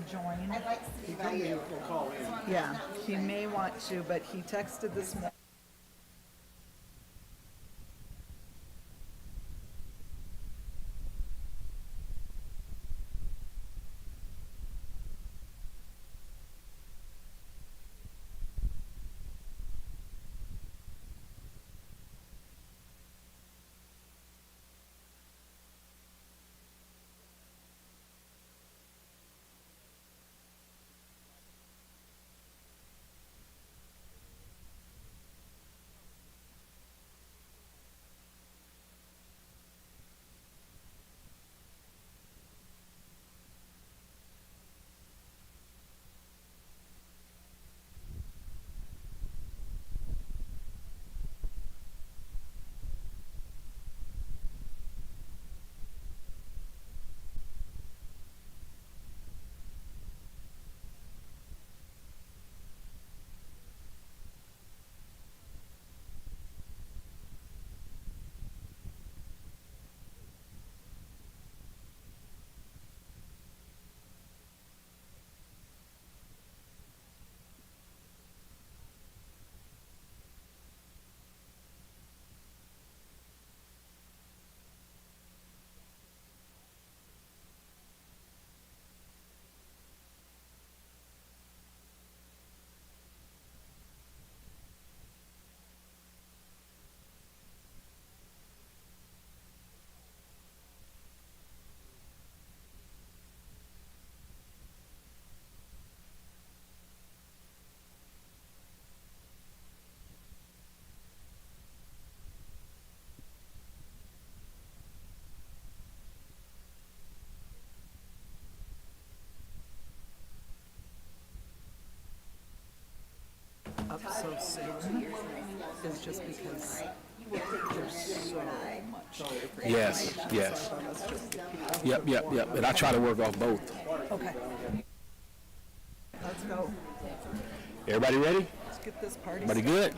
join. I'd like to see by you. Yeah, he may want to, but he texted this morning. Up so soon is just because there's so much. Yes, yes. Yep. And I try to work off both. Okay. Let's go. Everybody ready? Let's get this party Everybody started. good?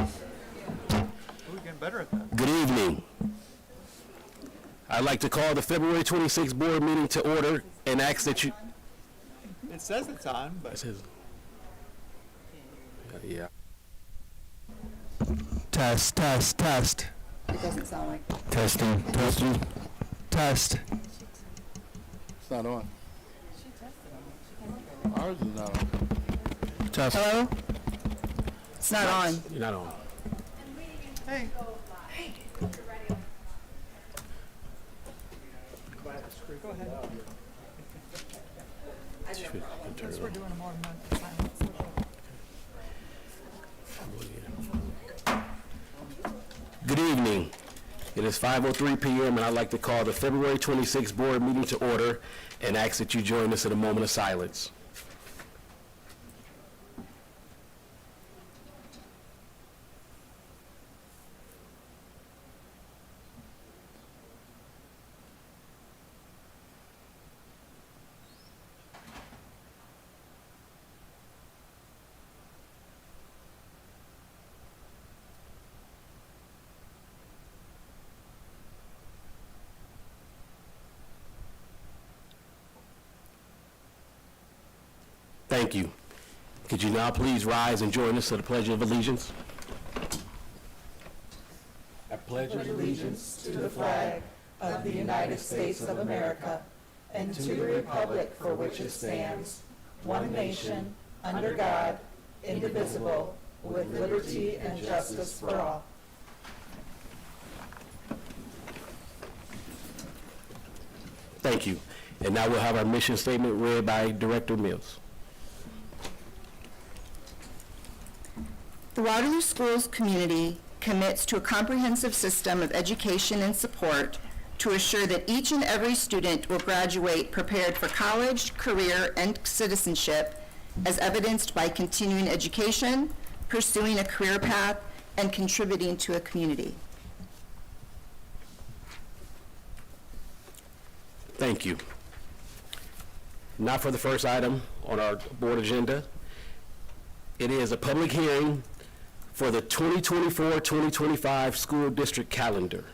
We're getting better at that. Good evening. I'd like to call the February 26th board meeting to order and ask that you... It says it's on, but It says- Yeah. Test. It doesn't sound like. Testing. Test. It's not on. Ours is not on. Test. Hello? It's not on. You're not on. hey, Go ahead. Should turn Since it we're on. doing a more month silence. Good evening. It is 5:03 p.m. and I'd like to call the February 26th board meeting to order and ask that you join us in a moment of silence. Thank you. Could you now please rise and join us to the Pledge of Allegiance? I pledge allegiance To the flag of the United States of America and to the republic for which it stands, one nation, under God, indivisible, with liberty and justice for all. Thank you. And now we'll have our mission statement read by Director Mills. The Waterloo Schools community commits to a comprehensive system of education and support to assure that each and every student will graduate prepared for college, career, and citizenship, as evidenced by continuing education, pursuing a career path, and contributing to a community. Thank you. Now for the first item on our board agenda. It is a public hearing for the 2024-2025 school district calendar.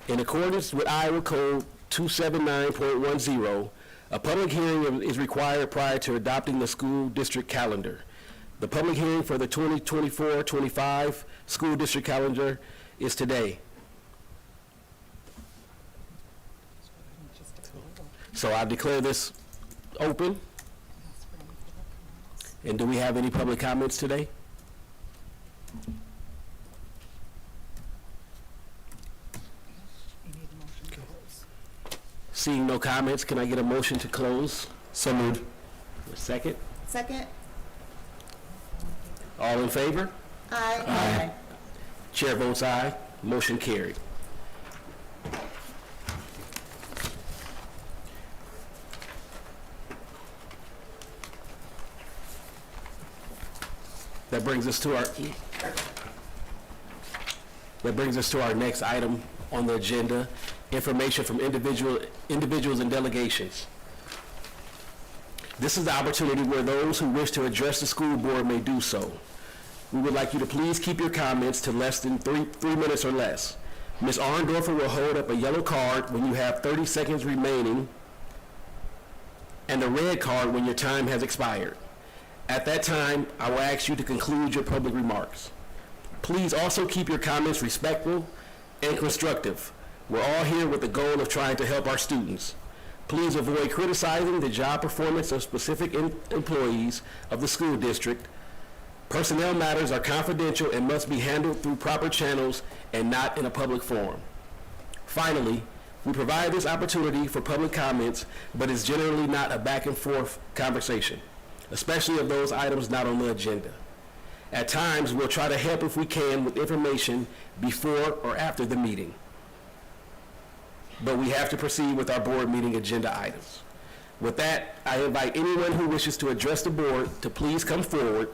In accordance with Iowa Code 279.10, a public hearing is required prior to adopting the school district calendar. The public hearing for the 2024-25 school district calendar is today. So I declare this open. And do we have any public comments today? Seeing no comments, can I get a motion to close? So moved. A second? Second? All in favor? Aye. Chair votes aye. Motion carried. That brings us to our next item on the agenda, information from individuals and delegations. This is the opportunity where those who wish to address the school board may do so. We would like you to please keep your comments to less than three minutes or less. Ms. Arndorfer will hold up a yellow card when you have 30 seconds remaining and a red card when your time has expired. At that time, I will ask you to conclude your public remarks. Please also keep your comments respectful and constructive. We're all here with the goal of trying to help our students. Please avoid criticizing the job performance of specific employees of the school district. Personnel matters are confidential and must be handled through proper channels and not in a public forum. Finally, we provide this opportunity for public comments, but it's generally not a back and forth conversation, especially of those items not on the agenda. At times, we'll try to help if we can with information before or after the meeting. But we have to proceed with our board meeting agenda items. With that, I invite anyone who wishes to address the board to please come forward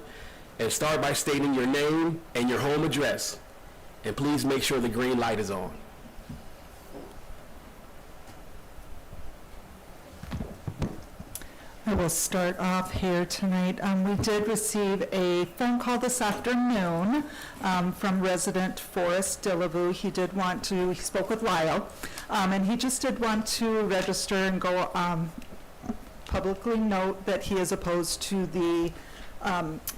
and start by stating your name and your home address. And please make sure the green light is on. I will start off here tonight. We did receive a phone call this afternoon from resident Forrest Dillaboo. He spoke with Lyle, and he just did want to register and go publicly note that he is opposed to the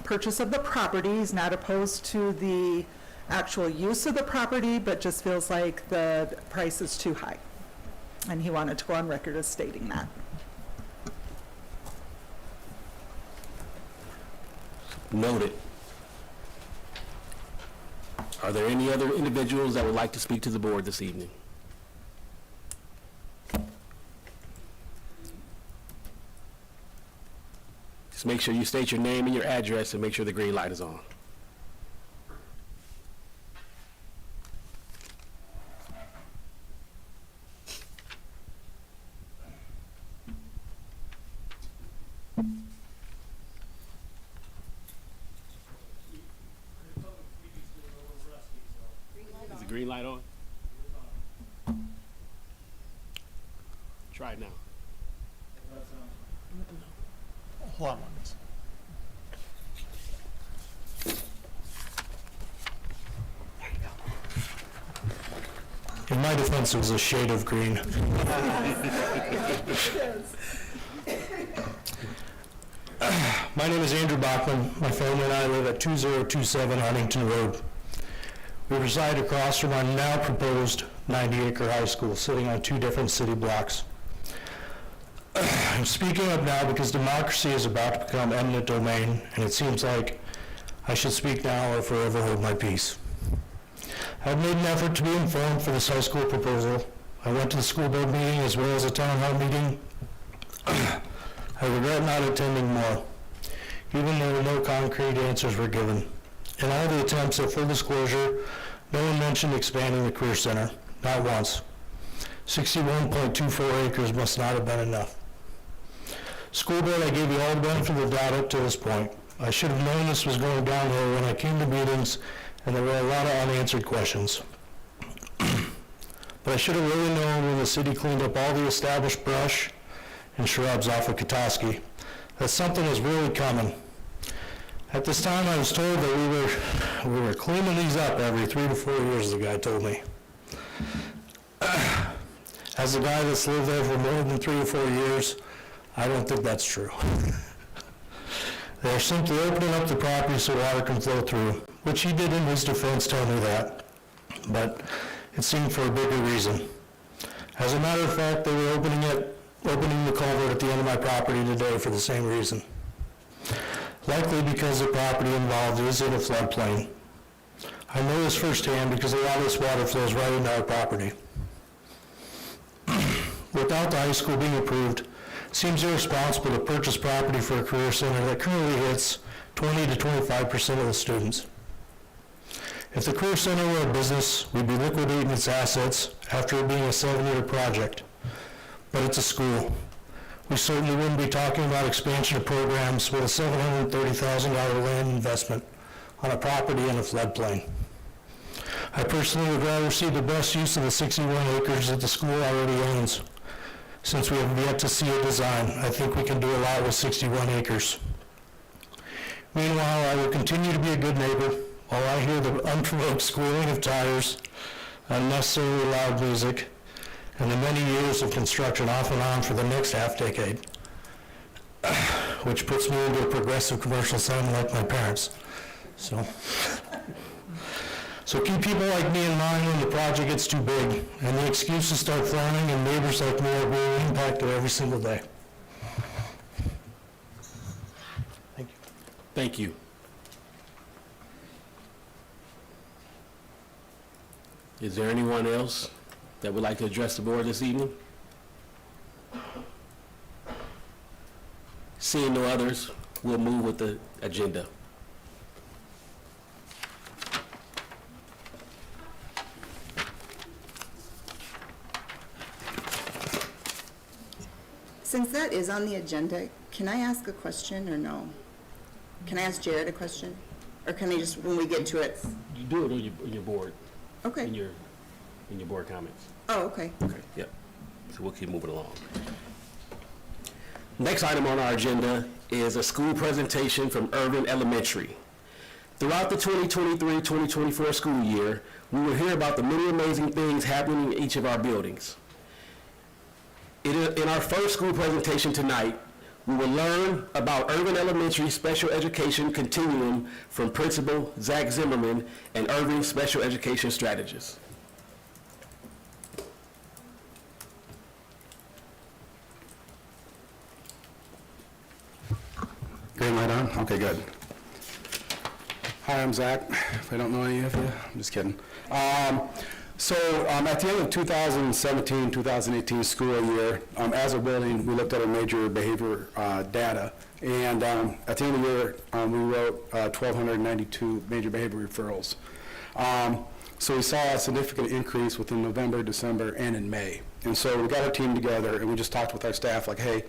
purchase of the property. He's not opposed to the actual use of the property, but just feels like the price is too high. And he wanted to go on record as stating that. Noted. Are there any other individuals that would like to speak to the board this evening? Just make sure you state your name and your address and make sure the green light is on. Is the green light on? Try it now. Hold on one minute. In my defense, it was a shade of green. My name is Andrew Bachman. My family and I live at 2027 Huntington Road. We reside across from our now proposed 90-acre high school, sitting on two different city blocks. I'm speaking up now because democracy is about to become eminent domain, and it seems like I should speak now or forever hold my peace. I've made an effort to be informed for this high school proposal. I went to the school board meeting as well as a town hall meeting. I regret not attending more, even though no concrete answers were given. In all the attempts at full disclosure, no one mentioned expanding the Career Center, not once. 61.24 acres must not have been enough. School board, I gave you all the benefit of the doubt up to this point. I should have known this was going downhill when I came to meetings and there were a lot of unanswered questions. But I should have really known when the city cleaned up all the established brush and shrubs off of Katoski that something was really coming. At this time, I was told that we were cleaning these up every 3 to 4 years, the guy told me. As a guy that's lived there for more than 3 or 4 years, I don't think that's true. They're simply opening up the property so water can flow through, which he did in his defense tell me that, but it seemed for a bigger reason. As a matter of fact, they were opening the culvert at the end of my property today for the same reason. Likely because the property involved is in a floodplain. I know this firsthand because a lot of this water flows right into our property. Without the high school being approved, it seems irresponsible to purchase property for a career center that currently hits 20 to 25% of the students. If the career center were a business, we'd be liquidating its assets after it being a 7-year project. But it's a school. We certainly wouldn't be talking about expansion of programs with a $730,000 land investment on a property in a floodplain. I personally would rather see the best use of the 61 acres that the school already owns. Since we have yet to see a design, I think we can do a lot with 61 acres. Meanwhile, I will continue to be a good neighbor while I hear the unprovoked squealing of tires, unnecessarily loud music, and the many years of construction off and on for the next half-decade, which puts me into a progressive commercial zone like my parents. So keep people like me in mind when the project gets too big and the excuses start flying and neighbors like me are being impacted every single day. Thank you. Thank you. Is there anyone else that would like to address the board this evening? Seeing no others, we'll move with the agenda. Since that is on the agenda, can I ask a question or no? Can I ask Jared a question? Or can I just, when we get to it? You do it on your board, Okay. in your board comments. Oh, okay. Okay, yep. So we'll keep moving along. Next item on our agenda is a school presentation from Irvin Elementary. Throughout the 2023-2024 school year, we will hear about the many amazing things happening in each of our buildings. In our first school presentation tonight, we will learn about Irvin Elementary Special Education Continuum from Principal Zach Zimmerman and Irvin Special Education Strategist. Green light on? Okay, good. Hi, I'm Zach. If I don't know any of you, I'm just kidding. At the end of 2017-2018 school year, as a building, we looked at our major behavior data, and at the end of the year, we wrote 1,292 major behavior referrals. So we saw a significant increase within November, December, and in May. And so we got our team together, and we just talked with our staff, like, hey,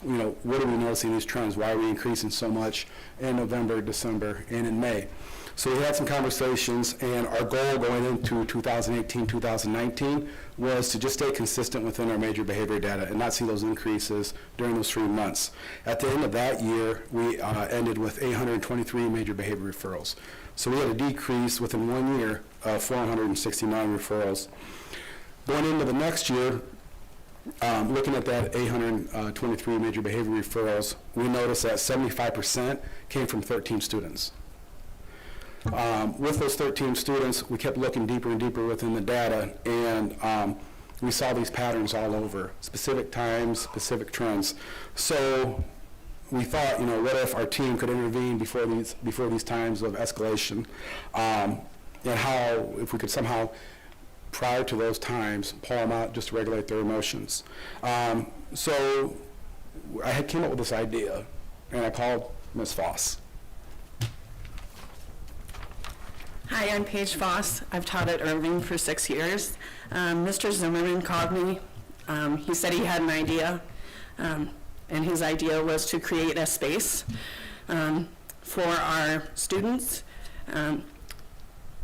what are we noticing these trends? Why are we increasing so much in November, December, and in May? So we had some conversations, and our goal going into 2018, 2019 was to just stay consistent within our major behavior data and not see those increases during those 3 months. At the end of that year, we ended with 823 major behavior referrals. So we had a decrease within 1 year of 469 referrals. Going into the next year, looking at that 823 major behavior referrals, we noticed that 75% came from 13 students. With those 13 students, we kept looking deeper and deeper within the data, and we saw these patterns all over, specific times, specific trends. So we thought, what if our team could intervene before these times of escalation, and how, if we could somehow, prior to those times, pull them out just to regulate their emotions. So I came up with this idea, and I called Ms. Voss. Hi, I'm Paige Voss. I've taught at Irving for 6 years. Mr. Zimmerman called me. He said he had an idea, and his idea was to create a space for our students.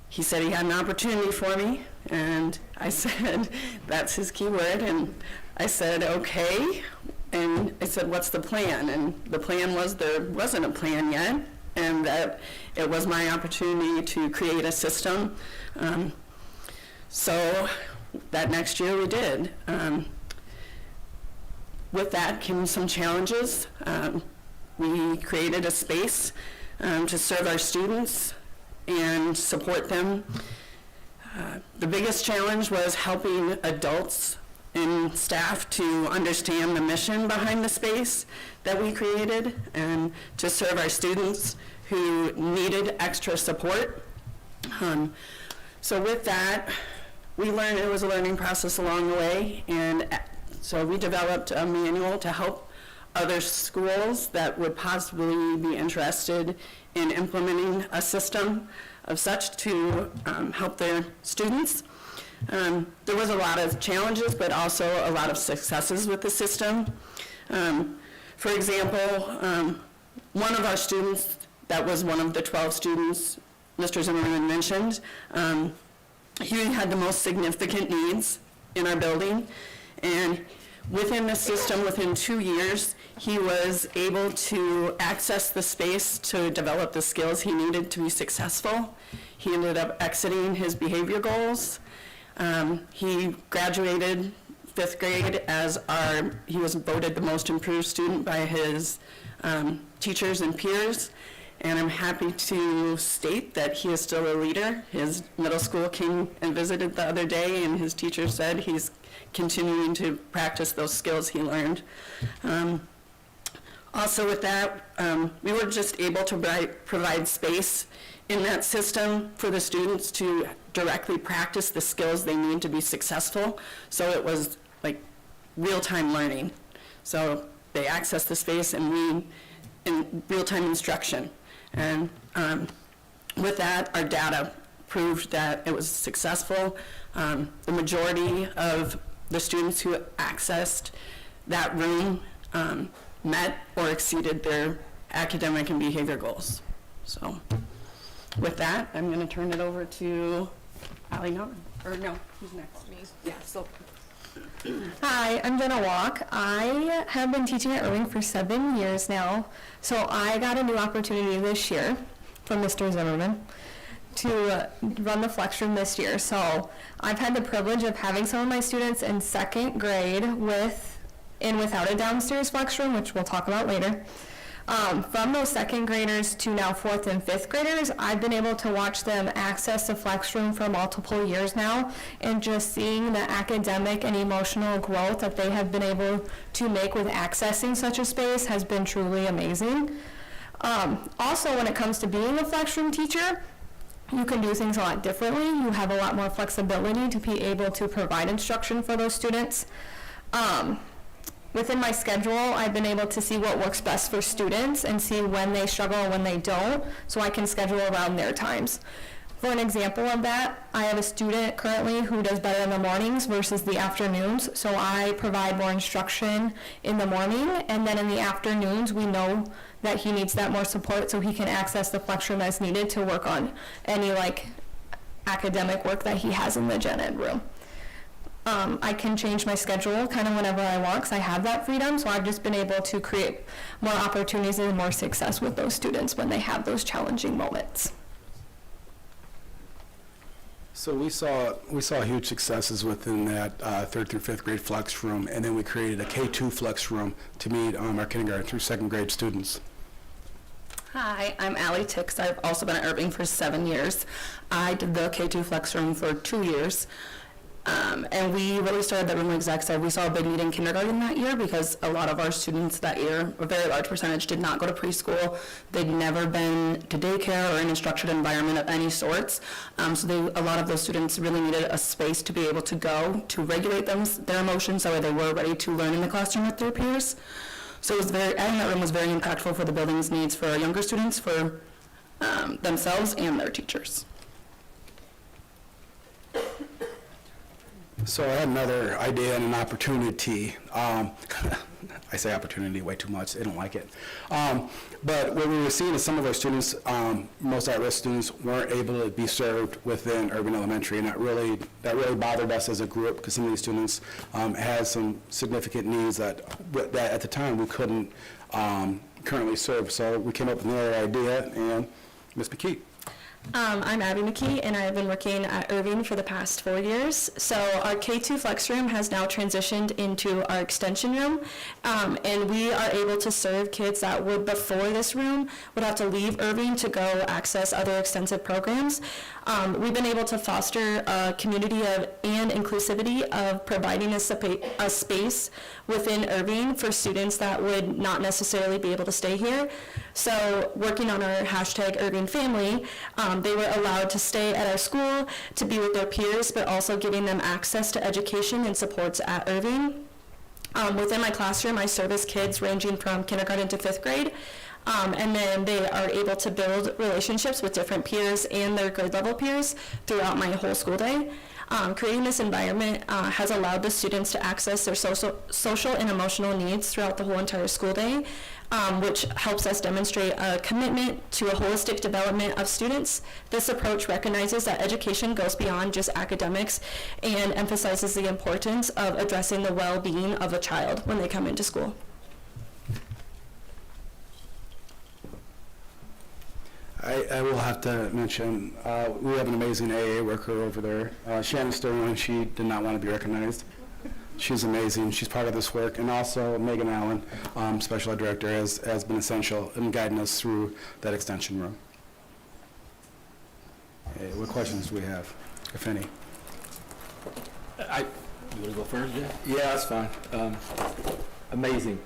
He said he had an opportunity for me, and I said, that's his key word, and I said, okay. And I said, what's the plan? And the plan was there wasn't a plan yet, and that it was my opportunity to create a system. So that next year we did. With that came some challenges. We created a space to serve our students and support them. The biggest challenge was helping adults and staff to understand the mission behind the space that we created and to serve our students who needed extra support. So with that, we learned it was a learning process along the way, and so we developed a manual to help other schools that would possibly be interested in implementing a system of such to help their students. There was a lot of challenges, but also a lot of successes with the system. For example, one of our students, that was one of the 12 students Mr. Zimmerman mentioned, he had the most significant needs in our building, and within the system, within 2 years, he was able to access the space to develop the skills he needed to be successful. He ended up exiting his behavior goals. He graduated 5th grade he was voted the most improved student by his teachers and peers. And I'm happy to state that he is still a leader. His middle school came and visited the other day, and his teacher said he's continuing to practice those skills he learned. Also with that, we were just able to provide space in that system for the students to directly practice the skills they need to be successful. So it was like real-time learning. So they access the space in real-time instruction. And with that, our data proved that it was successful. The majority of the students who accessed that room met or exceeded their academic and behavior goals. So with that, I'm going to turn it over to Allie Norton. Or no, who's next? Me. Yeah, so. Hi, I'm Jenna Walk. I have been teaching at Irving for 7 years now, so I got a new opportunity this year from Mr. Zimmerman to run the flex room this year. So I've had the privilege of having some of my students in 2nd grade with and without a downstairs flex room, which we'll talk about later. From those 2nd graders to now 4th and 5th graders, I've been able to watch them access the flex room for multiple years now, and just seeing the academic and emotional growth that they have been able to make with accessing such a space has been truly amazing. Also, when it comes to being a flex room teacher, you can do things a lot differently. You have a lot more flexibility to be able to provide instruction for those students. Within my schedule, I've been able to see what works best for students and see when they struggle and when they don't, so I can schedule around their times. For an example of that, I have a student currently who does better in the mornings versus the afternoons, so I provide more instruction in the morning, and then in the afternoons, we know that he needs that more support so he can access the flex room as needed to work on any academic work that he has in the gen ed room. I can change my schedule kind of whenever I want because I have that freedom, so I've just been able to create more opportunities and more success with those students when they have those challenging moments. So we saw huge successes within that 3rd through 5th grade flex room, and then we created a K2 flex room to meet our kindergarten through 2nd grade students. Hi, I'm Allie Tix. I've also been at Irving for 7 years. I did the K2 flex room for 2 years. And we really started that room, like Zach said, we saw a big need in kindergarten that year because a lot of our students that year, a very large percentage, did not go to preschool. They'd never been to daycare or in a structured environment of any sorts. So a lot of those students really needed a space to be able to go to regulate their emotions so they were ready to learn in the classroom with their peers. So adding that room was very impactful for the building's needs for our younger students, for themselves and their teachers. So I had another idea and an opportunity. I say opportunity way too much. They don't like it. But what we were seeing is some of our students, most at-risk students, weren't able to be served within Irving Elementary, and that really bothered us as a group because some of these students had some significant needs that at the time we couldn't currently serve. So we came up with another idea, and Ms. McKee. I'm Abby McKee, and I've been working at Irving for the past 4 years. So our K2 Flex Room has now transitioned into our extension room, and we are able to serve kids that would, before this room, would have to leave Irving to go access other extensive programs. We've been able to foster a community and inclusivity of providing a space within Irving for students that would not necessarily be able to stay here. So working on our hashtag Irving Family, they were allowed to stay at our school to be with their peers, but also giving them access to education and supports at Irving. Within my classroom, I service kids ranging from kindergarten to 5th grade. And then they are able to build relationships with different peers and their grade level peers throughout my whole school day. Creating this environment has allowed the students to access their social and emotional needs throughout the whole entire school day, which helps us demonstrate a commitment to a holistic development of students. This approach recognizes that education goes beyond just academics and emphasizes the importance of addressing the well-being of a child when they come into school. I will have to mention, we have an amazing AA worker over there. Shannon Sterling, she did not want to be recognized. She's amazing. She's part of this work. And also Megan Allen, Special Ed Director, has been essential in guiding us through that extension room. Okay, what questions do we have, if any? You want to go first, Jeff? Yeah, that's fine. Amazing.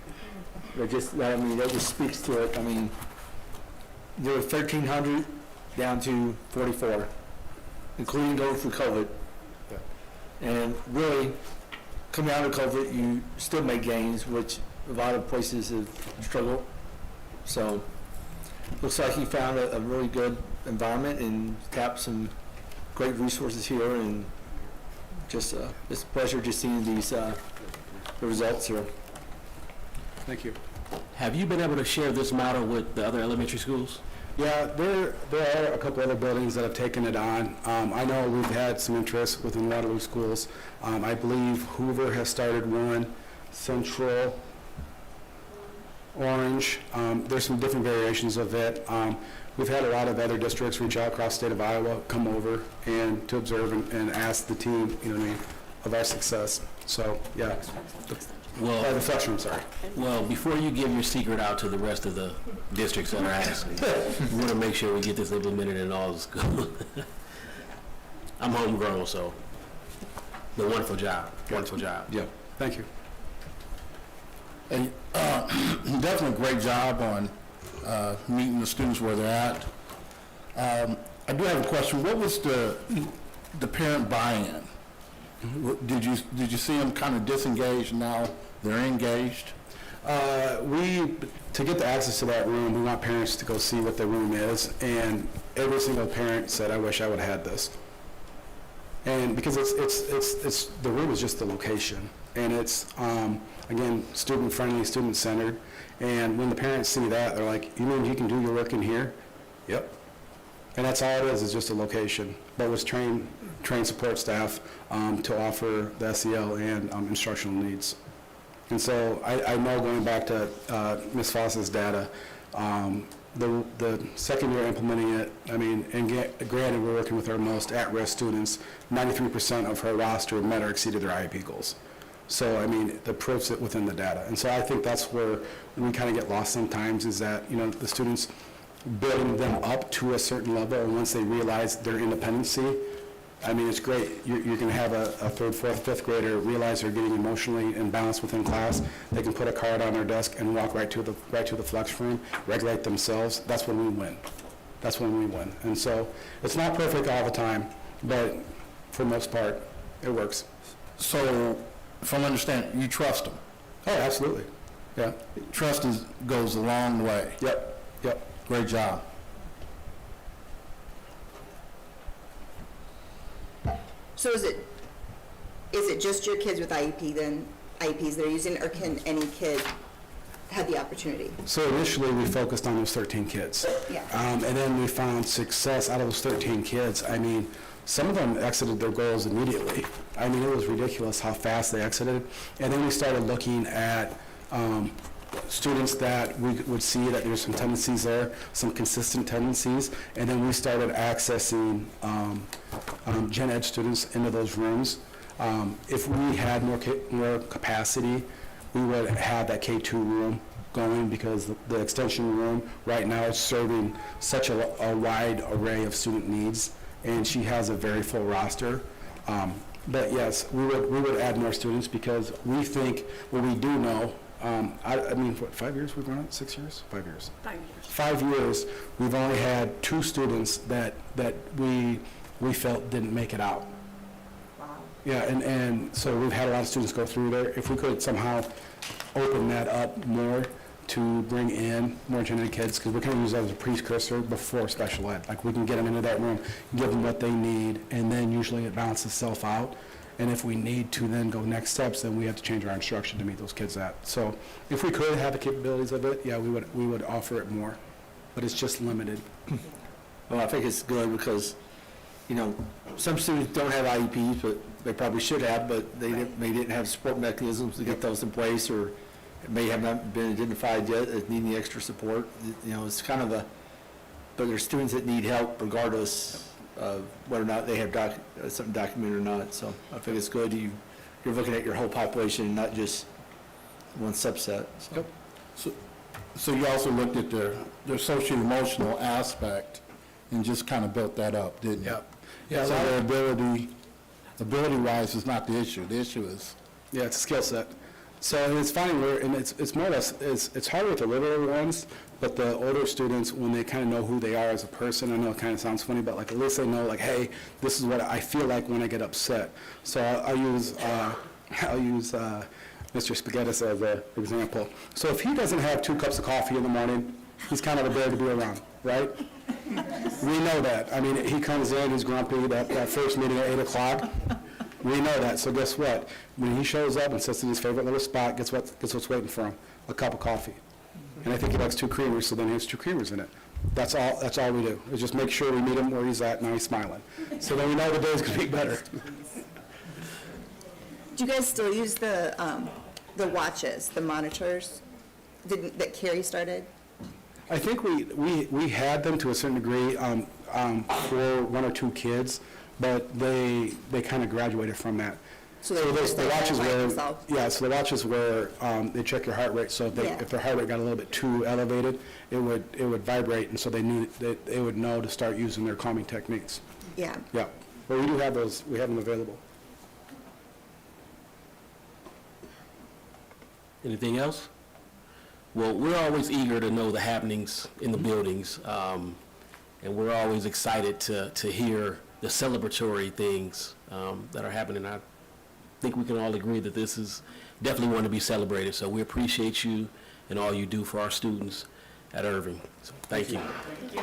That just speaks to it. I mean, there were 1,300 down to 44, including going through COVID. Yeah. And really, coming out of COVID, you still make gains, which a lot of places have struggled. So, looks like he found a really good environment and tapped some great resources here, and just it's a pleasure just seeing these the results here. Thank you. Have you been able to share this model with the other elementary schools? Yeah, there are a couple other buildings that have taken it on. I know we've had some interest within Waterloo schools. I believe Hoover has started one, Central, Orange. There's some different variations of it. We've had a lot of other districts reach out across the state of Iowa, come over and to observe and ask the team, of our success. So, yeah. The Flex Room, sorry. Well, before you give your secret out to the rest of the districts that are asking, we want to make sure we get this implemented in all the schools. I'm homegrown, so the wonderful job. Wonderful job. Yeah, thank you. And definitely a great job on meeting the students where they're at. I do have a question. What was the parent buy-in? Did you see them kind of disengaged? Now they're engaged? To get the access to that room, we want parents to go see what the room is, and every single parent said, "I wish I would have had this." And because it's the room is just the location, and it's again student friendly, student centered, and when the parents see that, they're like, "You mean you can do your work in here?" Yep. And that's all it is just a location, but with trained support staff to offer the SEL and instructional needs. And so I know, going back to Ms. Foss's data, the second year implementing it, I mean, and granted, we're working with our most at-risk students, 93% of her roster met or exceeded their IEP goals. So, I mean, the proof's within the data. And so I think that's where we kind of get lost sometimes, is that, the students building them up to a certain level, and once they realize their independency, I mean, it's great. You're going to have a third, fourth, fifth grader realize they're getting emotionally imbalanced within class. They can put a card on their desk and walk right to the flex room, regulate themselves. That's when we win. That's when we win. And so it's not perfect all the time, but for the most part, it works. So, if I understand, you trust them? Oh, absolutely. Yeah. Trust goes a long way. Yep. Great job. So is it just your kids with IEPs they're using, or can any kid have the opportunity? So initially, we focused on those 13 kids. Yeah. And then we found success out of those 13 kids. I mean, some of them exited their goals immediately. I mean, it was ridiculous how fast they exited. And then we started looking at students that we would see that there's some tendencies there, some consistent tendencies, and then we started accessing gen ed students into those rooms. If we had more capacity, we would have that K-2 room going, because the extension room right now is serving such a wide array of student needs, and she has a very full roster. But yes, we would add more students, because we think, what we do know, I mean, what, 5 years we've run it? 6 years? 5 years. 5 years. 5 years, we've only had 2 students that we felt didn't make it out. Wow. Yeah, and so we've had a lot of students go through there. If we could somehow open that up more to bring in more gen ed kids, because we kind of use that as a precursor before special ed. Like, we can get them into that room, give them what they need, and then usually it balances itself out. And if we need to then go next steps, then we have to change our instruction to meet those kids at. So if we could have the capabilities of it, yeah, we would offer it more, but it's just limited. Well, I think it's good because, you know, some students don't have IEPs, but they probably should have, but they didn't have support mechanisms to get those in place, or it may have not been identified yet as needing the extra support. You know, it's kind of but there's students that need help regardless of whether or not they have something documented or not. So I think it's good you're looking at your whole population and not just one subset. So. Yep. So you also looked at the social-emotional aspect and just kind of built that up, didn't you? Yep. Yeah, So their ability-wise is not the issue. The issue is... Yeah, it's a skill set. So it's funny, it's more or less, it's harder with the littler ones, but the older students, when they kind of know who they are as a person, I know it kind of sounds funny, but like at least they know, like, hey, this is what I feel like when I get upset. So I'll use Mr. Spaghettis as an example. So if he doesn't have 2 cups of coffee in the morning, he's kind of a bear to be around, right? We know that. I mean, he comes in, he's grumpy, that first meeting at 8 o'clock. We know that, so guess what? When he shows up and sits in his favorite little spot, guess what's waiting for him? A cup of coffee. And I think he likes 2 creamers, so then he has 2 creamers in it. That's all we do, is just make sure we meet him where he's at, now he's smiling. So then we know the day's gonna be better. Do you guys still use the watches, the monitors that Carrie started? I think we had them to a certain degree for 1 or 2 kids, but they kind of graduated from that. So the watches were, themselves? yeah, so the watches were, they check your heart rate, so if their heart rate got a little bit too elevated, it would vibrate, and so they would know to start using their calming techniques. Yeah. Yeah, but we do have those, we have them available. Anything else? Well, we're always eager to know the happenings in the buildings, and we're always excited to hear the celebratory things that are happening. I think we can all agree that this is definitely one to be celebrated, so we appreciate you and all you do for our students at Irving. So, thank you. Thank you.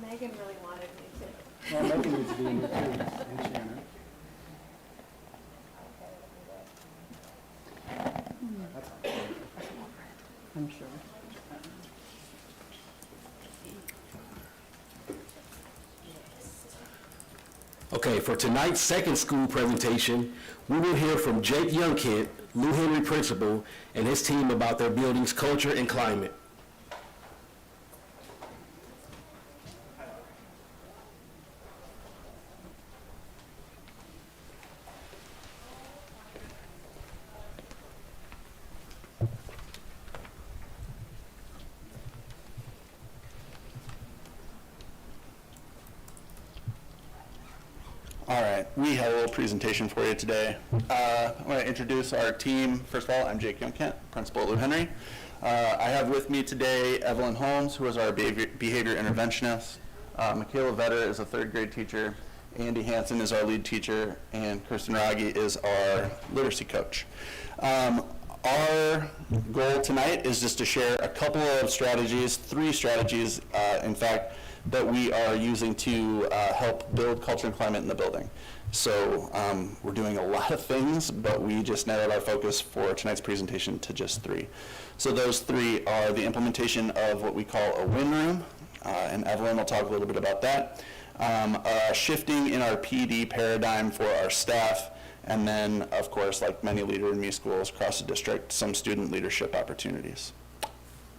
Megan really wanted me to. Well, Megan needs to be in here too, and Shannon. I'm sure. Okay, for tonight's second school presentation, we will hear from Jake Youngkent, Lou Henry principal, and his team about their building's culture and climate. All right, we have a little presentation for you today. I want to introduce our team. First of all, I'm Jake Youngkent, principal at Lou Henry. I have with me today Evelyn Holmes, who is our behavior interventionist. Michaela Vetter is a 3rd grade teacher. Andy Hansen is our lead teacher, and Kirsten Raggi is our literacy coach. Our goal tonight is just to share a couple of strategies, 3 strategies, in fact, that we are using to help build culture and climate in the building. So we're doing a lot of things, but we just narrowed our focus for tonight's presentation to just 3. So those 3 are the implementation of what we call a win room, and Evelyn will talk a little bit about that. Shifting in our PD paradigm for our staff, and then, of course, like many Leader in Me schools across the district, some student leadership opportunities.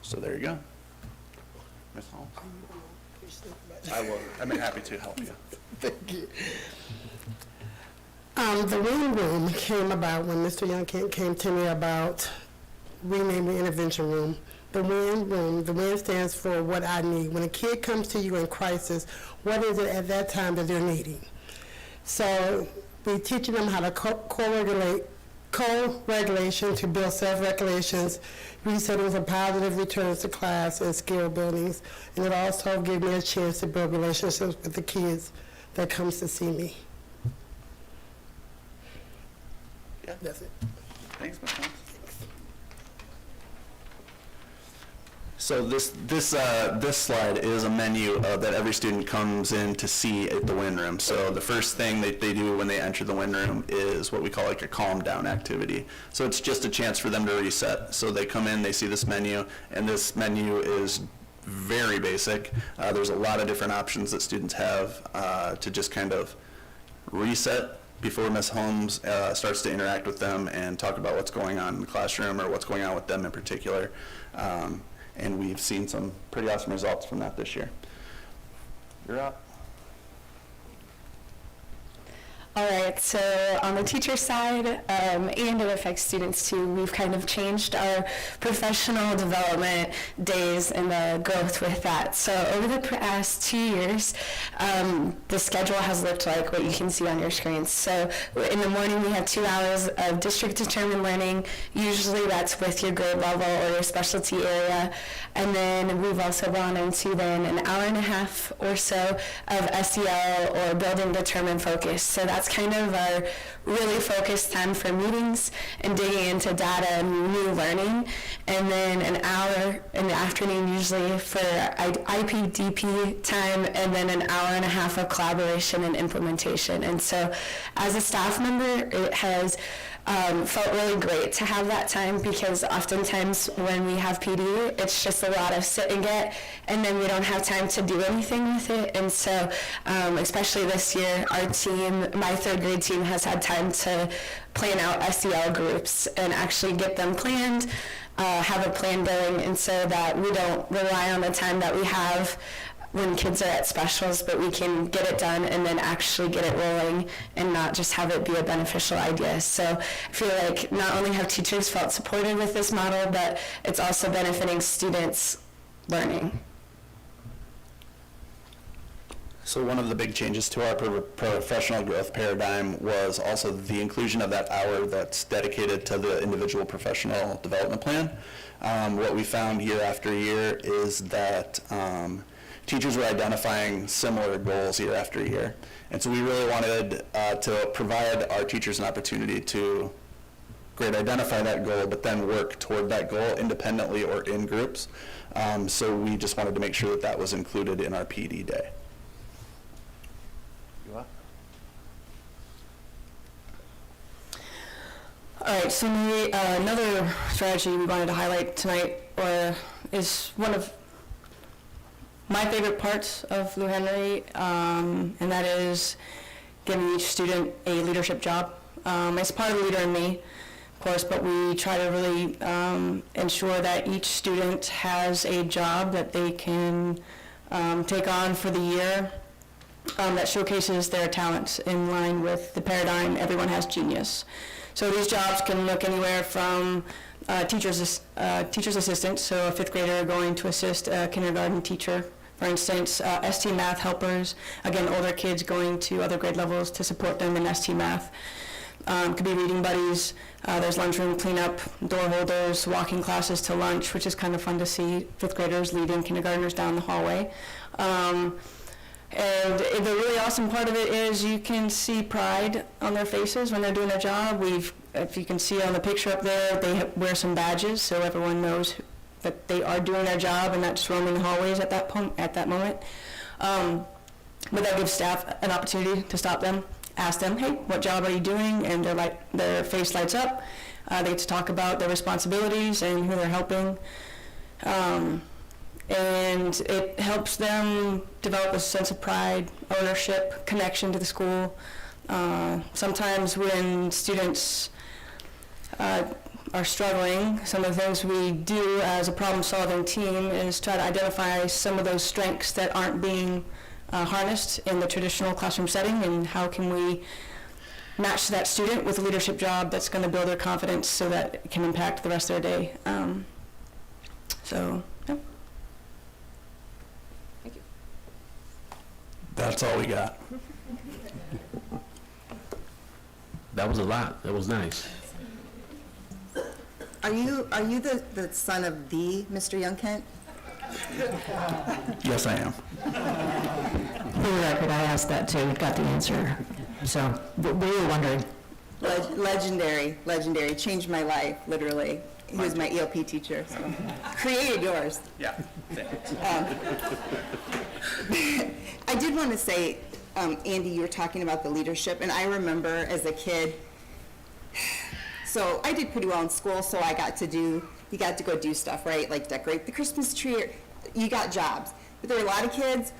So there you go. Ms. Holmes? I will. I'm happy to help you. Thank you. The wing room came about when Mr. Young came to me about renaming the intervention room. The WIN room, the WIN stands for what I need. When a kid comes to you in crisis, what is it at that time that they're needing? So we're teaching them how to co-regulation to build self-regulations, resettings and positive returns to class, and skill buildings. And it also gave me a chance to build relationships with the kids that comes to see me. Yeah. That's it. Thanks, Ms. Holmes. So this slide is a menu that every student comes in to see at the WIN room. So the first thing that they do when they enter the WIN room is what we call like a calm down activity. So it's just a chance for them to reset. So they come in, they see this menu, and this menu is very basic. There's a lot of different options that students have to just kind of reset before Ms. Holmes starts to interact with them and talk about what's going on in the classroom or what's going on with them in particular. And we've seen some pretty awesome results from that this year. You're up. All right, so on the teacher side, and it affects students too, we've kind of changed our professional development days and the growth with that. So over the past 2 years, the schedule has looked like what you can see on your screens. So in the morning, we have 2 hours of district-determined learning. Usually that's with your grade level or your specialty area. And then we've also gone into then an hour and a half or so of SEL or building determined focus. So that's kind of our really focused time for meetings and digging into data and new learning. And then an hour in the afternoon usually for IPDP time, and then an hour and a half of collaboration and implementation. And so as a staff member, it has felt really great to have that time, because oftentimes when we have PD, it's just a lot of sit and get, and then we don't have time to do anything with it. And so especially this year, our team, my third grade team, has had time to plan out SEL groups and actually get them planned, have a plan going, and so that we don't rely on the time that we have when kids are at specials, but we can get it done and then actually get it rolling and not just have it be a beneficial idea. So I feel like not only have teachers felt supported with this model, but it's also benefiting students learning. So one of the big changes to our professional growth paradigm was also the inclusion of that hour that's dedicated to the individual professional development plan. What we found year after year is that teachers were identifying similar goals year after year. And so we really wanted to provide our teachers an opportunity to identify that goal, but then work toward that goal independently or in groups. So we just wanted to make sure that that was included in our PD day. You up? All right, so another strategy we wanted to highlight tonight is one of my favorite parts of Lou Henry, and that is giving each student a leadership job. It's part of the Leader in Me, of course, but we try to really ensure that each student has a job that they can take on for the year that showcases their talents in line with the paradigm, everyone has genius. So these jobs can look anywhere from teacher's assistant, so a fifth grader going to assist a kindergarten teacher, for instance, ST math helpers, again, older kids going to other grade levels to support them in ST math. Could be reading buddies, there's lunchroom cleanup, door holders, walking classes to lunch, which is kind of fun to see fifth graders leading kindergartners down the hallway. And the really awesome part of it is you can see pride on their faces when they're doing their job. If you can see on the picture up there, they wear some badges so everyone knows that they are doing their job and not just roaming the hallways at that moment. But that gives staff an opportunity to stop them, ask them, hey, what job are you doing? And their face lights up. They get to talk about their responsibilities and who they're helping. and it helps them develop a sense of pride, ownership, connection to the school. Sometimes when students are struggling, some of the things we do as a problem-solving team is try to identify some of those strengths that aren't being harnessed in the traditional classroom setting, and how can we match that student with a leadership job that's going to build their confidence so that it can impact the rest of their day. Yeah. That's all we got. That was a lot. That was nice. Are you the son of the Mr. Youngkent? Yes, I am. For the record, I asked that too, got the answer. So, we were wondering. Legendary, changed my life, literally. He was my ELP teacher, so. Created yours. Yeah, thanks. I did want to say, Andy, you were talking about the leadership, and I remember as a kid, so I did pretty well in school, so you got to go do stuff, right? Like decorate the Christmas tree, or you got jobs. But there were a lot of kids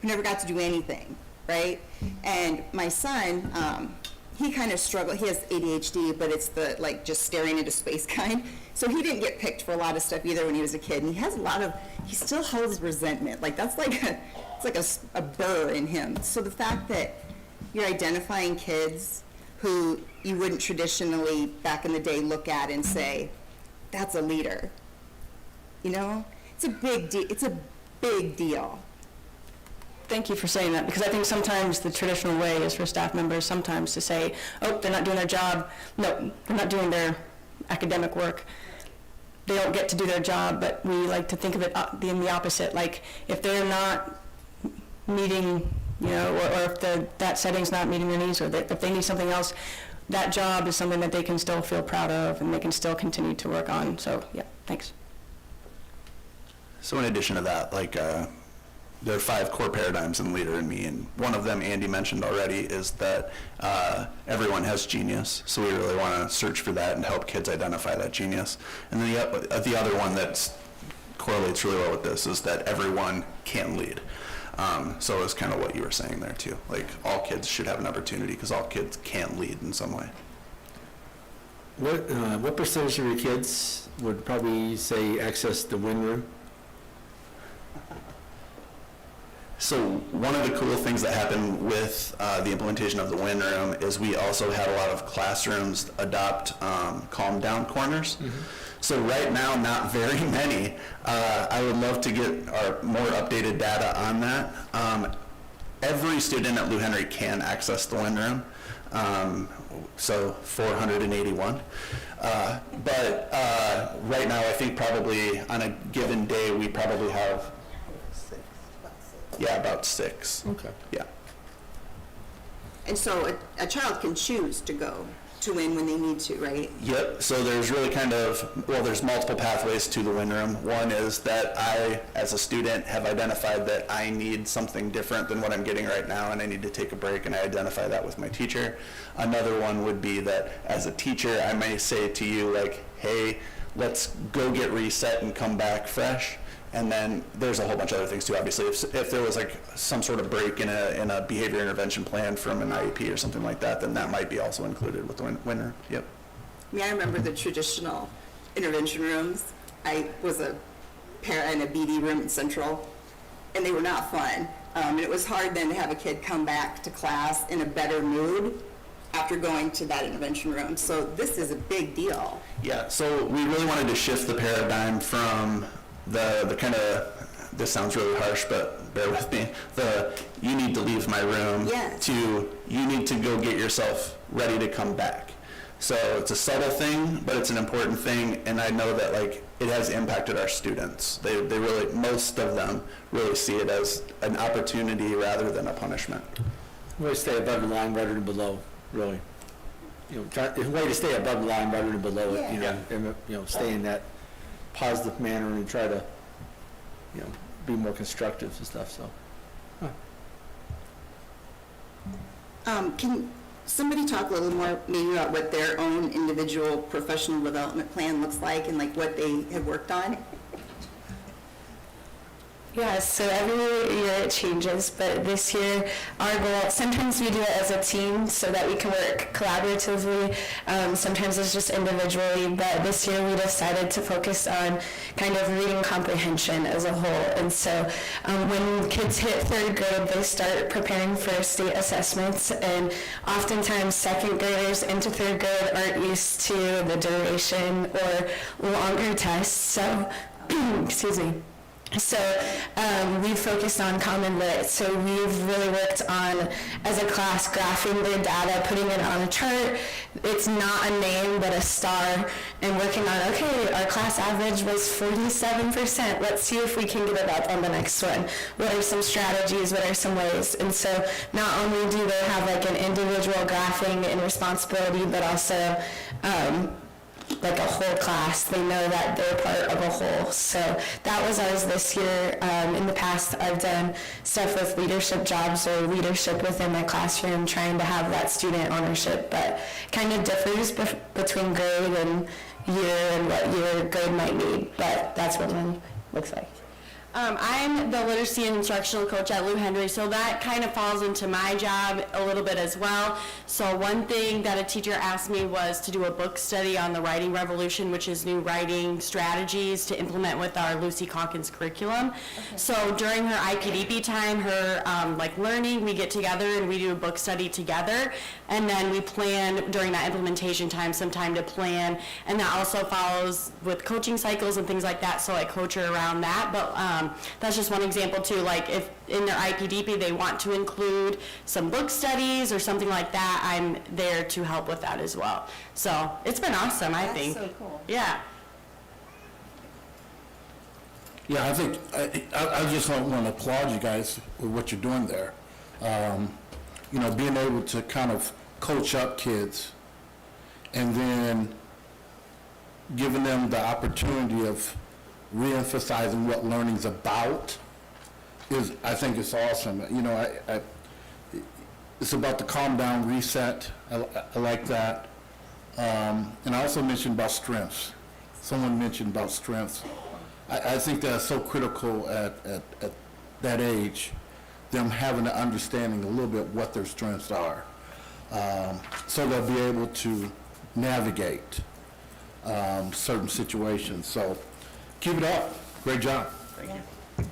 who never got to do anything, right? And my son, he kind of struggled. He has ADHD, but it's the just staring into space kind. So he didn't get picked for a lot of stuff either when he was a kid. And he has he still holds resentment. That's it's like a burr in him. So the fact that you're identifying kids who you wouldn't traditionally back in the day look at and say, that's a leader. It's a big deal. It's a big deal. Thank you for saying that, because I think sometimes the traditional way is for staff members sometimes to say, oh, they're not doing their job. No, they're not doing their academic work. They don't get to do their job, but we like to think of it in the opposite. Like, if they're not meeting, or if that setting's not meeting their needs, or if they need something else, that job is something that they can still feel proud of and they can still continue to work on. So, yeah, thanks. So in addition to that, there are 5 core paradigms in Leader in Me, and one of them Andy mentioned already is that everyone has genius, so we really want to search for that and help kids identify that genius. And then the other one that correlates really well with this is that everyone can lead. So it's kind of what you were saying there too. All kids should have an opportunity because all kids can lead in some way. What percentage of your kids would probably say access the win room? So one of the cool things that happened with the implementation of the Win Room is we also had a lot of classrooms adopt calm down corners. Mm-hmm. So right now, not very many. I would love to get our more updated data on that. Every student at Lou Henry can access the Win Room, so 481. But right now, I think probably on a given day, we probably have about 6. Okay. Yeah. And so a child can choose to go to win when they need to, right? Yep. So there's really there's multiple pathways to the Win Room. One is that I, as a student, have identified that I need something different than what I'm getting right now, and I need to take a break, and I identify that with my teacher. Another one would be that as a teacher, I may say to you, hey, let's go get reset and come back fresh. And then there's a whole bunch of other things too. Obviously, if there was some sort of break in a behavior intervention plan from an IEP or something like that, then that might be also included with the winner. Yep. I remember the traditional intervention rooms. I was a para in a BD room at Central, and they were not fun. And it was hard then to have a kid come back to class in a better mood after going to that intervention room. So this is a big deal. Yeah. So we really wanted to shift the paradigm from the kind of, this sounds really harsh, but bear with me, you need to leave my room, yes, to you need to go get yourself ready to come back. So it's a subtle thing, but it's an important thing, and I know that it has impacted our students. They really, most of them really see it as an opportunity rather than a punishment. We stay above the line rather than below, really. It's a way to stay above the line rather than below it, and stay in that positive manner and try to, be more constructive and stuff. So, Can somebody talk a little more maybe about what their own individual professional development plan looks like and what they have worked on? Yeah, so every year it changes, but this year our goal, sometimes we do it as a team so that we can work collaboratively, sometimes it's just individually, but this year we decided to focus on kind of reading comprehension as a whole. And so when kids hit 3rd grade, they start preparing for state assessments, and oftentimes 2nd graders into 3rd grade aren't used to the duration or longer tests, so, excuse me. So we've focused on Common Lit. So we've really worked on, as a class, graphing their data, putting it on a chart. It's not a name, but a star, and working on, okay, our class average was 47%. Let's see if we can get it up on the next one. What are some strategies? What are some ways? And so not only do they have like an individual graphing and responsibility, but also like a whole class. They know that they're part of a whole. So that was ours this year. In the past, I've done stuff with leadership jobs or leadership within my classroom, trying to have that student ownership, but kind of differs between grade and year and what your grade might need, but that's what mine looks like. I'm the literacy and instructional coach at Lou Henry, so that kind of falls into my job a little bit as well. So one thing that a teacher asked me was to do a book study on the writing revolution, which is new writing strategies to implement with our Lucy Calkins curriculum. Okay. So during her IPDP time, her learning, we get together and we do a book study together, and then we plan during that implementation time some time to plan, and that also follows with coaching cycles and things like that, so I coach her around that. But that's just one example too, like if in their IPDP they want to include some book studies or something like that, I'm there to help with that as well. So it's been awesome, I think. That's so cool. Yeah. Yeah, I think, I just want to applaud you guys with what you're doing there. You know, being able to kind of coach up kids and then giving them the opportunity of re-emphasizing what learning's about is, I think it's awesome. You know, it's about the calm down, reset. I like that. And I also mentioned about strengths. Someone mentioned about strengths. I think that's so critical at that age, them having an understanding a little bit what their strengths are, so they'll be able to navigate certain situations. So keep it up. Great job. Thank you.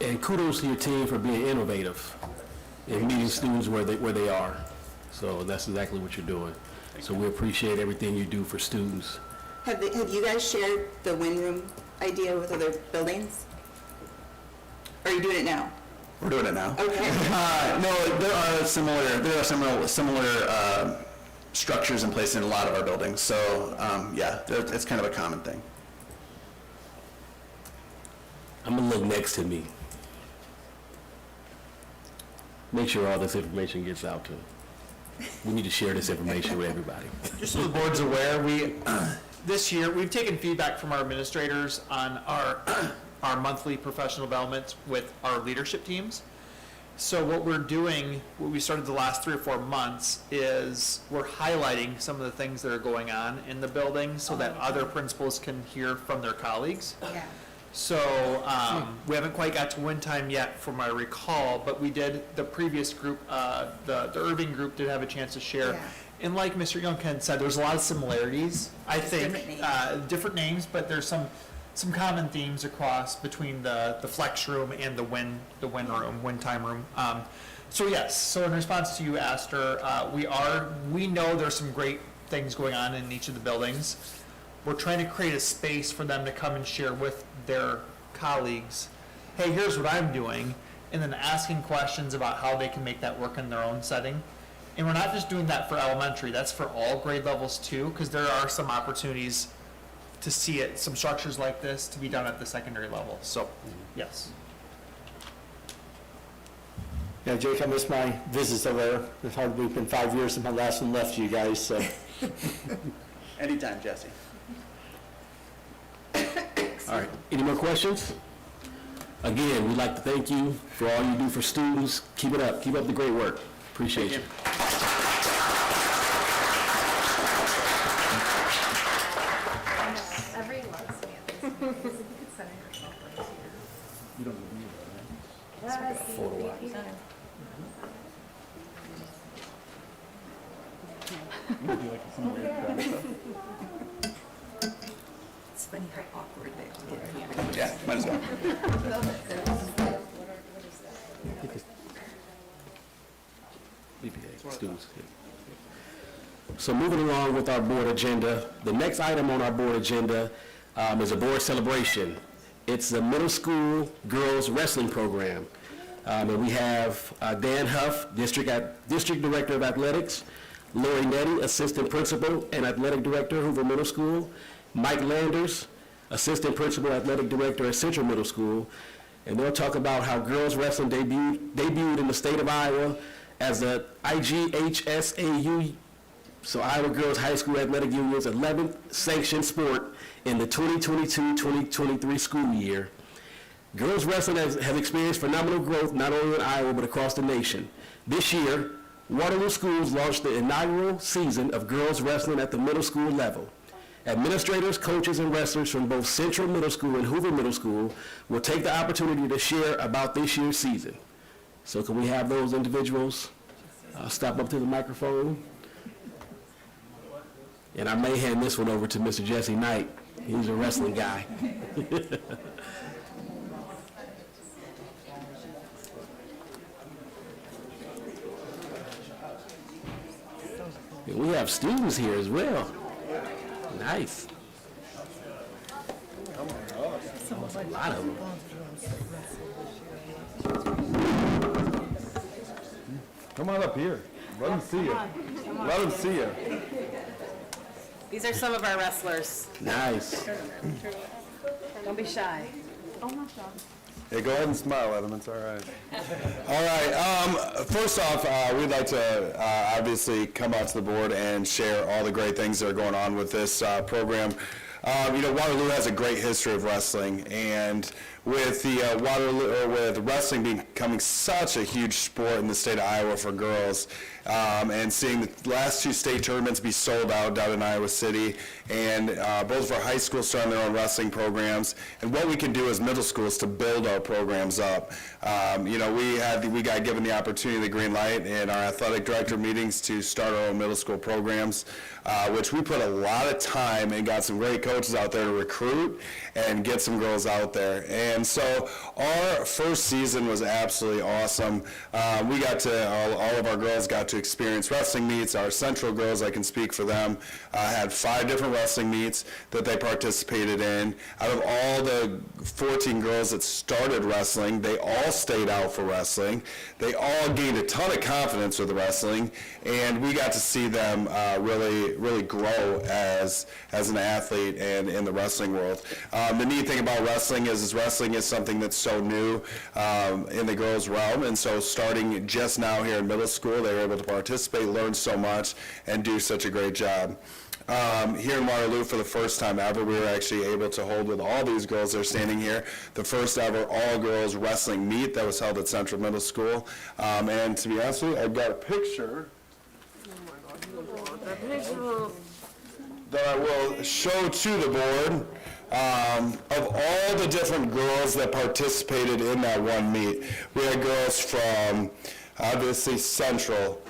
And kudos to your team for being innovative and meeting students where they are. So that's exactly what you're doing. So we appreciate everything you do for students. Have you guys shared the wind room idea with other buildings? Or are you doing it now? We're doing it now. Okay. No, there are similar structures in place in a lot of our buildings. So yeah, it's kind of a common thing. I'm gonna look next to me. Make sure all this information gets out to. We need to share this information with everybody. Just so the board's aware, we this year we've taken feedback from our administrators on our monthly professional development with our leadership teams. So what we're doing, what we started the last 3 or 4 months, is we're highlighting some of the things that are going on in the building so that other principals can hear from their colleagues. Yeah. So we haven't quite got to win time yet from my recall, but we did, the previous group, the Irving group did have a chance to share. Yeah. And like Mr. Youngkin said, there's a lot of similarities, I think. Different names. But there's some common themes across between the flex room and the win time room. So yes, so in response to you, Aster, we know there's some great things going on in each of the buildings. We're trying to create a space for them to come and share with their colleagues, hey, here's what I'm doing, and then asking questions about how they can make that work in their own setting. And we're not just doing that for elementary, that's for all grade levels too, because there are some opportunities to see it, some structures like this to be done at the secondary level. So, yes. Yeah, Jake, I missed my visits over there. It's hardly been 5 years since my last one left you guys, so. Anytime, Jesse. All right, any more questions? Again, we'd like to thank you for all you do for students. Keep it up. Keep up the great work. Appreciate you. Everyone loves me. It's funny how awkward they get. Yeah, might as well. Students. So moving along with our board agenda, the next item on our board agenda is a board celebration. It's the middle school girls wrestling program. And we have Dan Huff, District Director of Athletics, Lori Nettie, Assistant Principal and Athletic Director, Hoover Middle School, Mike Landers, Assistant Principal, Athletic Director at Central Middle School, and they'll talk about how girls wrestling debuted in the state of Iowa as the IGHSAU, so Iowa Girls High School Athletic Union's 11th sanctioned sport in the 2022-2023 school year. Girls wrestling has experienced phenomenal growth not only in Iowa but across the nation. This year, Waterloo Schools launched the inaugural season of girls wrestling at the middle school level. Administrators, coaches, and wrestlers from both Central Middle School and Hoover Middle School will take the opportunity to share about this year's season. So can we have those individuals step up to the microphone? And I may hand this one over to Mr. Jesse Knight. He's a wrestling guy. And we have students here as well. Nice. A lot of them. Come on up here. Let them see you. Let them see you. These are some of our wrestlers. Nice. Don't be shy. Hey, go ahead and smile at them. It's all right. All right. First off, we'd like to obviously come out to the board and share all the great things that are going on with this program. Waterloo has a great history of wrestling, and with the with wrestling becoming such a huge sport in the state of Iowa for girls, and seeing the last two state tournaments be sold out down in Iowa City, and both of our high schools starting their own wrestling programs, and what we can do as middle schools to build our programs up. We got given the opportunity, the green light, in our athletic director meetings to start our own middle school programs, which we put a lot of time and got some great coaches out there to recruit and get some girls out there. And so our first season was absolutely awesome. We got to, all of our girls got to experience wrestling meets. Our Central girls, I can speak for them, had 5 different wrestling meets that they participated in. Out of all the 14 girls that started wrestling, they all stayed out for wrestling. They all gained a ton of confidence with wrestling, and we got to see them really grow as an athlete and in the wrestling world. The neat thing about wrestling is wrestling is something that's so new in the girls' realm, and so starting just now here in middle school, they were able to participate, learn so much, and do such a great job. Here in Waterloo, for the first time ever, we were actually able to hold with all these girls that are standing here, the first ever all-girls wrestling meet that was held at Central Middle School. And to be honest with you, I've got a picture that I will show to the board of all the different girls that participated in that one meet. We had girls from, obviously, Central,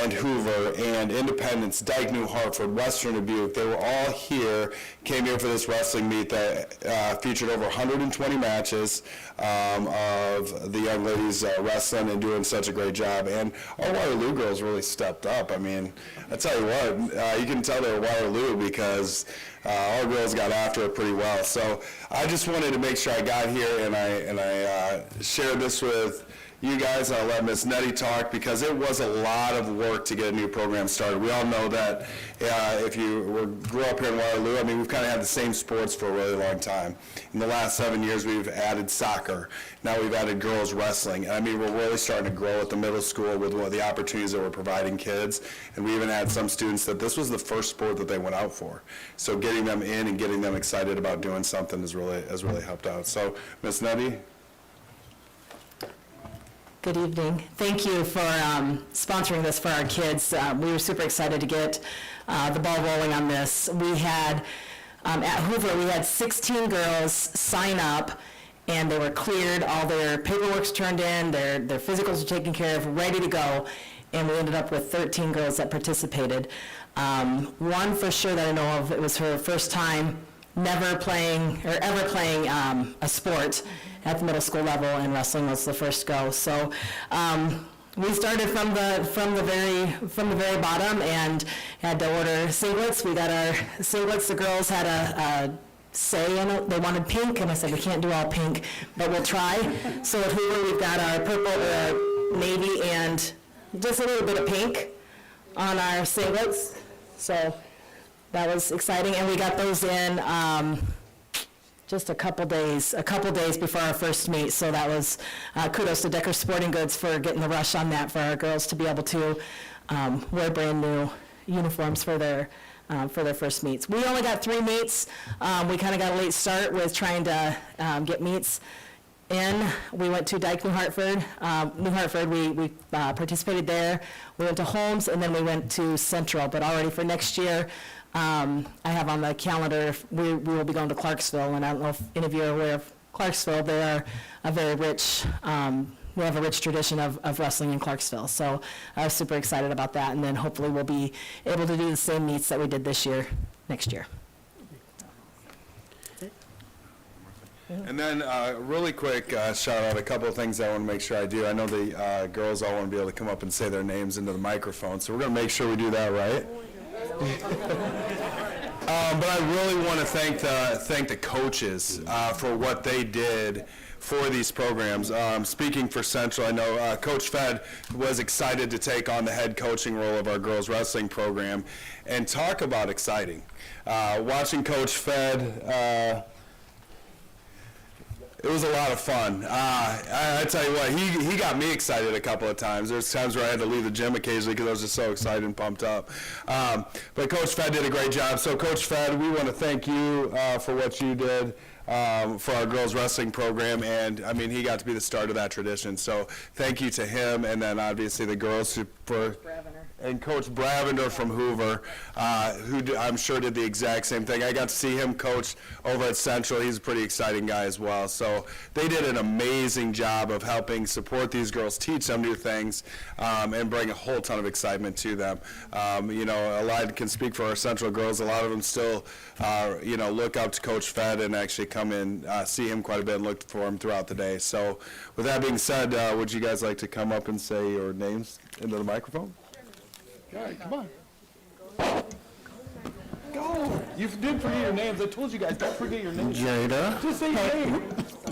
and Hoover, and Independence, Dyke, New Hartford, Western Dubuque. They were all here, came here for this wrestling meet that featured over 120 matches of the young ladies wrestling and doing such a great job. And our Waterloo girls really stepped up. I mean, I tell you what, you can tell they were Waterloo because our girls got after it pretty well. So I just wanted to make sure I got here and I shared this with you guys. I'll let Ms. Nettie talk because it was a lot of work to get a new program started. We all know that if you grew up here in Waterloo, I mean, we've kind of had the same sports for a really long time. In the last 7 years, we've added soccer. Now we've added girls wrestling. And I mean, we're really starting to grow at the middle school with the opportunities that we're providing kids. And we even had some students that this was the first sport that they went out for. So getting them in and getting them excited about doing something has really helped out. So, Ms. Nettie? Good evening. Thank you for sponsoring this for our kids. We were super excited to get the ball rolling on this. We had, at Hoover, we had 16 girls sign up, and they were cleared, all their paperwork's turned in, their physicals are taken care of, ready to go, and we ended up with 13 girls that participated. One for sure that I know of, it was her first time never playing, or ever playing a sport at the middle school level, and wrestling was the first go. So we started from the very bottom and had to order singlets. We got our singlets. The girls had a say in it. They wanted pink, and I said we can't do all pink, but we'll try. So at Hoover, we've got our purple, navy, and just a little bit of pink on our singlets. So that was exciting, and we got those in just a couple days before our first meet. So that was kudos to Decker Sporting Goods for getting the rush on that for our girls to be able to wear brand new uniforms for their first meets. We only got 3 meets. We kind of got a late start with trying to get meets in. We went to Dyke, New Hartford. We participated there. We went to Holmes, and then we went to Central. But already for next year, I have on the calendar, we will be going to Clarksville, and I don't know if any of you are aware of Clarksville. They are a very rich, we have a rich tradition of wrestling in Clarksville. So I was super excited about that, and then hopefully we'll be able to do the same meets that we did this year, next year. And then, really quick, shout out a couple of things I want to make sure I do. I know the girls all want to be able to come up and say their names into the microphone, so we're going to make sure we do that right. But I really want to thank the coaches for what they did for these programs. Speaking for Central, I know Coach Fed was excited to take on the head coaching role of our girls wrestling program, and talk about exciting. Watching Coach Fed, it was a lot of fun. I tell you what, he got me excited a couple of times. There's times where I had to leave the gym occasionally because I was just so excited and pumped up. But Coach Fed did a great job. So Coach Fed, we want to thank you for what you did for our girls wrestling program, and I mean, he got to be the start of that tradition. So thank you to him, and then obviously the girls and Coach Bravender from Hoover, who I'm sure did the exact same thing. I got to see him coach over at Central. He's a pretty exciting guy as well. So they did an amazing job of helping support these girls, teach them new things, and bring a whole ton of excitement to them. You know, Allied can speak for our Central girls. A lot of them still, you know, look up to Coach Fed and actually come in, see him quite a bit and look for him throughout the day. So with that being said, would you guys like to come up and say your names into the microphone? All right, come on. Go. You did forget your names. I told you guys, don't forget your names. Jada. Just say your name.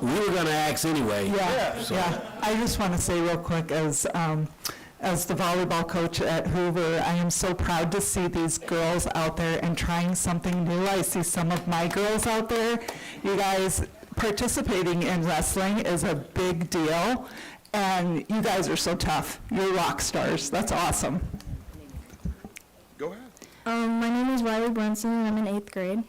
We were going to ask anyway. Yeah. I just want to say real quick, as the volleyball coach at Hoover, I am so proud to see these girls out there and trying something new. I see some of my girls out there. You guys participating in wrestling is a big deal, and you guys are so tough. You're rock stars. That's awesome. Go ahead. My name is Riley Brunson, and I'm in 8th grade.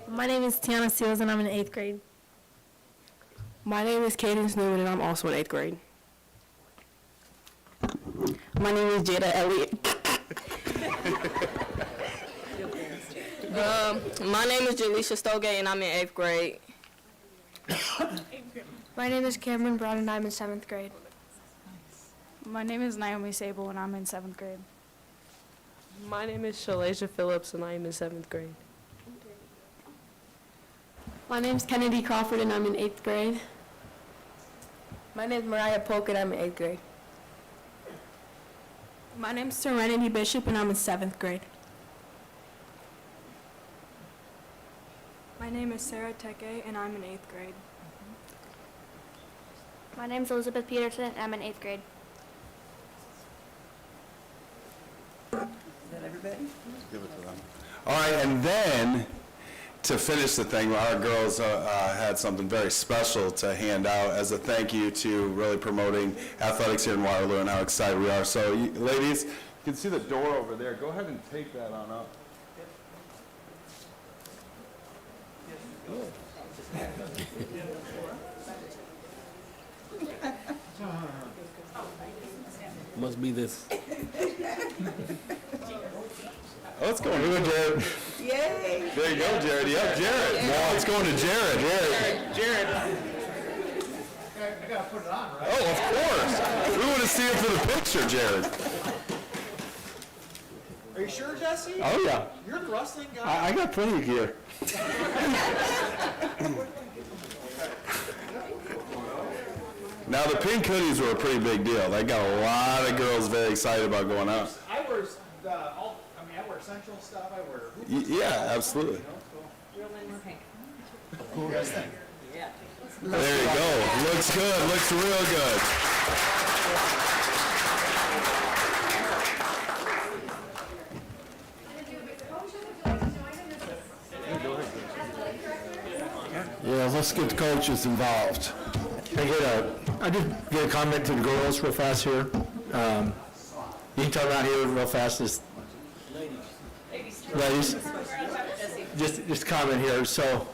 My name is Tiana Seals, and I'm in 8th grade. My name is Cadence Newman, and I'm also in 8th grade. My name is Jada Elliott. My name is Jaleisha Stogate, and I'm in 8th grade. My name is Cameron Brown, and I'm in 7th grade. My name is Naomi Sable, and I'm in 7th grade. My name is Shalasia Phillips, and I am in 7th grade. My name is Kennedy Crawford, and I'm in 8th grade. My name is Mariah Polk, and I'm in 8th grade. My name is Serenity Bishop, and I'm in 7th grade. My name is Sarah Teke, and I'm in 8th grade. My name is Elizabeth Peterson, and I'm in 8th grade. Is that everybody? Give it to them. All right, and then to finish the thing, our girls had something very special to hand out as a thank you to really promoting athletics here in Waterloo and how excited we are. So, ladies, you can see the door over there. Go ahead and take that on up. Must be this. Oh, it's going good, Jared. Yay. There you go, Jared. Yep, Jared. Well, it's going to Jared. Jared. I gotta put it on, right? Oh, of course. We want to see it for the picture, Jared. Are you sure, Jesse? Oh, yeah. You're the wrestling guy. I got plenty of gear. Now, the pink hoodies were a pretty big deal. They got a lot of girls very excited about going out. I wear I wear essential stuff. I wear. Yeah, absolutely. What do you guys think? There you go. Looks good. Looks real good. Yeah, let's get the coaches involved. I just get a comment to the girls real fast here. You can turn around here real fast. Ladies. Just a comment here. So,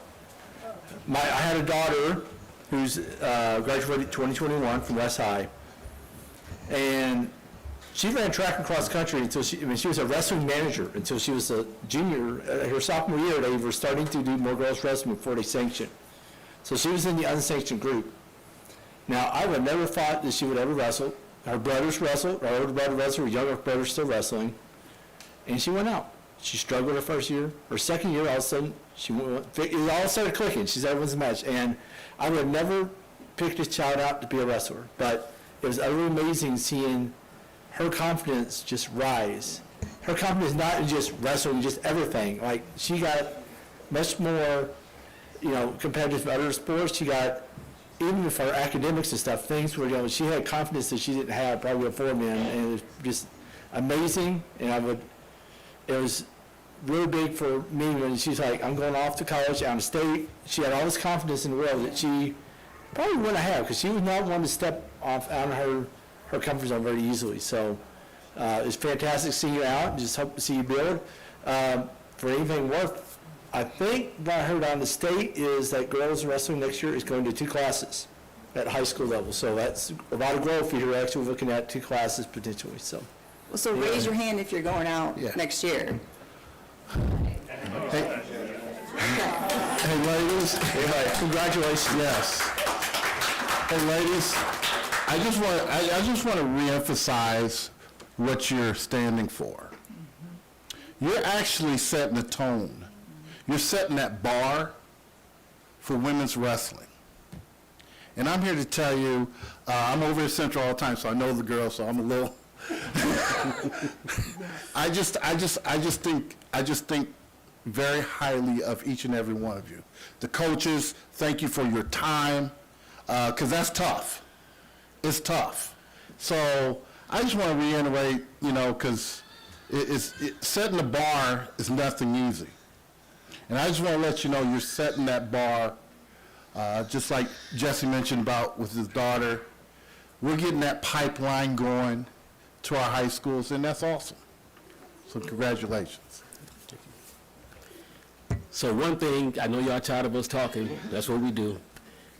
I had a daughter who's graduated 2021 from West High, and she ran track and cross country until she was a wrestling manager until she was a junior. Her sophomore year, they were starting to do more girls wrestling before they sanctioned. So she was in the unsanctioned group. Now, I would never thought that she would ever wrestle. Her brothers wrestled, her older brother wrestled, her younger brother's still wrestling, and she went out. She struggled her first year. Her second year, all of a sudden, it all started clicking. She's everyone's match. And I would have never picked this child out to be a wrestler, but it was utterly amazing seeing her confidence just rise. Her confidence not in just wrestling, just everything. Like, she got much more, competitive in other sports. She got, even for academics and stuff, things where, she had confidence that she didn't have probably before men, and it was just amazing. And it was really big for me when she's like, I'm going off to college, out of state. She had all this confidence in the world that she probably wouldn't have, because she was not one to step off out of her comfort zone very easily. So it's fantastic seeing you out, and just hope to see you build. For anything worth, I think what I heard on the state is that girls wrestling next year is going to 2 classes at high school level. So that's a lot of growth if you're actually looking at 2 classes potentially. So. Well, so raise your hand if you're going out next year. Hey, ladies. Congratulations. Yes. Hey, ladies, I just want to reemphasize what you're standing for. You're actually setting the tone. You're setting that bar for women's wrestling. And I'm here to tell you, I'm over at Central all the time, so I know the girls, so I'm a little. I just think very highly of each and every one of you. The coaches, thank you for your time, because that's tough. It's tough. So I just want to reiterate, because setting the bar is nothing easy. And I just want to let you know you're setting that bar, just like Jesse mentioned about with his daughter. We're getting that pipeline going to our high schools, and that's awesome. So congratulations. So one thing, I know y'all tired of us talking, that's what we do.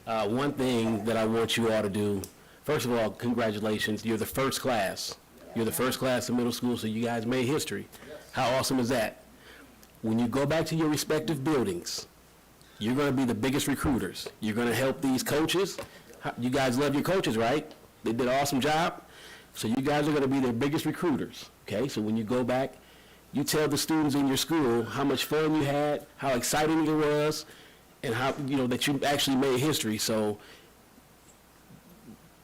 One thing that I want you all to do, first of all, congratulations, you're the first class. You're the first class in middle school, so you guys made history. How awesome is that? When you go back to your respective buildings, you're going to be the biggest recruiters. You're going to help these coaches. You guys love your coaches, right? They did an awesome job. So you guys are going to be their biggest recruiters, okay? So when you go back, you tell the students in your school how much fun you had, how exciting it was, and how, that you actually made history. So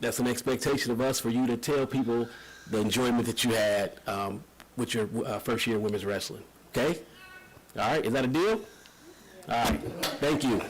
that's an expectation of us for you to tell people the enjoyment that you had with your first year of women's wrestling, okay? All right, is that a deal? All right, thank you.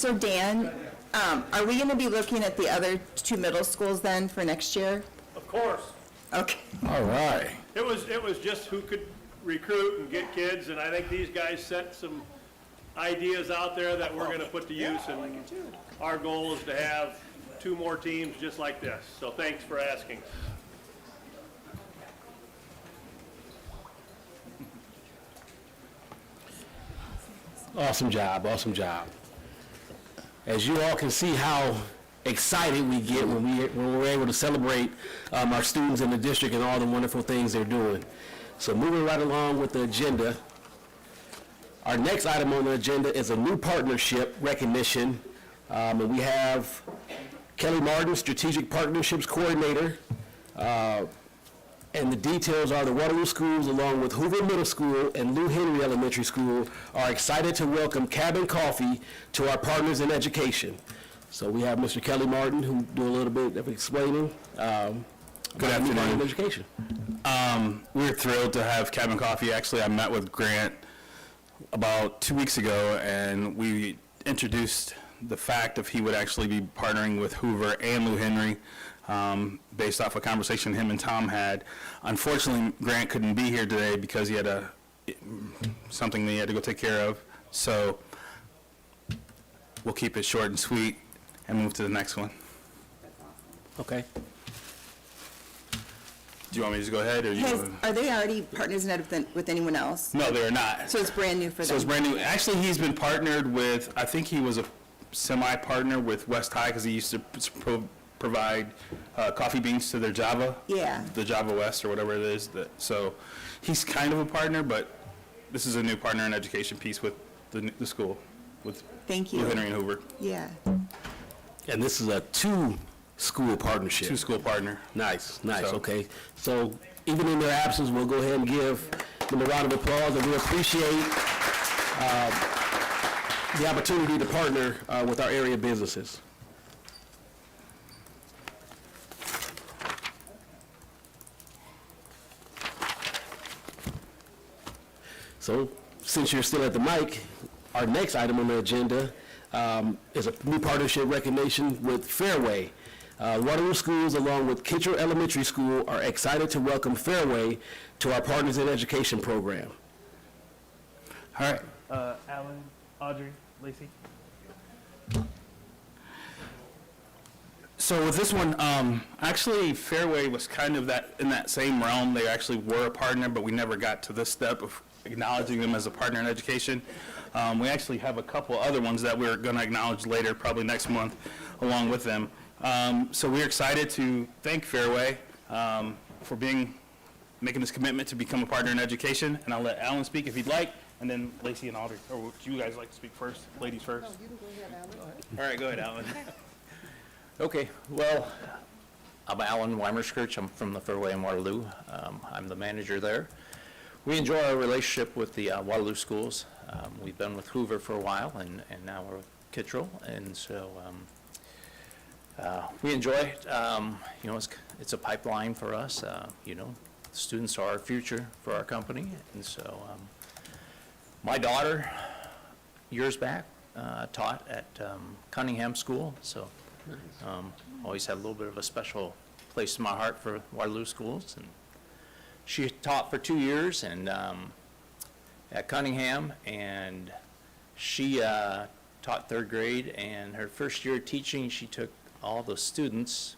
So Dan, are we going to be looking at the other two middle schools then for next year? Of course. Okay. All right. It was just who could recruit and get kids, and I think these guys set some ideas out there that we're gonna put to use, and our goal is to have 2 more teams just like this. So thanks for asking. Awesome job, awesome job. As you all can see how excited we get when we're able to celebrate our students in the district and all the wonderful things they're doing. So moving right along with the agenda, our next item on the agenda is a new partnership recognition. And we have Kelly Martin, Strategic Partnerships Coordinator. And the details are the Waterloo schools, along with Hoover Middle School and Lou Henry Elementary School, are excited to welcome Cabin Coffee to our partners in education. So we have Mr. Kelly Martin, who do a little bit of explaining. Good afternoon. Education. We're thrilled to have Cabin Coffee. Actually, I met with Grant about 2 weeks ago, and we introduced the fact of he would actually be partnering with Hoover and Lou Henry, based off a conversation him and Tom had. Unfortunately, Grant couldn't be here today because he had something that he had to go take care of. So we'll keep it short and sweet and move to the next one. Okay. Do you want me to just go ahead, or Are they already partners in ed with anyone else? No, they're not. So it's brand new for them? So it's brand new. Actually, he's been partnered with, I think he was a semi-partner with West High because he used to provide coffee beans to their Java. Yeah. The Java West or whatever it is. So he's kind of a partner, but this is a new partner in education piece with the school, with Thank you. Lou Henry and Hoover. Yeah. And this is a two-school partnership. Two-school partner. Nice, nice, So- okay. So even in their absence, we'll go ahead and give them a round of applause, and we appreciate the opportunity to partner with our area businesses. So since you're still at the mic, our next item on the agenda is a new partnership recognition with Fairway. Waterloo schools, along with Kitcher Elementary School, are excited to welcome Fairway to our Partners in Education program. All right. Alan, Audrey, Lacey. So with this one, actually Fairway was kind of in that same realm. They actually were a partner, but we never got to this step of acknowledging them as a partner in education. We actually have a couple other ones that we're going to acknowledge later, probably next month, along with them. So we're excited to thank Fairway for making this commitment to become a partner in education. And I'll let Alan speak if he'd like, and then Lacey and Audrey. Or would you guys like to speak first? Ladies first. No, you can go ahead, Alan. All right, go ahead, Alan. Okay, well, I'm Alan Weimerskirch. I'm from the Fairway in Waterloo. I'm the manager there. We enjoy our relationship with the Waterloo schools. We've been with Hoover for a while, and now we're with Kittrell, and so we enjoy it. You know, it's a pipeline for us. You know, students are our future for our company, and so my daughter, years back, taught at Cunningham School, so always had a little bit of a special place in my heart for Waterloo schools. And she taught for 2 years and at Cunningham, and she taught 3rd grade, and her first year of teaching, she took all the students,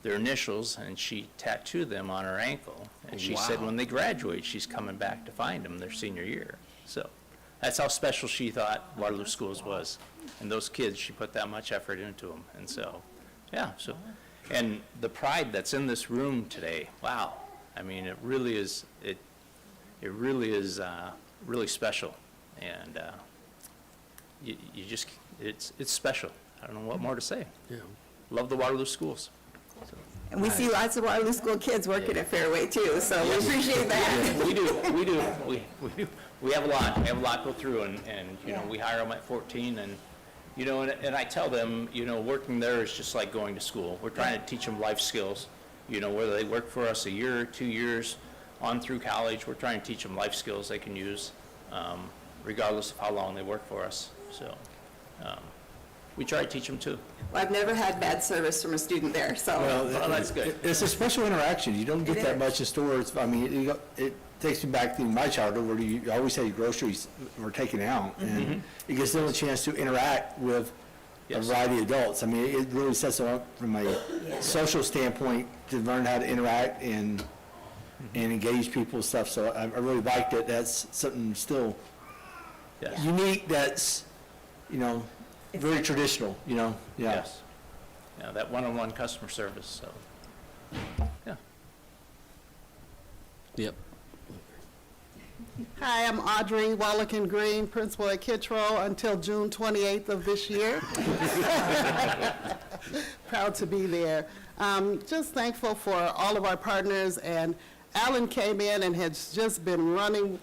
their initials, and she tattooed them on her ankle. And she said when they graduate, she's coming back to find them their senior year. So that's how special she thought Waterloo Schools was. And those kids, she put that much effort into them. And so, yeah, so, and the pride that's in this room today, wow. I mean, it really is, it really is really special. And you just, it's special. I don't know what more to say. Yeah. Love the Waterloo Schools. So. And we see lots of Waterloo School kids working at Fairway too, so we appreciate that. Yeah, we do. We have a lot. We have a lot go through, and you know, we hire them at 14, and you know, and I tell them, you know, working there is just like going to school. We're trying to teach them life skills. You know, whether they work for us a year or 2 years on through college, we're trying to teach them life skills they can use, regardless of how long they work for us. So, we try to teach them too. Well, I've never had bad service from a student there, so. Well, that's good. It's a special interaction. You don't get It that is. much in stores. I mean, it takes me back to my childhood where you always had groceries were taken out. And it gives them a chance to interact with a variety of adults. I mean, it really sets them up from a social standpoint to learn how to interact and engage people and stuff. So I really liked it. That's something still unique that's, very traditional, Yeah. Yes. Yeah, that one-on-one customer service, so, yeah. Yep. Hi, I'm Audrey Wallakin Green, principal at Kittredge until June 28th of this year. Proud to be there. Just thankful for all of our partners, and Alan came in and has just been running,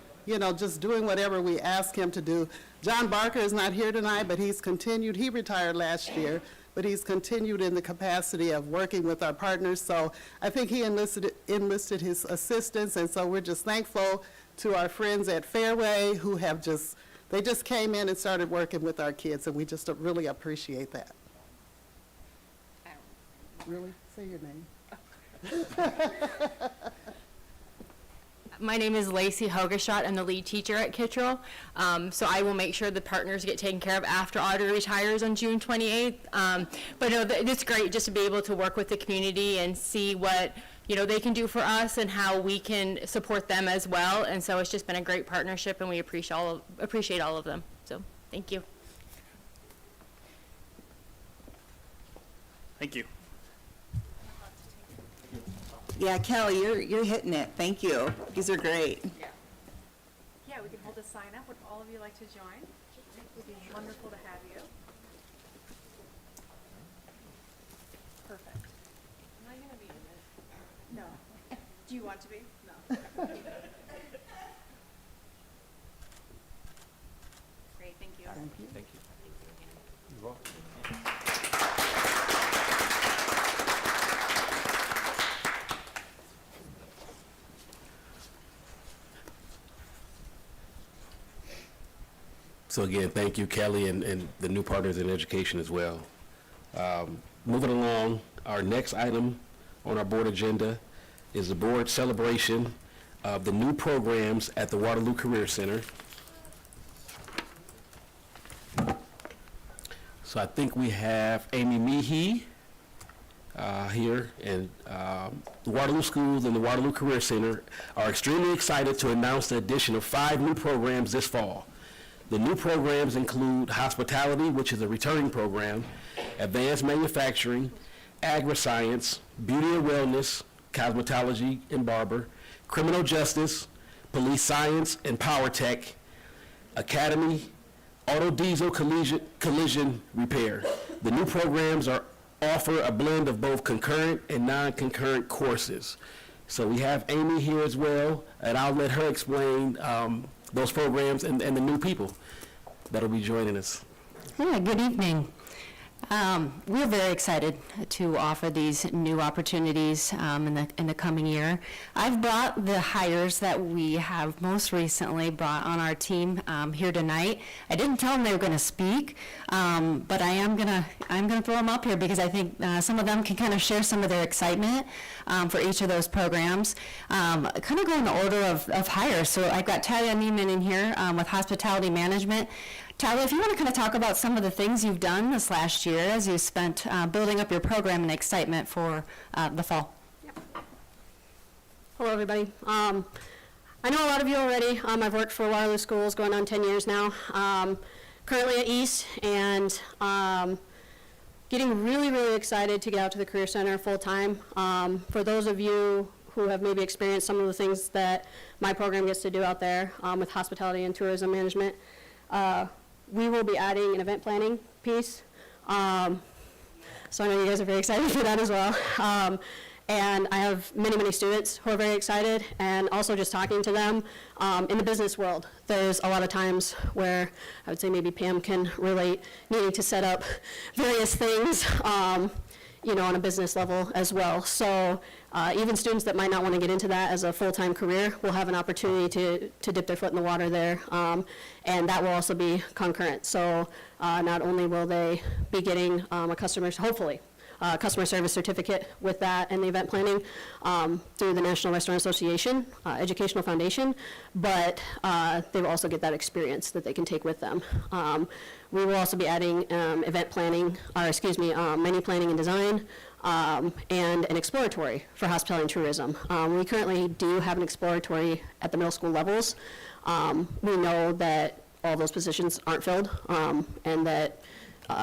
just doing whatever we ask him to do. John Barker is not here tonight, but he's continued. He retired last year, but he's continued in the capacity of working with our partners. So I think he enlisted his assistance, and so we're just thankful to our friends at Fairway who have they just came in and started working with our kids, and we just really appreciate that. Really? Say your name. My name is Lacey Hogeschott. I'm the lead teacher at Kittredge. So I will make sure the partners get taken care of after Audrey retires on June 28th. But no, it's great just to be able to work with the community and see what they can do for us and how we can support them as well. And so it's just been a great partnership, and we appreciate all of them. So thank you. Thank you. Yeah, Kelly, you're hitting it. Thank you. These are great. Yeah, we can hold a sign up. Would all of you like to join? It would be wonderful to have you. Perfect. Am I going to be in it? No. Do you want to be? No. Great, thank you. Thank you. Thank you. You're welcome. So again, thank you, Kelly, and the new partners in education as well. Moving along, our next item on our board agenda is the board celebration of the new programs at the Waterloo Career Center. So I think we have Amy Meehee here, and the Waterloo Schools and the Waterloo Career Center are extremely excited to announce the addition of 5 new programs this fall. The new programs include hospitality, which is a returning program, advanced manufacturing, agri-science, beauty and wellness, cosmetology and barber, criminal justice, police science and power tech, academy, auto diesel collision repair. The new programs offer a blend of both concurrent and non-concurrent courses. So we have Amy here as well, and I'll let her explain those programs and the new people that'll be joining us. Yeah, good evening. We're very excited to offer these new opportunities in the coming year. I've brought the hires that we have most recently brought on our team here tonight. I didn't tell them they were going to speak, but I'm gonna throw them up here because I think some of them can kind of share some of their excitement for each of those programs. Kind of go in the order of hires. So I've got Talia Neiman in here with hospitality management. Tyler, if you want to kind of talk about some of the things you've done this last year as you spent building up your program and excitement for the fall. Hello, everybody. I know a lot of you already. I've worked for Waterloo Schools going on 10 years now. Currently at East, and getting really, really excited to get out to the Career Center full time. For those of you who have maybe experienced some of the things that my program gets to do out there with hospitality and tourism management, we will be adding an event planning piece. So I know you guys are very excited for that as well. And I have many, many students who are very excited, and also just talking to them in the business world. There's a lot of times where I would say maybe Pam can relate, needing to set up various things on a business level as well. So even students that might not want to get into that as a full-time career will have an opportunity to dip their foot in the water there, and that will also be concurrent. So not only will they be getting a customer service certificate with that and the event planning through the National Restaurant Association Educational Foundation, but they will also get that experience that they can take with them. We will also be adding menu planning and design, and an exploratory for hospitality and tourism. We currently do have an exploratory at the middle school levels. We know that all those positions aren't filled, and that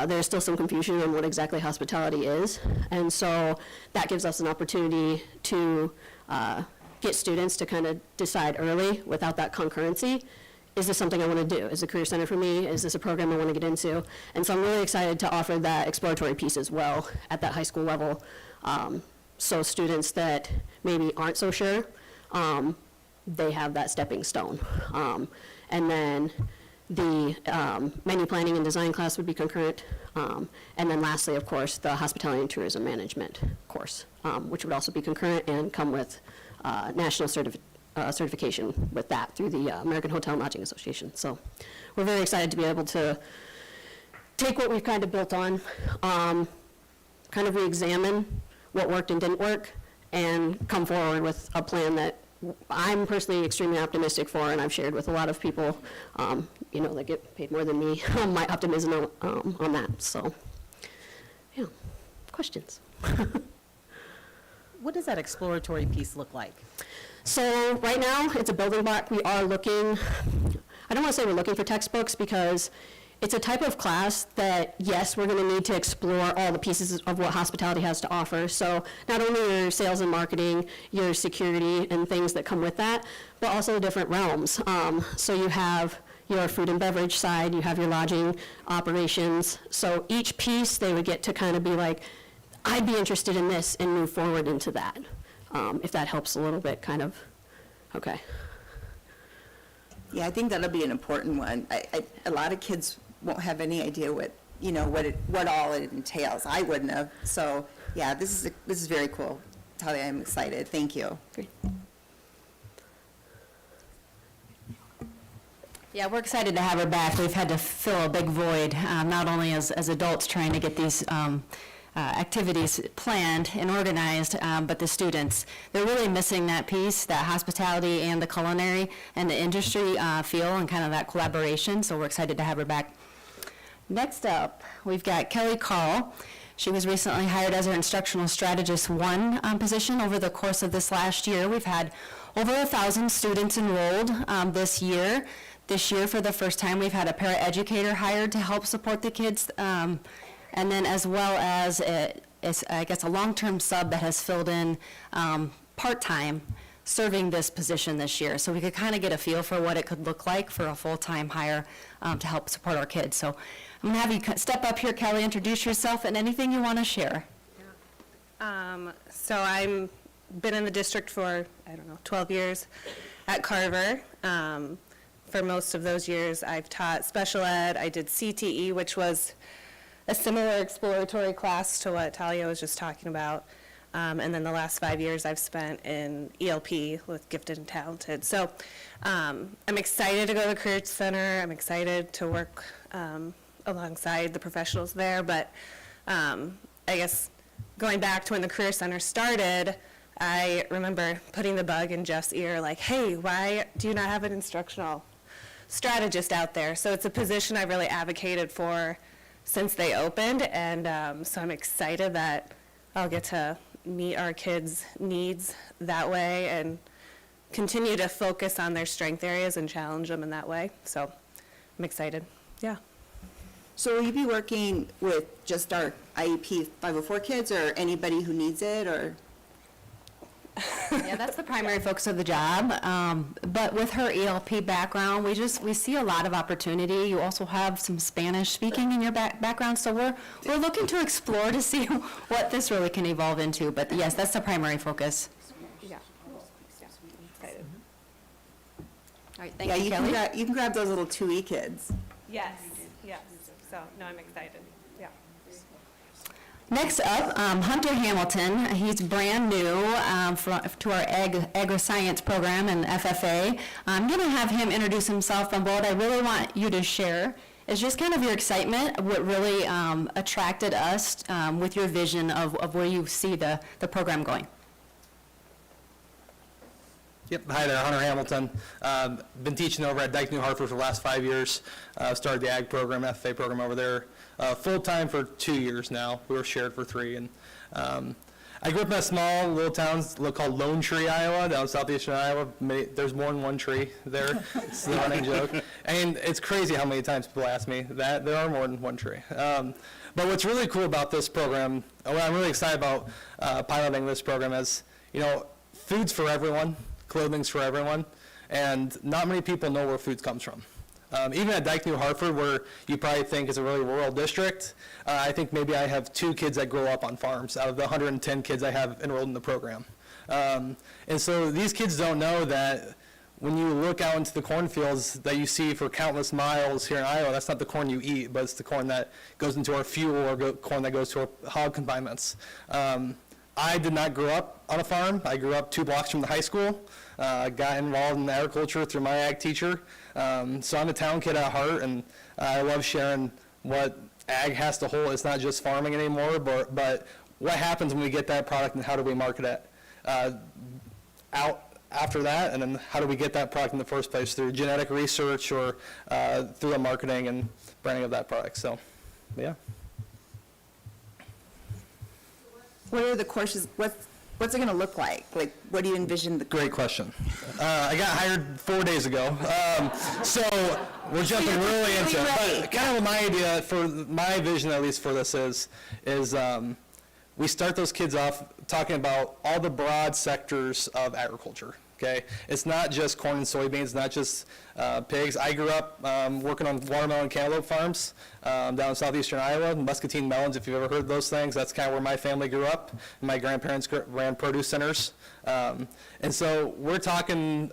there's still some confusion on what exactly hospitality is. And so that gives us an opportunity to get students to kind of decide early without that concurrency. Is this something I want to do? Is the Career Center for me? Is this a program I want to get into? And so I'm really excited to offer that exploratory piece as well at that high school level. So students that maybe aren't so sure, they have that stepping stone. And then the menu planning and design class would be concurrent. And then lastly, of course, the hospitality and tourism management course, which would also be concurrent and come with national certification with that through the American Hotel and Lodging Association. So we're very excited to be able to take what we've kind of built on, kind of re-examine what worked and didn't work, and come forward with a plan that I'm personally extremely optimistic for, and I've shared with a lot of people, that get paid more than me, my optimism on that. So, yeah, questions? What does that exploratory piece look like? So right now, it's a building block. We are looking, I don't want to say we're looking for textbooks, because it's a type of class that, yes, we're going to need to explore all the pieces of what hospitality has to offer. So not only your sales and marketing, your security and things that come with that, but also the different realms. So you have your food and beverage side, you have your lodging operations. So each piece, they would get to kind of be like, I'd be interested in this, and move forward into that. If that helps a little bit, kind of. Okay. Yeah, I think that'll be an important one. A lot of kids won't have any idea what all it entails. I wouldn't have. So yeah, this is very cool. Talia, I'm excited. Thank you. Great. Yeah, we're excited to have her back. We've had to fill a big void, not only as adults trying to get these activities planned and organized, but the students. They're really missing that piece, that hospitality and the culinary and the industry feel and kind of that collaboration, so we're excited to have her back. Next up, we've got Kelly Carl. She was recently hired as our Instructional Strategist 1 position over the course of this last year. We've had over 1,000 students enrolled this year. This year, for the first time, we've had a paraeducator hired to help support the kids, and then as well as, I guess, a long-term sub that has filled in part-time serving this position this year. So we could kind of get a feel for what it could look like for a full-time hire to help support our kids. So I'm going to have you step up here, Kelly, introduce yourself and anything you want to share. So I'm been in the district for, 12 years at Carver. For most of those years, I've taught special ed. I did CTE, which was a similar exploratory class to what Talia was just talking about. And then the last 5 years I've spent in ELP with gifted and talented. So I'm excited to go to the Career Center. I'm excited to work alongside the professionals there. But I guess going back to when the Career Center started, I remember putting the bug in Jeff's ear, like, hey, why do you not have an instructional strategist out there? So it's a position I really advocated for since they opened, and so I'm excited that I'll get to meet our kids' needs that way and continue to focus on their strength areas and challenge them in that way. So I'm excited. Yeah. So will you be working with just our IEP 504 kids or anybody who needs it, or? Yeah, that's the primary focus of the job. But with her ELP background, we see a lot of opportunity. You also have some Spanish speaking in your background, so we're looking to explore to see what this really can evolve into. But yes, that's the primary focus. Yeah. Excited. All right, thank you, Kelly. You can grab those little 2E kids. Yes. Yes. So no, I'm excited. Yeah. Next up, Hunter Hamilton. He's brand new to our agri-science program in FFA. I'm going to have him introduce himself, but what I really want you to share is just kind of your excitement, what really attracted us with your vision of where you see the program going. Yep, hi there, Hunter Hamilton. Been teaching over at Dyke New Hartford for the last 5 years. Started the ag program, FFA program over there, full-time for 2 years now. We were shared for 3. And I grew up in a small little town called Lone Tree, Iowa, down southeastern Iowa. There's more than one tree there. It's the running joke. And it's crazy how many times people ask me that. There are more than one tree. But what's really cool about this program, what I'm really excited about piloting this program is, food's for everyone. Clothing's for everyone, and not many people know where food comes from. Even at Dyke New Hartford, where you probably think is a really rural district, I think maybe I have 2 kids that grow up on farms out of the 110 kids I have enrolled in the program. And so these kids don't know that when you look out into the cornfields that you see for countless miles here in Iowa, that's not the corn you eat, but it's the corn that goes into our fuel or corn that goes to our hog confinements. I did not grow up on a farm. I grew up 2 blocks from the high school. Got involved in agriculture through my ag teacher. So I'm a town kid at heart, and I love sharing what ag has to hold. It's not just farming anymore, but what happens when we get that product and how do we market it out after that, and then how do we get that product in the first place through genetic research or through the marketing and branding of that product. So, yeah. What are the courses, what's it going to look like? Like, what do you envision? Great question. I got hired 4 days ago, so we're jumping really into it. But kind of my idea, for my vision at least for this is we start those kids off talking about all the broad sectors of agriculture. Okay, it's not just corn and soybeans, not just pigs. I grew up working on watermelon and cantaloupe farms down in southeastern Iowa, muscatine melons, if you've ever heard those things. That's kind of where my family grew up. My grandparents ran produce centers. And so we're talking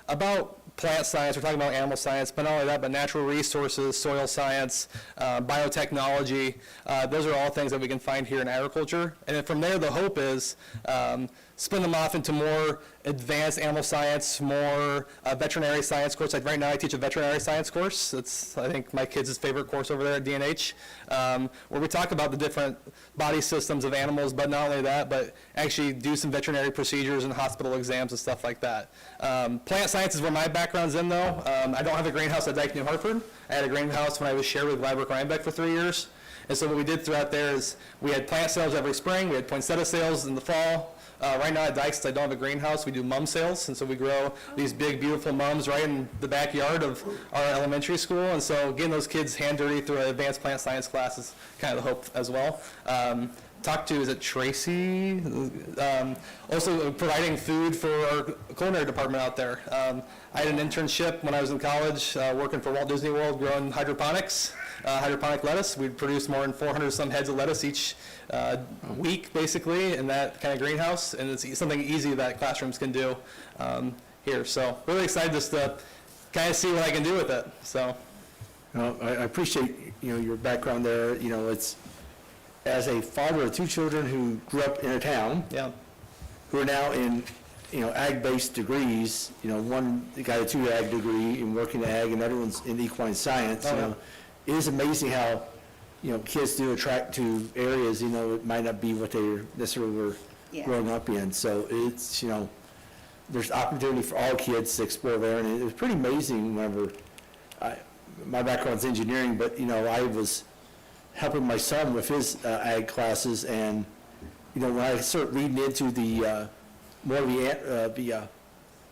about plant science, we're talking about animal science, but not only that, but natural resources, soil science, biotechnology. Those are all things that we can find here in agriculture. And then from there, the hope is spin them off into more advanced animal science, more veterinary science course. Like right now I teach a veterinary science course. It's, I think, my kids' favorite course over there at D&H, where we talk about the different body systems of animals, but not only that, but actually do some veterinary procedures and hospital exams and stuff like that. Plant science is where my background's in, though. I don't have a greenhouse at Dyke New Hartford. I had a greenhouse when I was shared with Liebrecht-Reinbeck for 3 years. And so what we did throughout there is we had plant sales every spring, we had poinsettia sales in the fall. Right now at Dyke, since I don't have a greenhouse, we do mum sales, and so we grow these big, beautiful mums right in the backyard of our elementary school, and so getting those kids hand dirty through an advanced plant science class is kind of the hope as well. Talked to, is it Tracy? Also providing food for our culinary department out there. I had an internship when I was in college working for Walt Disney World growing hydroponics. Hydroponic lettuce. We produce more than 400 some heads of lettuce each week, basically, in that kind of greenhouse, and it's something easy that classrooms can do here. So really excited just to kind of see what I can do with it. So, I appreciate your background there. It's as a father of 2 children who grew up in a town, who are now in ag-based degrees. One got a 2 ag degree in working ag, and the other one's in equine science. It is amazing how, kids do attract to areas, it might not be what they necessarily were growing up in. So it's, there's opportunity for all kids to explore there. And it was pretty amazing whenever, my background's engineering, but, I was helping my son with his ag classes. And, when I started reading into the, more of the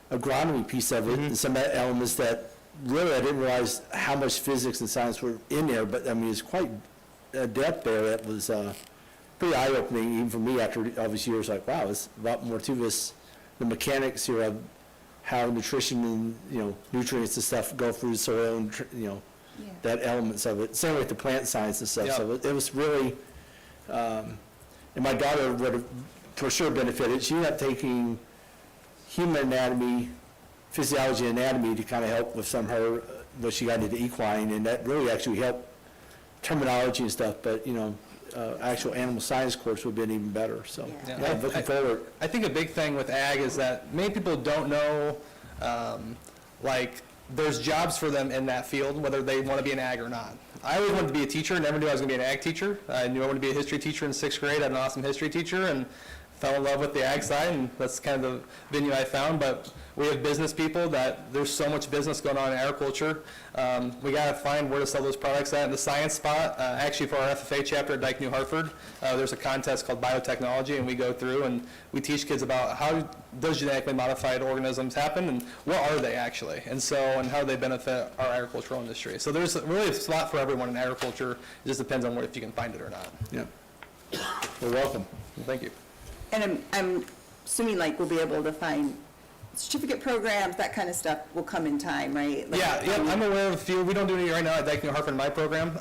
agronomy piece of it, and some elements that really I didn't realize how much physics and science were in there, but I mean it's quite a depth there that was pretty eye-opening even for me after all these years. Like, wow, there's a lot more to this, the mechanics here of how nutrition and nutrients and stuff go through the soil, and that elements of it. Same with the plant science and stuff. So it was really, and my daughter would have for sure benefited. She ended up taking human anatomy, physiology and anatomy to kind of help with some of her, what she got into equine, and that really actually helped terminology and stuff. But, actual animal science course would have been even better, so, Yeah. yeah, looking forward. I think a big thing with ag is that many people don't know, like, there's jobs for them in that field, whether they want to be an ag or not. I always wanted to be a teacher, never knew I was going to be an ag teacher. I knew I wanted to be a history teacher in 6th grade. I had an awesome history teacher and fell in love with the ag side, and that's kind of the venue I found. But we have business people that there's so much business going on in agriculture. We got to find where to sell those products at. In the science spot, actually for our FFA chapter at Dike New Hartford, there's a contest called biotechnology, and we go through and we teach kids about how does genetically modified organisms happen and what are they actually, and how they benefit our agricultural industry. So there's really a slot for everyone in agriculture. It just depends on if you can find it or not. Yeah. Well, welcome. Thank you. And I'm assuming like we'll be able to find certificate programs, that kind of stuff will come in time, right? Like, Yeah, I'm aware of a few. We don't do any right now at Dike New Hartford in my program.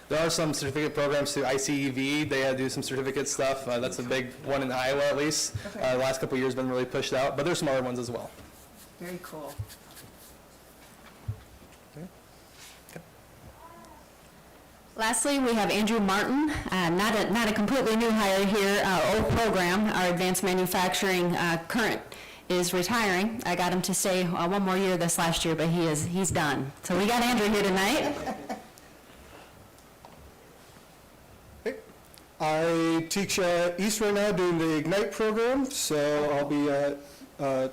There are some certificate programs through ICEV. They do some certificate stuff. That's a big one in Iowa, at least. Okay. The last couple of years been really pushed out, but there's some other ones as well. Very cool. Lastly, we have Andrew Martin, not a completely new hire here, old program, our advanced manufacturing current is retiring. I got him to stay one more year this last year, but he's done. So we got Andrew here tonight. I teach East right now doing the Ignite program, so I'll be at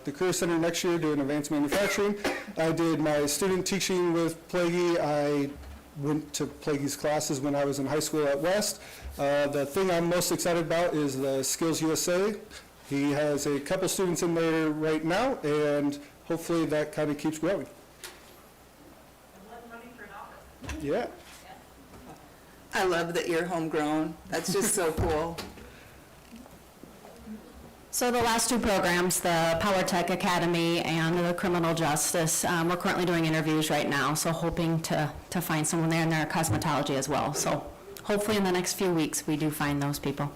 the Career Center next year doing advanced manufacturing. I did my student teaching with Plaguey. I went to Plaguey's classes when I was in high school at West. The thing I'm most excited about is the Skills USA. He has a couple students in there right now, and hopefully that kind of keeps growing. Yeah. I love that you're homegrown. That's just so cool. So the last two programs, the Power Tech Academy and the Criminal Justice, we're currently doing interviews right now, so hoping to find someone there in their cosmetology as well. So hopefully in the next few weeks, we do find those people.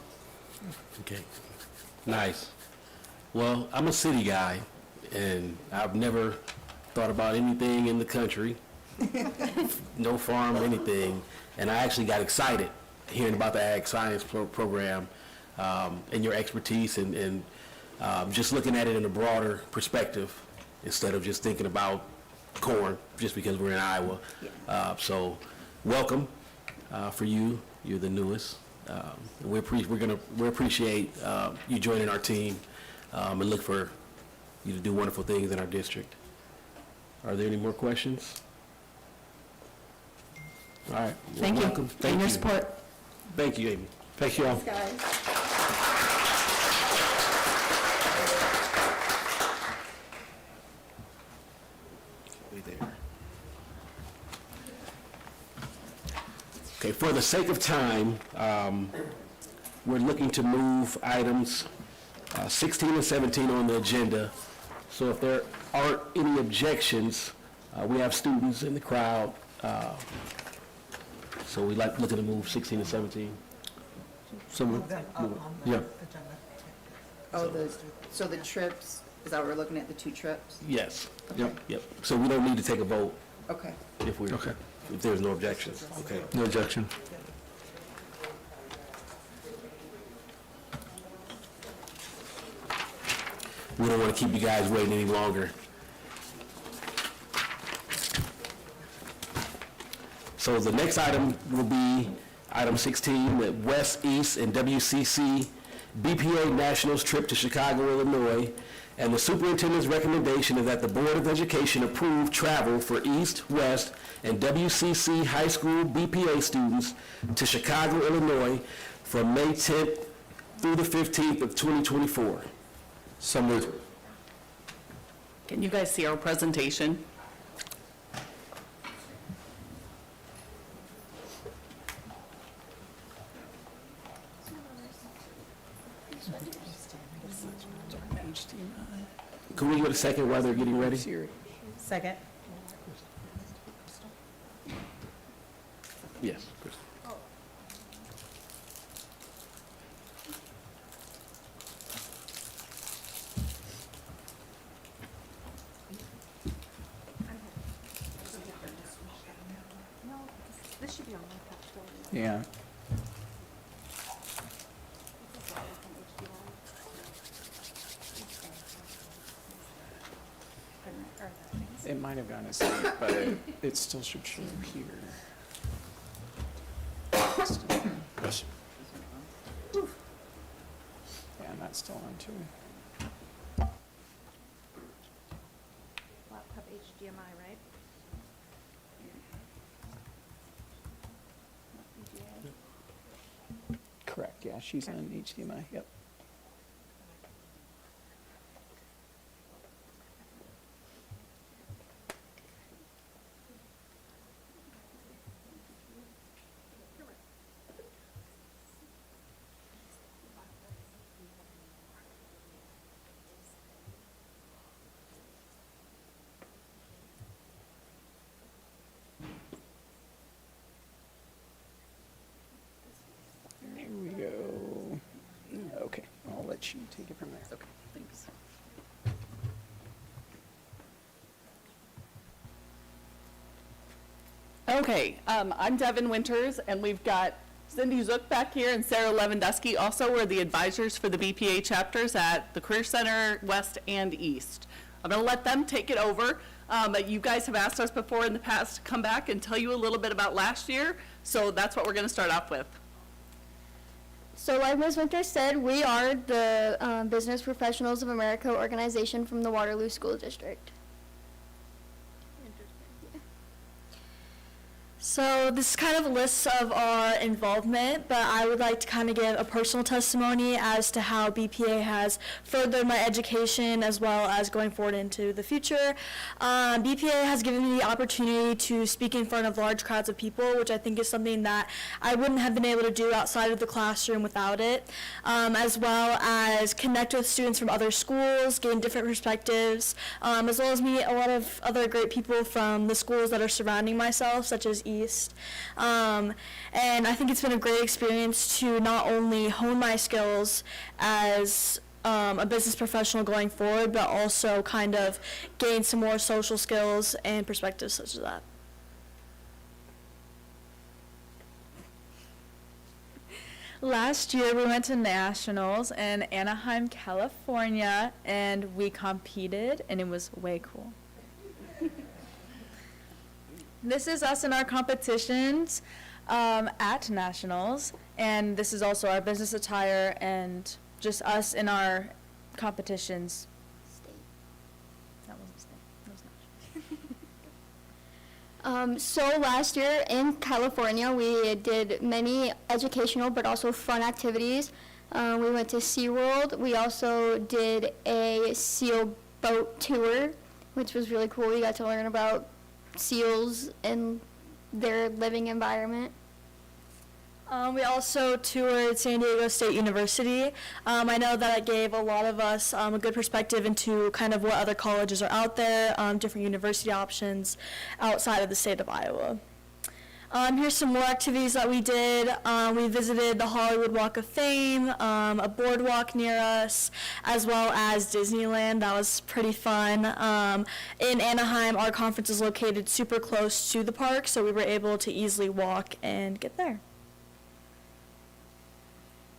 Okay, nice. Well, I'm a city guy, and I've never thought about anything in the country, no farm, anything, and I actually got excited hearing about the ag science program and your expertise and just looking at it in a broader perspective instead of just thinking about corn just because we're in Iowa. So welcome for you. You're the newest. We appreciate you joining our team and look for you to do wonderful things in our district. Are there any more questions? All right. Thank you. Welcome. Thank and your you. support. Thank you, Amy. Thank you all. Okay, for the sake of time, we're looking to move items 16 and 17 on the agenda. So if there aren't any objections, we have students in the crowd. So we'd like looking to move 16 and 17. Someone? Yeah. Oh, so the trips, is that what we're looking at, the 2 trips? Yes. Okay. Yep. So we don't need to take a vote Okay. if there's no objections. Okay. No objection. We don't want to keep you guys waiting any longer. So the next item will be item 16, the West, East, and WCC BPA Nationals trip to Chicago, Illinois. And the superintendent's recommendation is that the Board of Education approve travel for East, West, and WCC high school BPA students to Chicago, Illinois from May 10th through the 15th of 2024. So moved. Can you guys see our presentation? Can we get a second while they're getting ready? Second. Yes. This should be on my Yeah. It might have gone to sleep, but it still should show here. Yes. Yeah, and that's still on too. Laptop HDMI, right? Correct, yeah, she's on HDMI, yep. Here we go. Okay, I'll let you take it from there. Okay, thanks. Okay, I'm Devin Winters, and we've got Cindy Zook back here and Sarah Lewandowski. Also, we're the advisors for the BPA chapters at the Career Center West and East. I'm going to let them take it over. But you guys have asked us before in the past to come back and tell you a little bit about last year, so that's what we're going to start off with. So like Ms. Winters said, we are the Business Professionals of America organization from the Waterloo School District. So this is kind of a list of our involvement, but I would like to kind of give a personal testimony as to how BPA has furthered my education as well as going forward into the future. BPA has given me the opportunity to speak in front of large crowds of people, which I think is something that I wouldn't have been able to do outside of the classroom without it, as well as connect with students from other schools, gain different perspectives, as well as meet a lot of other great people from the schools that are surrounding myself, such as East. And I think it's been a great experience to not only hone my skills as a business professional going forward, but also kind of gain some more social skills and perspectives such as that. Last year we went to nationals in Anaheim, California, and we competed, and it was way cool. This is us in our competitions at nationals, and this is also our business attire and just us in our competitions. That wasn't state. That was not. So last year in California, we did many educational but also fun activities. We went to SeaWorld. We also did a seal boat tour, which was really cool. We got to learn about seals and their living environment. We also toured San Diego State University. I know that it gave a lot of us a good perspective into kind of what other colleges are out there, different university options outside of the state of Iowa. Here's some more activities that we did. We visited the Hollywood Walk of Fame, a boardwalk near us, as well as Disneyland. That was pretty fun. In Anaheim, our conference is located super close to the park, so we were able to easily walk and get there.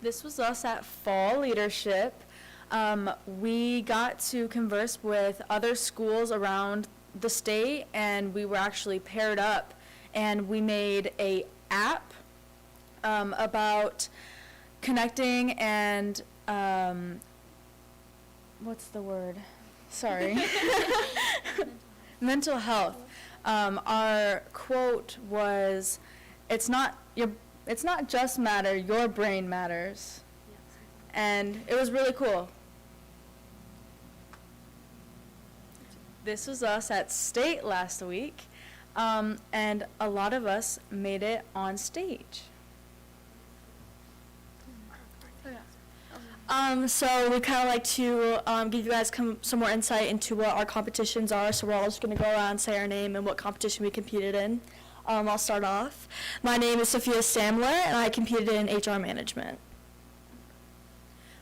This was us at Fall Leadership. We got to converse with other schools around the state, and we were actually paired up, and we made a app about connecting and what's the word? Sorry. Mental health. Our quote was, it's not just matter, your brain matters. And it was really cool. This was us at state last week, and a lot of us made it on stage. So we kind of like to give you guys some more insight into what our competitions are. So we're all just going to go around and say our name and what competition we competed in. I'll start off. My name is Sophia Samler, and I competed in HR management.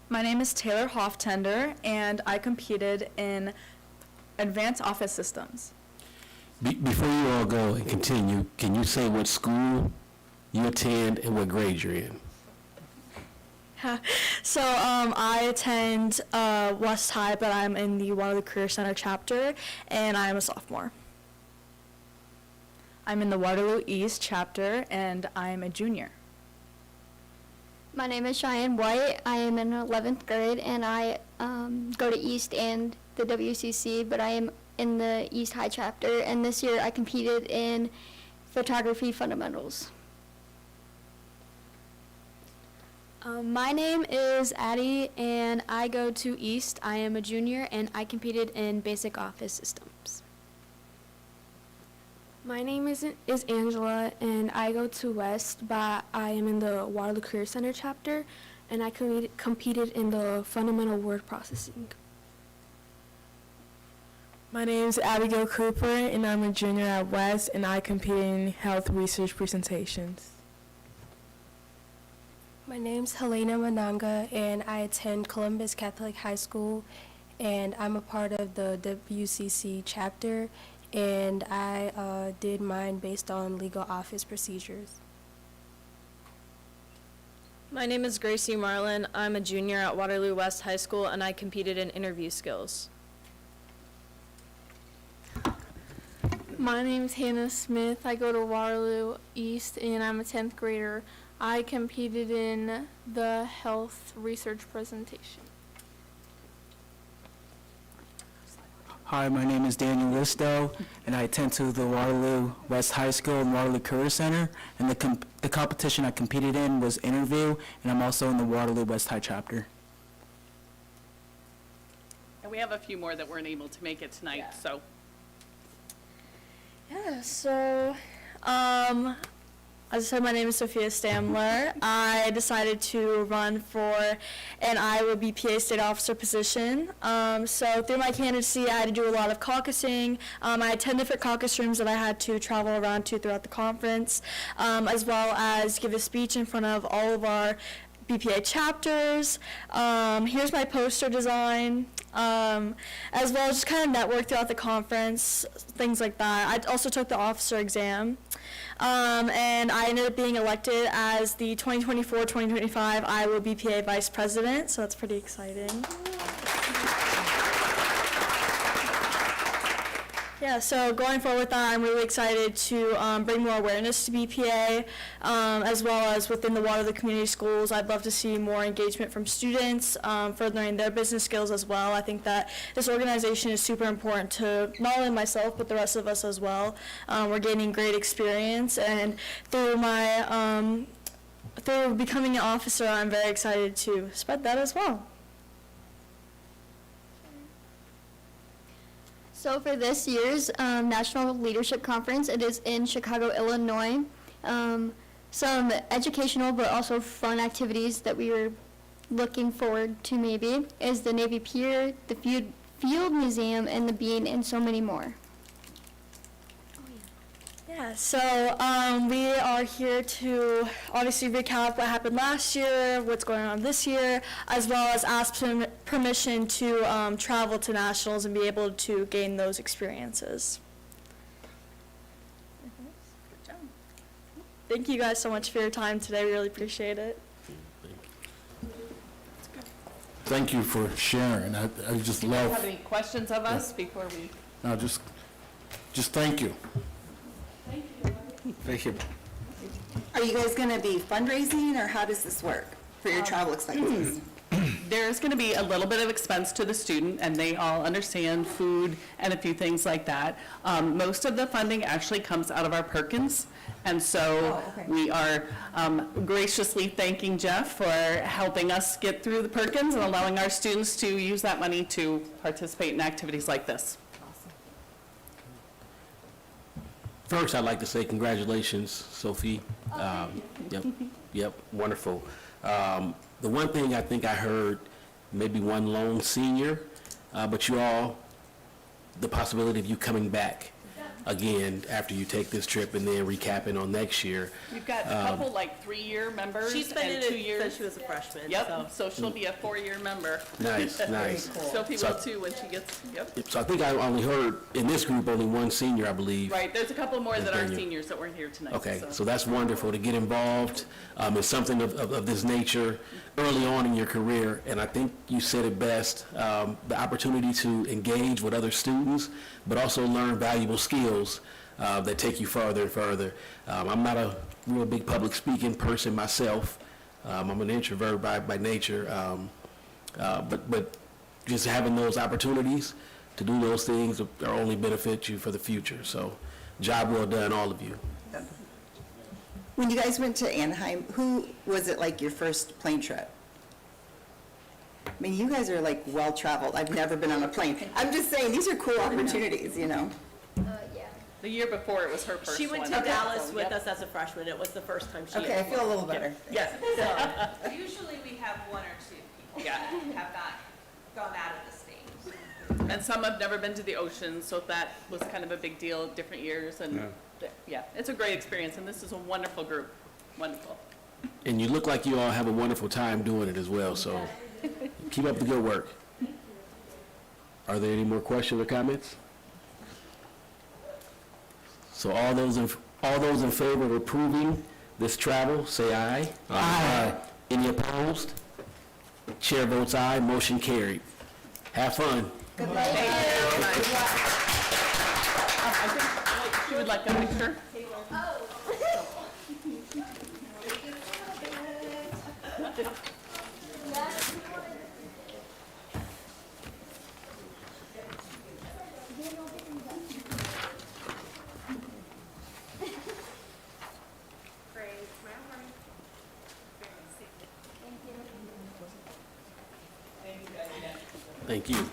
My name is Taylor Hoftender, and I competed in advanced office systems. Before you all go and continue, can you say what school you attend and what grade you're in? So I attend West High, but I'm in the Waterloo Career Center chapter, and I'm a sophomore. I'm in the Waterloo East chapter, and I'm a junior. My name is Cheyenne White. I am in 11th grade, and I go to East and the WCC, but I am in the East High chapter, and this year I competed in photography fundamentals. My name is Addie, and I go to East. I am a junior, and I competed in basic office systems. My name is Angela, and I go to West, but I am in the Waterloo Career Center chapter, and I competed in the fundamental word processing. My name is Abigail Cooper, and I'm a junior at West, and I compete in health research presentations. My name's Helena Mananga, and I attend Columbus Catholic High School, and I'm a part of the WCC chapter, and I did mine based on legal office procedures. My name is Gracie Marlin. I'm a junior at Waterloo West High School, and I competed in interview skills. My name is Hannah Smith. I go to Waterloo East, and I'm a 10th grader. I competed in the health research presentation. Hi, my name is Daniel Listow, and I attend to the Waterloo West High School and Waterloo Career Center. And the competition I competed in was interview, and I'm also in the Waterloo West High chapter. And we have a few more that weren't able to make it tonight, so. Yeah, so, as I said, my name is Sophia Stamler. I decided to run for an Iowa BPA state officer position. So through my candidacy, I had to do a lot of caucusing. I had 10 different caucus rooms that I had to travel around to throughout the conference, as well as give a speech in front of all of our BPA chapters. Here's my poster design, as well as just kind of network throughout the conference, things like that. I also took the officer exam. And I ended up being elected as the 2024-2025 Iowa BPA Vice President, so that's pretty exciting. Yeah, so going forward with that, I'm really excited to bring more awareness to BPA, as well as within the Waterloo community schools. I'd love to see more engagement from students, furthering their business skills as well. I think that this organization is super important to not only myself, but the rest of us as well. We're gaining great experience, and through my through becoming an officer, I'm very excited to spread that as well. So for this year's National Leadership Conference, it is in Chicago, Illinois. Some educational but also fun activities that we were looking forward to maybe is the Navy Pier, the Field Museum, and the Bean, and so many more. Yeah, so we are here to obviously recap what happened last year, what's going on this year, as well as ask permission to travel to nationals and be able to gain those experiences. Good job. Thank you guys so much for your time today. We really appreciate it. Thank you for sharing. I just Do you love. have any questions of us before we? No, just thank you. Thank you. Are you guys going to be fundraising, or how does this work for your travel expenses? There's going to be a little bit of expense to the student, and they all understand food and a few things like that. Most of the funding actually comes out of our Perkins, and so we are graciously thanking Jeff for helping us get through the Perkins and allowing our students to use that money to participate in activities like this. First, I'd like to say congratulations, Sophie. Yep, wonderful. The one thing I think I heard, maybe one lone senior, but you all, the possibility of you coming back again after you take this trip and then recapping on next year. We've got a couple like 3-year members She's been in and it 2 years. since she was a freshman. Yep, so she'll be a 4-year member. Nice, nice. Sophie So- will too when she gets, yep. Yep, so I think I only heard, in this group, only one senior, I believe. Right, there's a couple more that aren't Thank you. seniors that weren't here tonight. Okay, so that's wonderful to get involved in something of this nature early on in your career. And I think you said it best, the opportunity to engage with other students, but also learn valuable skills that take you further and further. I'm not a real big public speaking person myself. I'm an introvert by nature, but just having those opportunities to do those things are only benefit you for the future. So job well done, all of you. When you guys went to Anaheim, who was it like your first plane trip? I mean, you guys are like well-traveled. I've never been on a plane. I'm just saying, these are cool opportunities, you know? The year before, it was her first one. She went to Dallas with us as a freshman. It was the first time she Okay, I feel a little better. Yes. Usually we have 1 or 2 people Yeah. that have not gone out of the state. And some have never been to the ocean, so that was kind of a big deal, different years, and, yeah, it's a great experience, and this is a wonderful group, wonderful. And you look like you all have a wonderful time doing it as well, so keep up the good work. Are there any more questions or comments? So all those in favor of approving this travel, say aye. Aye. Any opposed? Chair votes aye, motion carried. Have fun. I think she would like a picture. Thank you.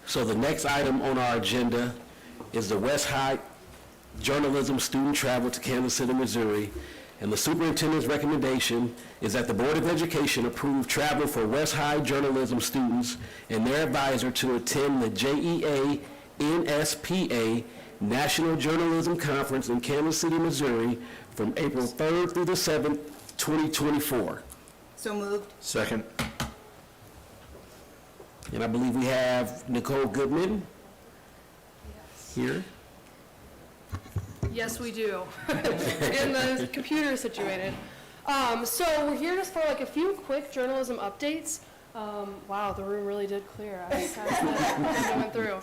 So the next item on our agenda is the West High Journalism Student Travel to Kansas City, Missouri. And the superintendent's recommendation is that the Board of Education approve travel for West High journalism students and their advisor to attend the JEA NSPA National Journalism Conference in Kansas City, Missouri from April 3rd through the 7th, 2024. So moved. Second. And I believe we have Nicole Goodman here. Yes, we do. Getting the computer situated. So we're here just for like a few quick journalism updates. Wow, the room really did clear. I went through.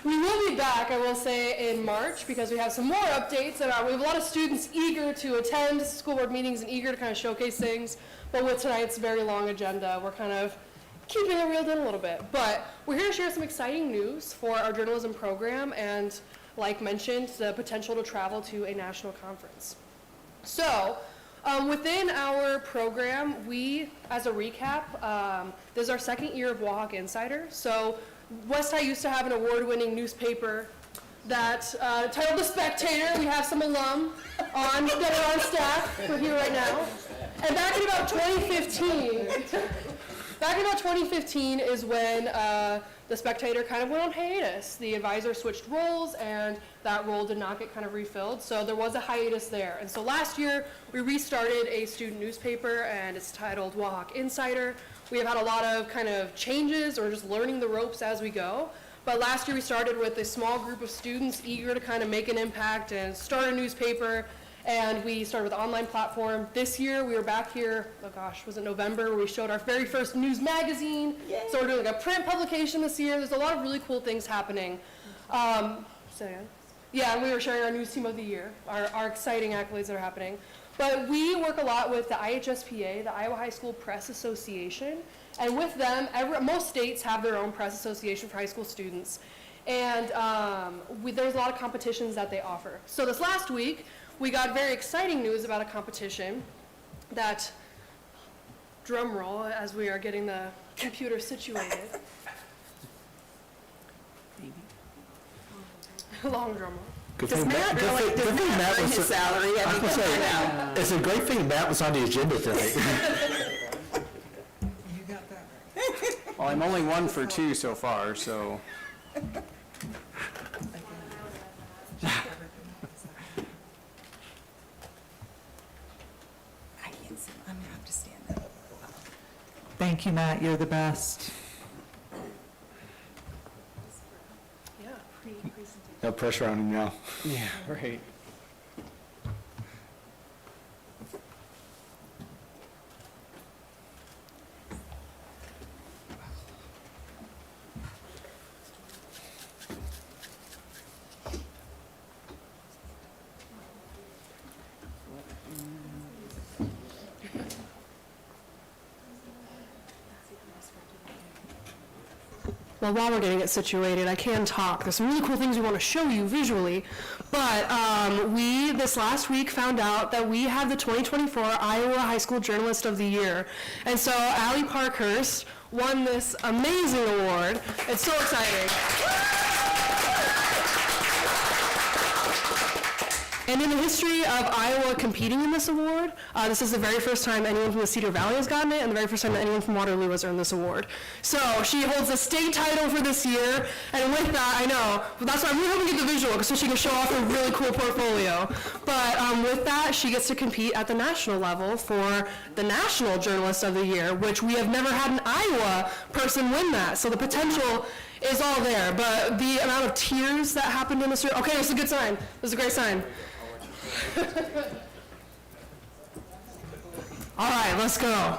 We will be back, I will say, in March because we have some more updates. And we have a lot of students eager to attend school board meetings and eager to kind of showcase things. But with tonight's very long agenda, we're kind of keeping it reeled in a little bit. But we're here to share some exciting news for our journalism program and, like mentioned, the potential to travel to a national conference. So, within our program, we, as a recap, this is our second year of Wahawk Insider. So, West High used to have an award-winning newspaper that titled The Spectator. We have some alum that are on staff. We're here right now. And back in about 2015 is when The Spectator kind of went on hiatus. The advisor switched roles, and that role did not get kind of refilled, so there was a hiatus there. And so last year, we restarted a student newspaper, and it's titled Wahawk Insider. We have had a lot of kind of changes or just learning the ropes as we go. But last year, we started with a small group of students eager to kind of make an impact and start a newspaper. And we started with an online platform. This year, we were back here, oh gosh, was it November, where we showed our very first news magazine. Yay. So we're doing a print publication this year. There's a lot of really cool things happening. Yeah, and we were sharing our news team of the year, our exciting accolades that are happening. But we work a lot with the IHSPA, the Iowa High School Press Association. And with them, most states have their own press association for high school students. And there's a lot of competitions that they offer. So this last week, we got very exciting news about a competition that, drum roll as we are getting the computer situated. Long drum roll. Does Matt earn his salary? It's a great thing Matt was on the agenda tonight. Oh, I'm only 1 for 2 so far, so. Thank you, Matt. You're the best. No pressure on him now. Yeah, right. Well, while we're getting it situated, I can talk. There's some really cool things we want to show you visually. But we, this last week, found out that we have the 2024 Iowa High School Journalist of the Year. And so Allie Parkhurst won this amazing award. It's so exciting. And in the history of Iowa competing in this award, this is the very first time anyone from the Cedar Valley has gotten it, and the very first time that anyone from Waterloo has earned this award. So she holds the state title for this year, and with that, I know, that's why I'm really hoping to get the visual, so she can show off her really cool portfolio. But with that, she gets to compete at the national level for the National Journalist of the Year, which we have never had an Iowa person win that. So the potential is all there, but the amount of tears that happened in this year, okay, this is a good sign. This is a great sign. All right, let's go.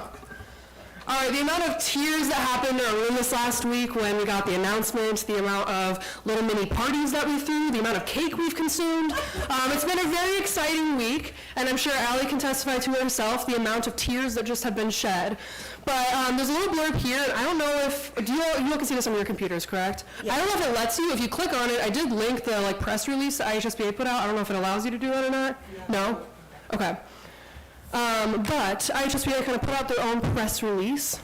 All right, the amount of tears that happened in our room this last week when we got the announcement, the amount of little mini parties that we threw, the amount of cake we've consumed. It's been a very exciting week, and I'm sure Allie can testify to it herself, the amount of tears that just have been shed. But there's a little blurb here, and I don't know if, you all can see this on your computers, correct? Yeah. I don't know if it lets you. If you click on it, I did link the press release that IHSBA put out. I don't know if it allows you to do that or not. Yeah. No? Okay. But IHSBA kind of put out their own press release.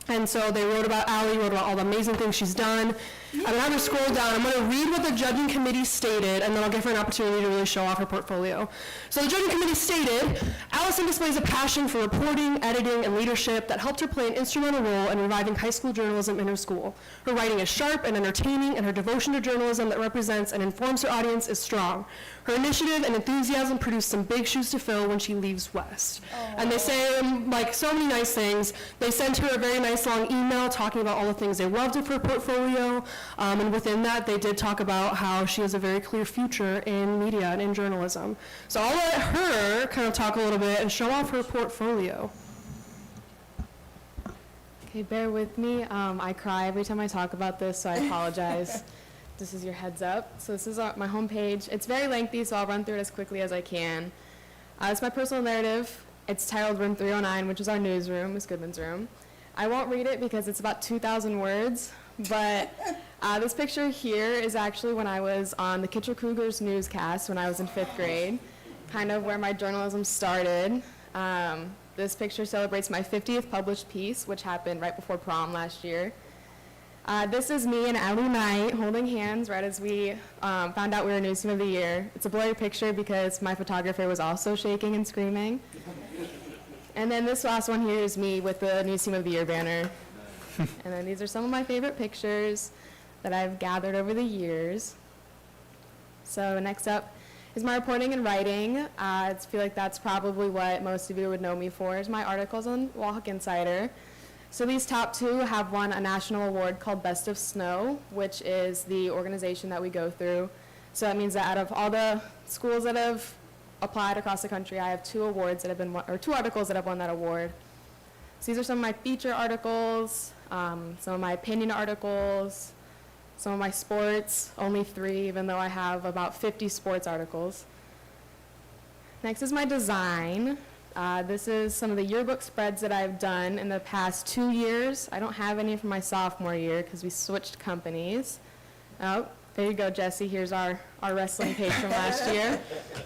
And so they wrote about Allie, wrote about all the amazing things she's done. I'm going to have her scroll down. I'm going to read what the judging committee stated, and then I'll give her an opportunity to really show off her portfolio. So the judging committee stated, Allison displays a passion for reporting, editing, and leadership that helped her play an instrumental role in reviving high school journalism in her school. Her writing is sharp and entertaining, and her devotion to journalism that represents and informs her audience is strong. Her initiative and enthusiasm produce some big shoes to fill when she leaves West. And they say so many nice things. They sent her a very nice long email talking about all the things they loved of her portfolio. And within that, they did talk about how she has a very clear future in media and in journalism. So I'll let her kind of talk a little bit and show off her portfolio. Okay, bear with me. I cry every time I talk about this, so I apologize. This is your heads up. So this is my homepage. It's very lengthy, so I'll run through it as quickly as I can. It's my personal narrative. It's titled Room 309, which is our newsroom, Miss Goodman's room. I won't read it because it's about 2,000 words, but this picture here is actually when I was on the Kitchell Cougars newscast when I was in 5th grade, kind of where my journalism started. This picture celebrates my 50th published piece, which happened right before prom last year. This is me and Allie Knight holding hands right as we found out we were News Team of the Year. It's a blurry picture because my photographer was also shaking and screaming. And then this last one here is me with the News Team of the Year banner. And then these are some of my favorite pictures that I've gathered over the years. So next up is my reporting and writing. I feel like that's probably what most of you would know me for, is my articles on Wahawk Insider. So these top two have won a national award called Best of Snow, which is the organization that we go through. So that means that out of all the schools that have applied across the country, I have two articles that have won that award. So these are some of my feature articles, some of my opinion articles, some of my sports, only 3, even though I have about 50 sports articles. Next is my design. This is some of the yearbook spreads that I've done in the past 2 years. I don't have any from my sophomore year because we switched companies. Oh, there you go, Jesse. Here's our wrestling page from last year.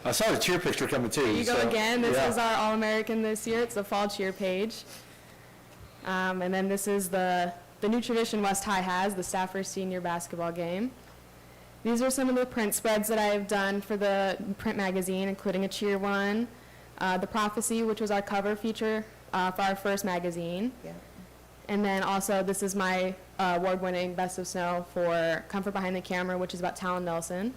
I saw the cheer picture coming too. There you go again. This is our All-American this year. It's the fall cheer page. And then this is the new tradition West High has, the Staffers senior basketball game. These are some of the print spreads that I've done for the print magazine, including a cheer one. The Prophecy, which was our cover feature for our first magazine. Yeah. And then also, this is my award-winning Best of Snow for Comfort Behind the Camera, which is about Talon Nelson.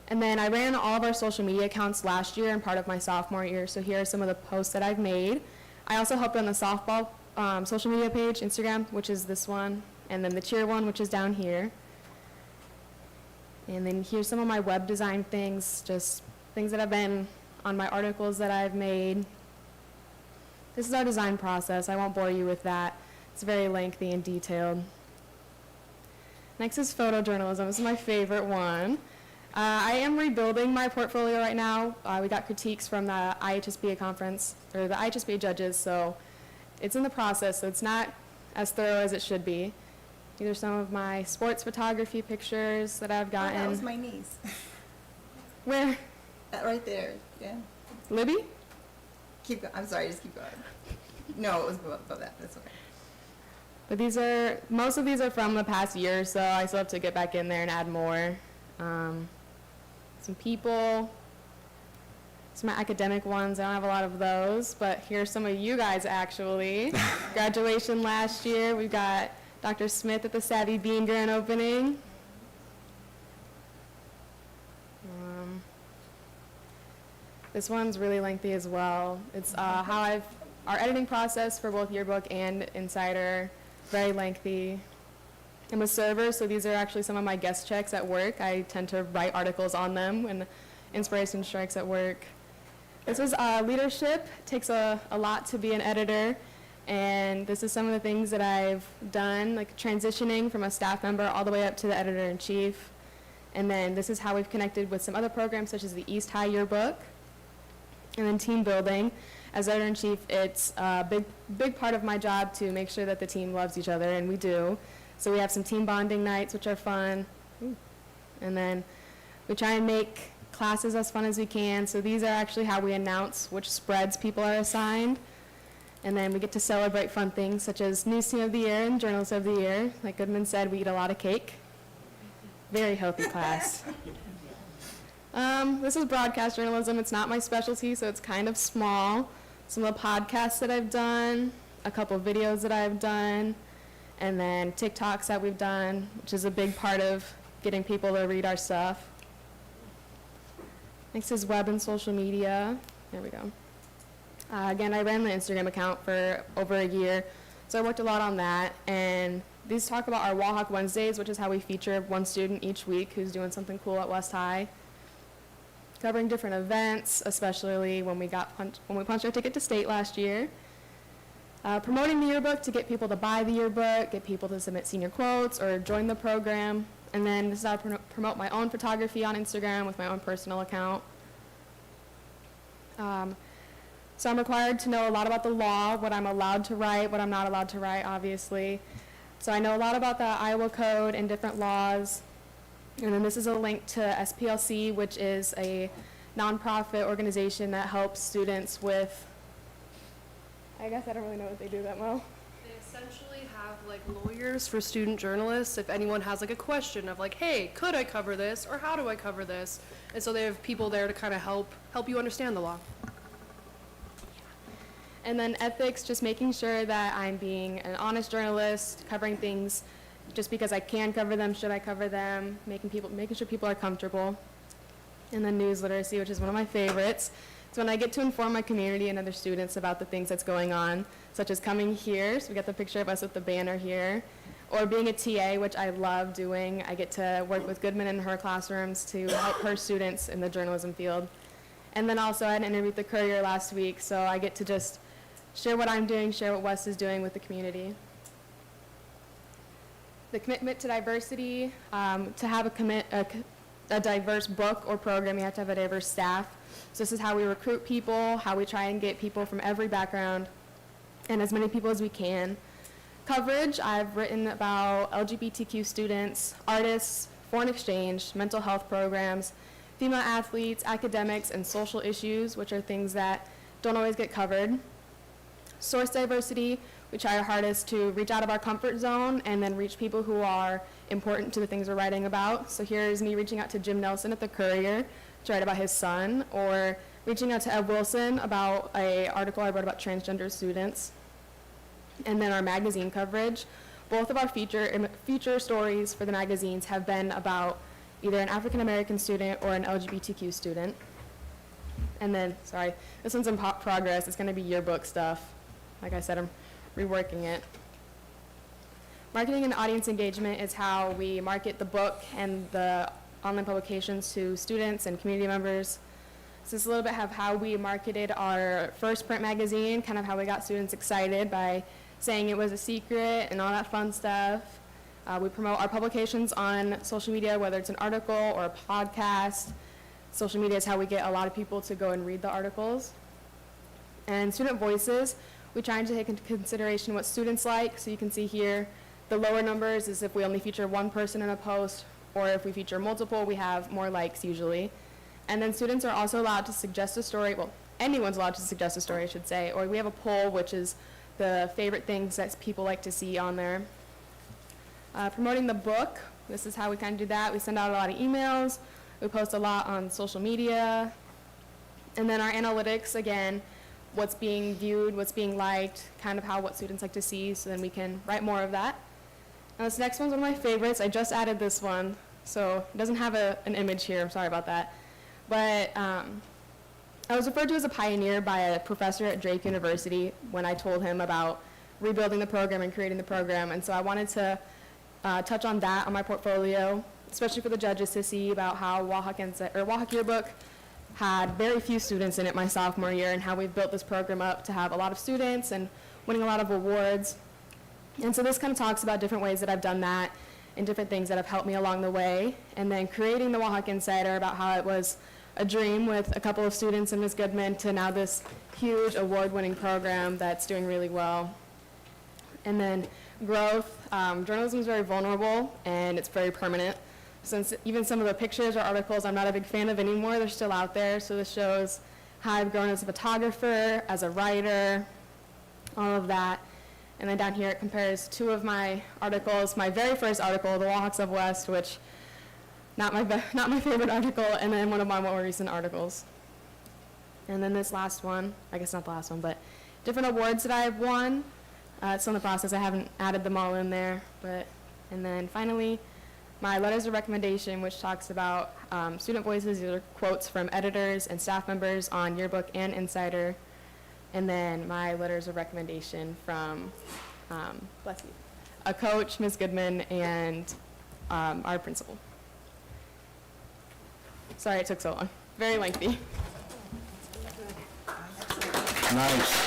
And then I ran all of our social media accounts last year and part of my sophomore year, so here are some of the posts that I've made. I also helped on the softball social media page, Instagram, which is this one, and then the cheer one, which is down here. And then here's some of my web design things, just things that have been on my articles that I've made. This is our design process. I won't bore you with that. It's very lengthy and detailed. Next is photojournalism. This is my favorite one. I am rebuilding my portfolio right now. We got critiques from the IHSBA conference, or the IHSBA judges, so it's in the process, so it's not as thorough as it should be. These are some of my sports photography pictures that I've gotten. Oh, that was my niece. Where? That right there, yeah. Libby? Keep going, I'm sorry, just keep going. No, it was above that, that's okay. But most of these are from the past year, so I still have to get back in there and add more. Some people, some academic ones, I don't have a lot of those, but here's some of you guys actually. Graduation last year, we've got Dr. Smith at the Savvy Bean grand opening. This one's really lengthy as well. It's our editing process for both Yearbook and Insider, very lengthy. I'm a server, so these are actually some of my guest checks at work. I tend to write articles on them when inspiration strikes at work. This is leadership. It takes a lot to be an editor, and this is some of the things that I've done, like transitioning from a staff member all the way up to the editor-in-chief. And then this is how we've connected with some other programs, such as the East High Yearbook. And then team building. As editor-in-chief, it's a big part of my job to make sure that the team loves each other, and we do. So we have some team bonding nights, which are fun. And then we try and make classes as fun as we can. So these are actually how we announce which spreads people are assigned. And then we get to celebrate fun things such as News Team of the Year and Journalist of the Year. Like Goodman said, we eat a lot of cake. Very healthy class. This is broadcast journalism. It's not my specialty, so it's kind of small. Some of the podcasts that I've done, a couple of videos that I've done, and then TikToks that we've done, which is a big part of getting people to read our stuff. Next is web and social media. There we go. Again, I ran the Instagram account for over a year, so I worked a lot on that. And these talk about our Wall Hawk Wednesdays, which is how we feature one student each week who's doing something cool at West High. Covering different events, especially when we punched our ticket to state last year. Promoting the yearbook to get people to buy the yearbook, get people to submit senior quotes or join the program. And then this is how I promote my own photography on Instagram with my own personal account. So I'm required to know a lot about the law, what I'm allowed to write, what I'm not allowed to write, obviously. So I know a lot about the Iowa Code and different laws. And then this is a link to SPLC, which is a nonprofit organization that helps students with, I guess I don't really know what they do that well. They essentially have like lawyers for student journalists if anyone has like a question of like, hey, could I cover this or how do I cover this? And so they have people there to kind of help you understand the law. And then ethics, just making sure that I'm being an honest journalist, covering things just because I can cover them, should I cover them, making sure people are comfortable. And then news literacy, which is one of my favorites. It's when I get to inform my community and other students about the things that's going on, such as coming here, so we got the picture of us with the banner here, or being a TA, which I love doing. I get to work with Goodman in her classrooms to help her students in the journalism field. And then also I had an interview with the Courier last week, so I get to just share what I'm doing, share what Wes is doing with the community. The commitment to diversity, to have a diverse book or program, you have to have a diverse staff. So this is how we recruit people, how we try and get people from every background, and as many people as we can. Coverage, I've written about LGBTQ students, artists, foreign exchange, mental health programs, female athletes, academics, and social issues, which are things that don't always get covered. Source diversity, we try our hardest to reach out of our comfort zone and then reach people who are important to the things we're writing about. So here's me reaching out to Jim Nelson at the Courier to write about his son, or reaching out to Ed Wilson about an article I wrote about transgender students. And then our magazine coverage. Both of our feature stories for the magazines have been about either an African American student or an LGBTQ student. And then, sorry, this one's in progress. It's going to be yearbook stuff. Like I said, I'm reworking it. Marketing and audience engagement is how we market the book and the online publications to students and community members. So this is a little bit of how we marketed our first print magazine, kind of how we got students excited by saying it was a secret and all that fun stuff. We promote our publications on social media, whether it's an article or a podcast. Social media is how we get a lot of people to go and read the articles. And student voices, we try to take into consideration what students like. So you can see here, the lower numbers is if we only feature one person in a post, or if we feature multiple, we have more likes usually. And then students are also allowed to suggest a story. Well, anyone's allowed to suggest a story, I should say. Or we have a poll, which is the favorite things that people like to see on there. Promoting the book, this is how we kind of do that. We send out a lot of emails. We post a lot on social media. And then our analytics, again, what's being viewed, what's being liked, kind of what students like to see, so then we can write more of that. Now this next one's one of my favorites. I just added this one, so it doesn't have an image here. I'm sorry about that. But I was referred to as a pioneer by a professor at Drake University when I told him about rebuilding the program and creating the program. And so I wanted to touch on that on my portfolio, especially for the judges to see about how Wahawk Yearbook had very few students in it my sophomore year, and how we've built this program up to have a lot of students and winning a lot of awards. And so this kind of talks about different ways that I've done that and different things that have helped me along the way. And then creating the Wahawk Insider, about how it was a dream with a couple of students and Ms. Goodman to now this huge award-winning program that's doing really well. And then growth. Journalism is very vulnerable and it's very permanent. Since even some of the pictures or articles I'm not a big fan of anymore, they're still out there. So this shows how I've grown as a photographer, as a writer, all of that. And then down here it compares two of my articles. My very first article, The Wahawks of West, which not my favorite article, and then one of my more recent articles. And then this last one, I guess not the last one, but different awards that I've won. It's still in the process. I haven't added them all in there. And then finally, my letters of recommendation, which talks about student voices. These are quotes from editors and staff members on Yearbook and Insider. And then my letters of recommendation from, bless you, a coach, Ms. Goodman, and our principal. Sorry it took so long. Very lengthy. Nice.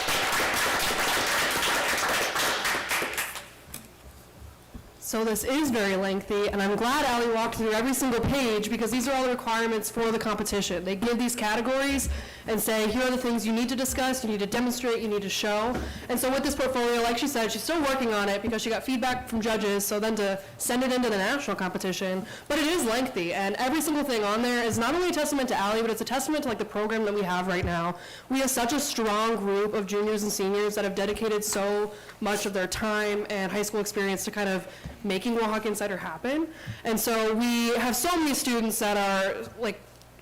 So this is very lengthy, and I'm glad Allie walked through every single page, because these are all the requirements for the competition. They give these categories and say, here are the things you need to discuss, you need to demonstrate, you need to show. And so with this portfolio, like she said, she's still working on it because she got feedback from judges, so then to send it into the national competition. But it is lengthy, and every single thing on there is not only a testament to Allie, but it's a testament to the program that we have right now. We have such a strong group of juniors and seniors that have dedicated so much of their time and high school experience to kind of making Wahawk Insider happen. And so we have so many students that are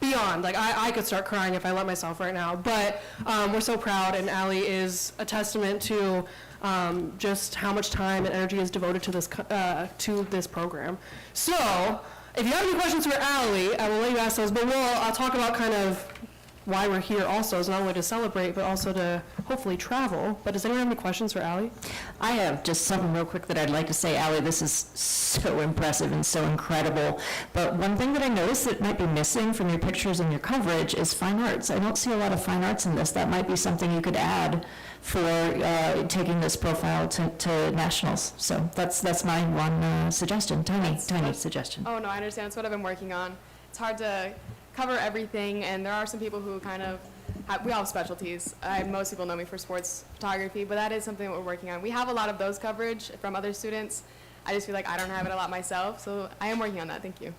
beyond, I could start crying if I let myself right now, but we're so proud, and Allie is a testament to just how much time and energy is devoted to this program. So if you have any questions for Allie, I will let you ask those, but I'll talk about kind of why we're here also, is not only to celebrate, but also to hopefully travel. But does anyone have any questions for Allie? I have just something real quick that I'd like to say. Allie, this is so impressive and so incredible. But one thing that I noticed that might be missing from your pictures and your coverage is fine arts. I don't see a lot of fine arts in this. That might be something you could add for taking this profile to nationals. So that's my one suggestion, tiny suggestion. Oh no, I understand. That's what I've been working on. It's hard to cover everything, and there are some people who kind of we all have specialties. Most people know me for sports photography, but that is something that we're working on. We have a lot of those coverage from other students. I just feel like I don't have it a lot myself, so I am working on that. Thank you.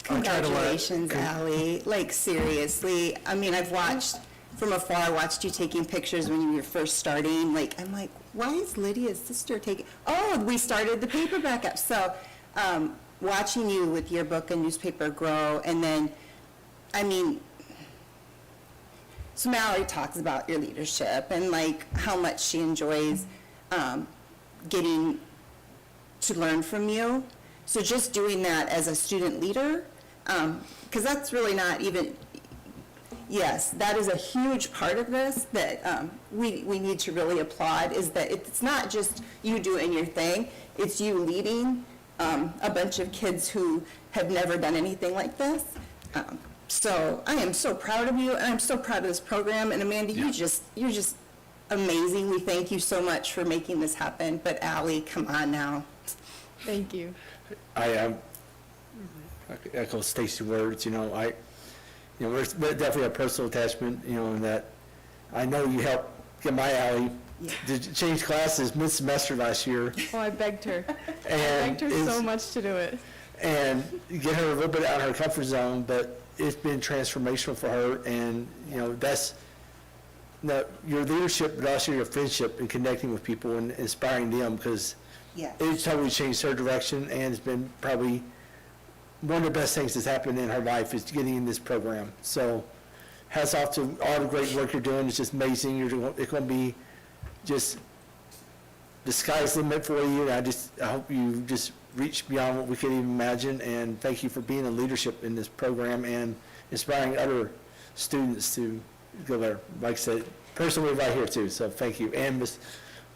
Congratulations, Allie. Seriously. I mean, I've watched from afar, I watched you taking pictures when you were first starting. I'm like, why is Lydia's sister taking? Oh, we started the paperback up. So, watching you with your book and newspaper grow, and then, I mean, So Mallory talks about your leadership and like how much she enjoys getting to learn from you. So just doing that as a student leader, because that's really not even, yes, that is a huge part of this that we need to really applaud, is that it's not just you doing your thing, it's you leading a bunch of kids who have never done anything like this. So I am so proud of you, and I'm so proud of this program. And Amanda, you're just amazing. We thank you so much for making this happen. But Allie, come on now. Thank you. I echo Stacy's words. There's definitely a personal attachment. In that I know you helped get my Allie to change classes mid-semester last year. Oh, I begged her. I And begged her so much to do it. and get her a little bit out of her comfort zone, but it's been transformational for her. And that's your leadership, but also your friendship and connecting with people and inspiring them, because it's totally changed her direction, and it's been probably one of the best things that's happened in her life is getting in this program. So hats off to all the great work you're doing. It's just amazing. It's going to be just the sky's the limit for you. I hope you just reach beyond what we could even imagine, and thank you for being a leadership in this program and inspiring other students to go there. Like I said, personally right here too, so thank you. And Ms.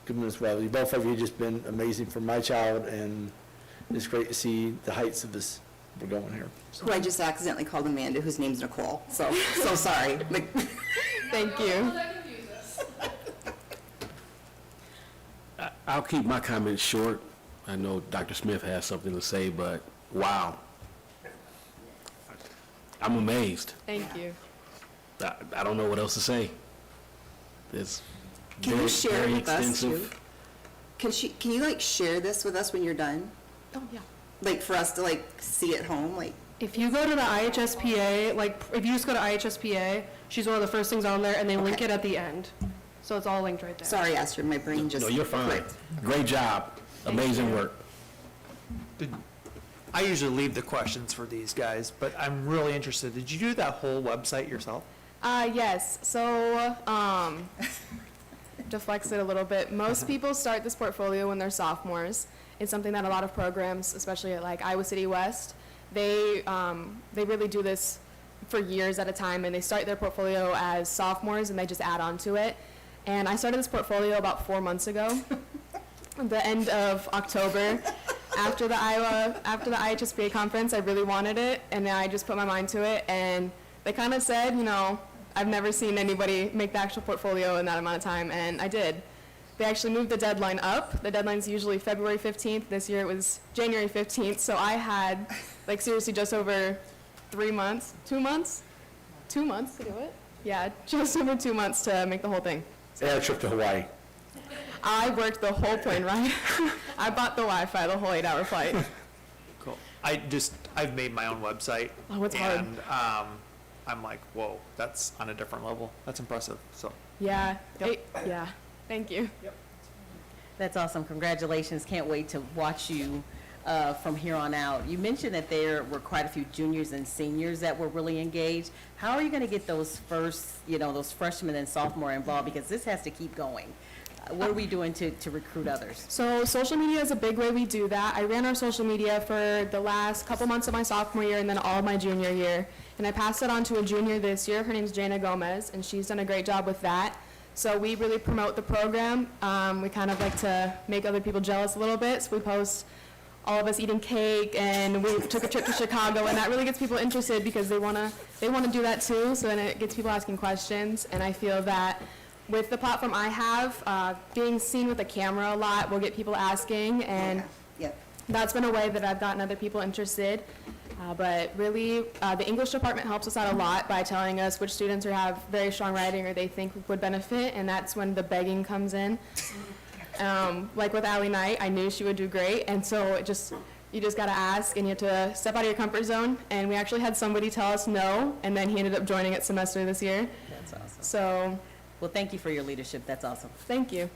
Goodman as well. Both of you just been amazing for my child, and it's great to see the heights of this we're going here. Who I just accidentally called Amanda, whose name's Nicole. So sorry. Thank you. I'll keep my comments short. I know Dr. Smith has something to say, but wow. I'm amazed. Thank you. I don't know what else to say. It's Can you share very with us too? extensive. Can you share this with us when you're done? Oh, yeah. For us to see at home, If you go to the IHSPA, if you just go to IHSPA, she's one of the first things on there, and they link it at the end. So it's all linked right there. Sorry, Astrid, my brain just. No, you're fine. Great job. Amazing work. I usually leave the questions for these guys, but I'm really interested. Did you do that whole website yourself? Yes. So, to flex it a little bit, most people start this portfolio when they're sophomores. It's something that a lot of programs, especially at Iowa City West, they really do this for years at a time, and they start their portfolio as sophomores and they just add on to it. And I started this portfolio about 4 months ago, the end of October. After the IHSPA conference, I really wanted it, and I just put my mind to it, and they kind of said, I've never seen anybody make the actual portfolio in that amount of time, and I did. They actually moved the deadline up. The deadline's usually February 15th. This year it was January 15th, so I had, seriously, just over 2 months to do it. Yeah, just over 2 months to make the whole thing. And a trip to Hawaii. I worked the whole plane ride. I bought the Wi-Fi, the whole 8-hour flight. Cool. I've made my own website. Oh, it's hard. And I'm like, whoa, that's on a different level. That's impressive. So. Yeah. Yeah. Thank you. Yep. That's awesome. Congratulations. Can't wait to watch you from here on out. You mentioned that there were quite a few juniors and seniors that were really engaged. How are you going to get those those freshmen and sophomore involved? Because this has to keep going. What are we doing to recruit others? So social media is a big way we do that. I ran our social media for the last couple months of my sophomore year and then all of my junior year. And I passed it on to a junior this year. Her name's Jana Gomez, and she's done a great job with that. So we really promote the program. We kind of like to make other people jealous a little bit. So we post all of us eating cake, and we took a trip to Chicago, and that really gets people interested because they want to do that too. So then it gets people asking questions, and I feel that with the platform I have, being seen with a camera a lot will get people asking, and that's been a way that I've gotten other people interested. But really, the English department helps us out a lot by telling us which students have very strong writing or they think would benefit, and that's when the begging comes in. Like with Allie Knight, I knew she would do great, and so you just got to ask, and you have to step out of your comfort zone. And we actually had somebody tell us no, and then he ended up joining at semester this year. That's awesome. So, well, thank you for your leadership. That's awesome. Thank you.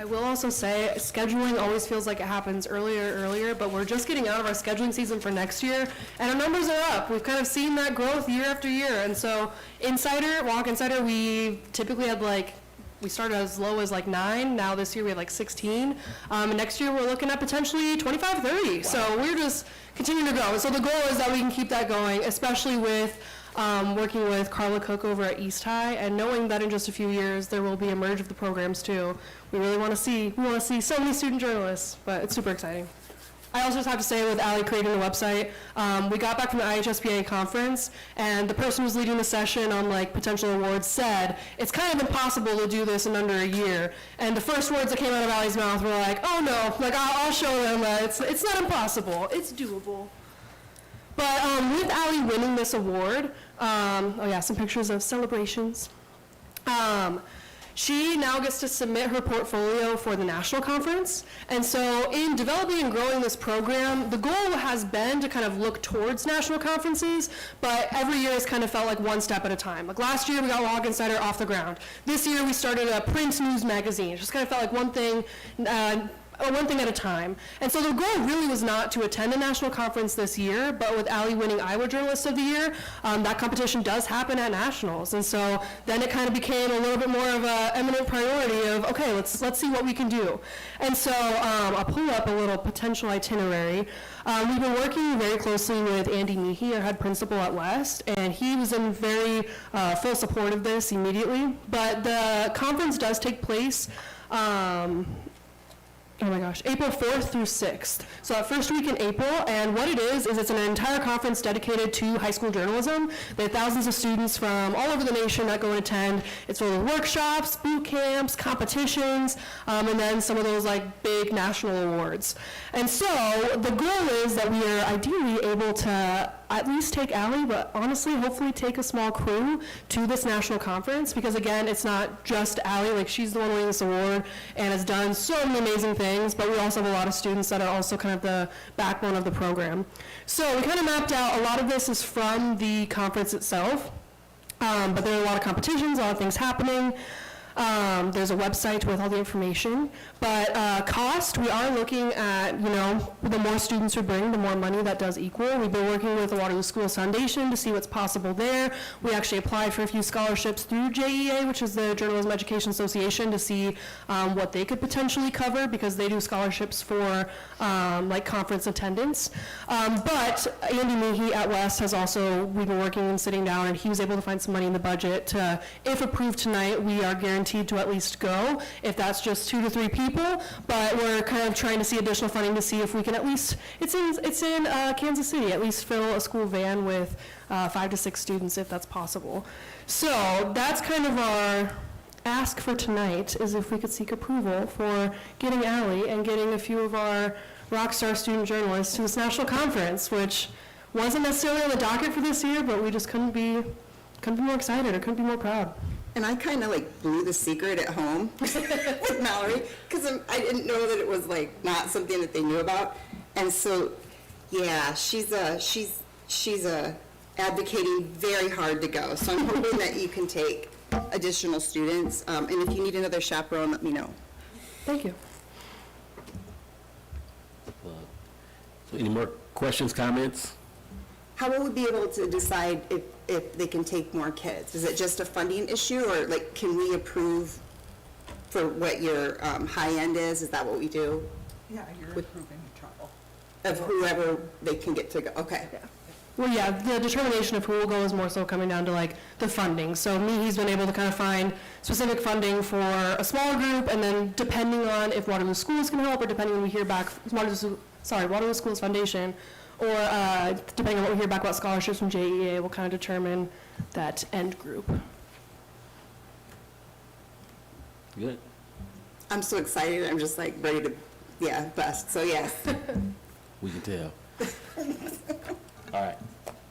I will also say, scheduling always feels like it happens earlier, but we're just getting out of our scheduling season for next year, and our numbers are up. We've kind of seen that growth year after year, and so Walk Insider, we typically had we started as low as 9, now this year we have 16. And next year we're looking at potentially 25, 30. Wow. So we're just continuing to grow. So the goal is that we can keep that going, especially with working with Carla Cook over at East High, and knowing that in just a few years there will be a merge of the programs too. We really want to see so many student journalists, but it's super exciting. I also just have to say, with Allie creating the website, we got back from the IHSBA conference, and the person who's leading the session on potential awards said, it's kind of impossible to do this in under a year. And the first words that came out of Allie's mouth were oh no, I'll show them that it's not impossible, it's doable. But with Allie winning this award, some pictures of celebrations. She now gets to submit her portfolio for the national conference. And so in developing and growing this program, the goal has been to kind of look towards national conferences, but every year has kind of felt like one step at a time. Last year we got Walk Insider off the ground. This year we started a print news magazine. It just kind of felt like one thing at a time. And so the goal really was not to attend a national conference this year, but with Allie winning Iowa Journalist of the Year, that competition does happen at nationals. And so then it kind of became a little bit more of a eminent priority of, okay, let's see what we can do. And so I'll pull up a little potential itinerary. We've been working very closely with Andy Meehy, our head principal at West, and he was in very full support of this immediately. But the conference does take place April 4th through 6th. So that first week in April, and what it is it's an entire conference dedicated to high school journalism. There are thousands of students from all over the nation that go and attend. It's full of workshops, boot camps, competitions, and then some of those big national awards. And so the goal is that we are ideally able to at least take Allie, but honestly, hopefully take a small crew to this national conference, because again, it's not just Allie, she's the one winning this award and has done so many amazing things, but we also have a lot of students that are also kind of the backbone of the program. So we kind of mapped out, a lot of this is from the conference itself, but there are a lot of competitions, a lot of things happening. There's a website with all the information, but cost, we are looking at, the more students we bring, the more money that does equal. We've been working with the Waterloo Schools Foundation to see what's possible there. We actually applied for a few scholarships through JEA, which is the Journalism Education Association, to see what they could potentially cover, because they do scholarships for conference attendance. But Andy Meehy at West has also, we've been working and sitting down, and he was able to find some money in the budget to, if approved tonight, we are guaranteed to at least go, if that's just 2 to 3 people, but we're kind of trying to see additional funding to see if we can at least, it's in Kansas City, at least fill a school van with 5 to 6 students if that's possible. So that's kind of our ask for tonight, is if we could seek approval for getting Allie and getting a few of our rock star student journalists to this national conference, which wasn't necessarily on the docket for this year, but we just couldn't be more excited or couldn't be more proud. And I kind of blew the secret at home with Mallory, because I didn't know that it was not something that they knew about. And so, yeah, she's advocating very hard to go. So I'm hoping that you can take additional students. And if you need another chaperone, let me know. Thank you. So any more questions, comments? How will we be able to decide if they can take more kids? Is it just a funding issue, or can we approve for what your high end is? Is that what we do? Yeah, you're approving travel. Of whoever they can get to go, okay. Yeah. Well, yeah, the determination of who will go is more so coming down to the funding. So he's been able to kind of find specific funding for a smaller group, and then depending on if Waterloo Schools can help, or depending on we hear back, Waterloo Schools Foundation, or depending on what we hear back about scholarships from JEA, will kind of determine that end group. Good. I'm so excited. I'm just ready to, bust. So yes. We can tell. All right.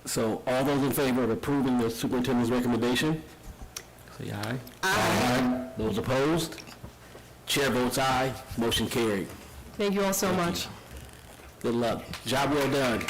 So all those in favor of approving the superintendent's recommendation, say aye. Aye. Those opposed? Chair votes aye. Motion carried. Thank you all so much. Good luck. Job well done.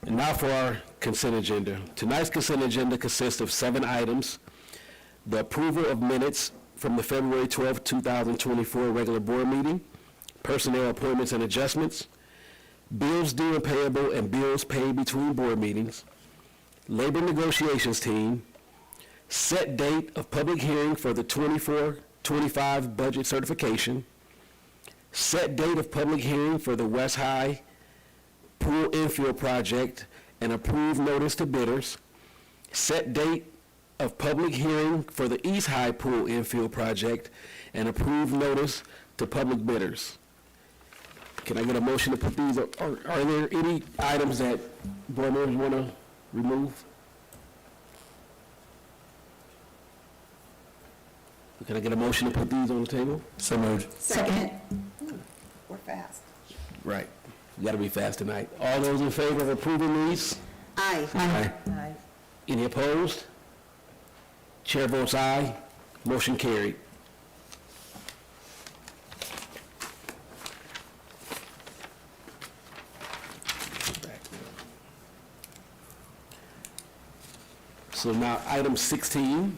And now for our consent agenda. Tonight's consent agenda consists of 7 items. The approval of minutes from the February 12, 2024 regular board meeting, personnel appointments and adjustments, bills due and payable and bills paid between board meetings, labor negotiations team, set date of public hearing for the 24-25 budget certification, set date of public hearing for the West High pool infill project and approved notice to bidders, set date of public hearing for the East High pool infill project and approved notice to public bidders. Can I get a motion to put these, are there any items that board members want to remove? Can I get a motion to put these on the table? So moved. Second. We're fast. Right. You got to be fast tonight. All those in favor of approving these? Aye. Aye. Any opposed? Chair votes aye. Motion carried. So now, item 16.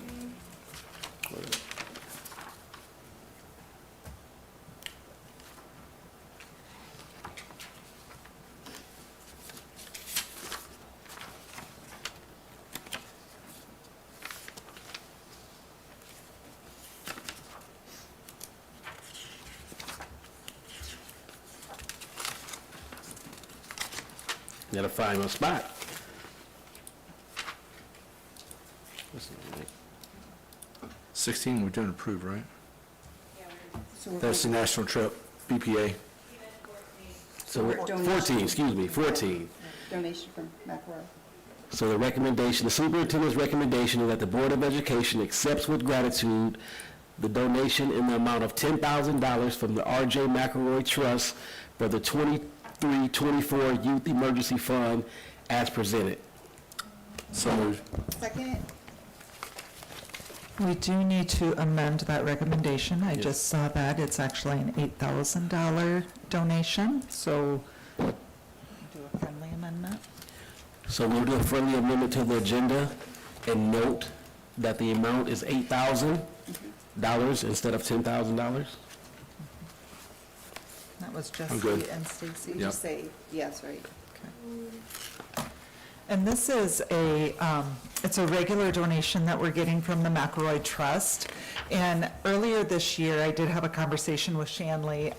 Gotta find my spot. 16, we're doing approved, right? So we're That's the national trip, BPA. So, 14, excuse me, 14. Donation from McElroy. So the recommendation, the superintendent's recommendation is that the Board of Education accepts with gratitude the donation in the amount of $10,000 from the R.J. McElroy Trust for the 23-24 Youth Emergency Fund as presented. So moved. Second. We do need to amend that recommendation. I just saw that. It's actually an $8,000 donation, so do a friendly amendment. So we'll do a friendly amendment to the agenda and note that the amount is $8,000 instead of $10,000. That was I'm good. Jesse and Stacy. Yep. Just say yes, right? And this is it's a regular donation that we're getting from the McElroy Trust. And earlier this year, I did have a conversation with Shanley,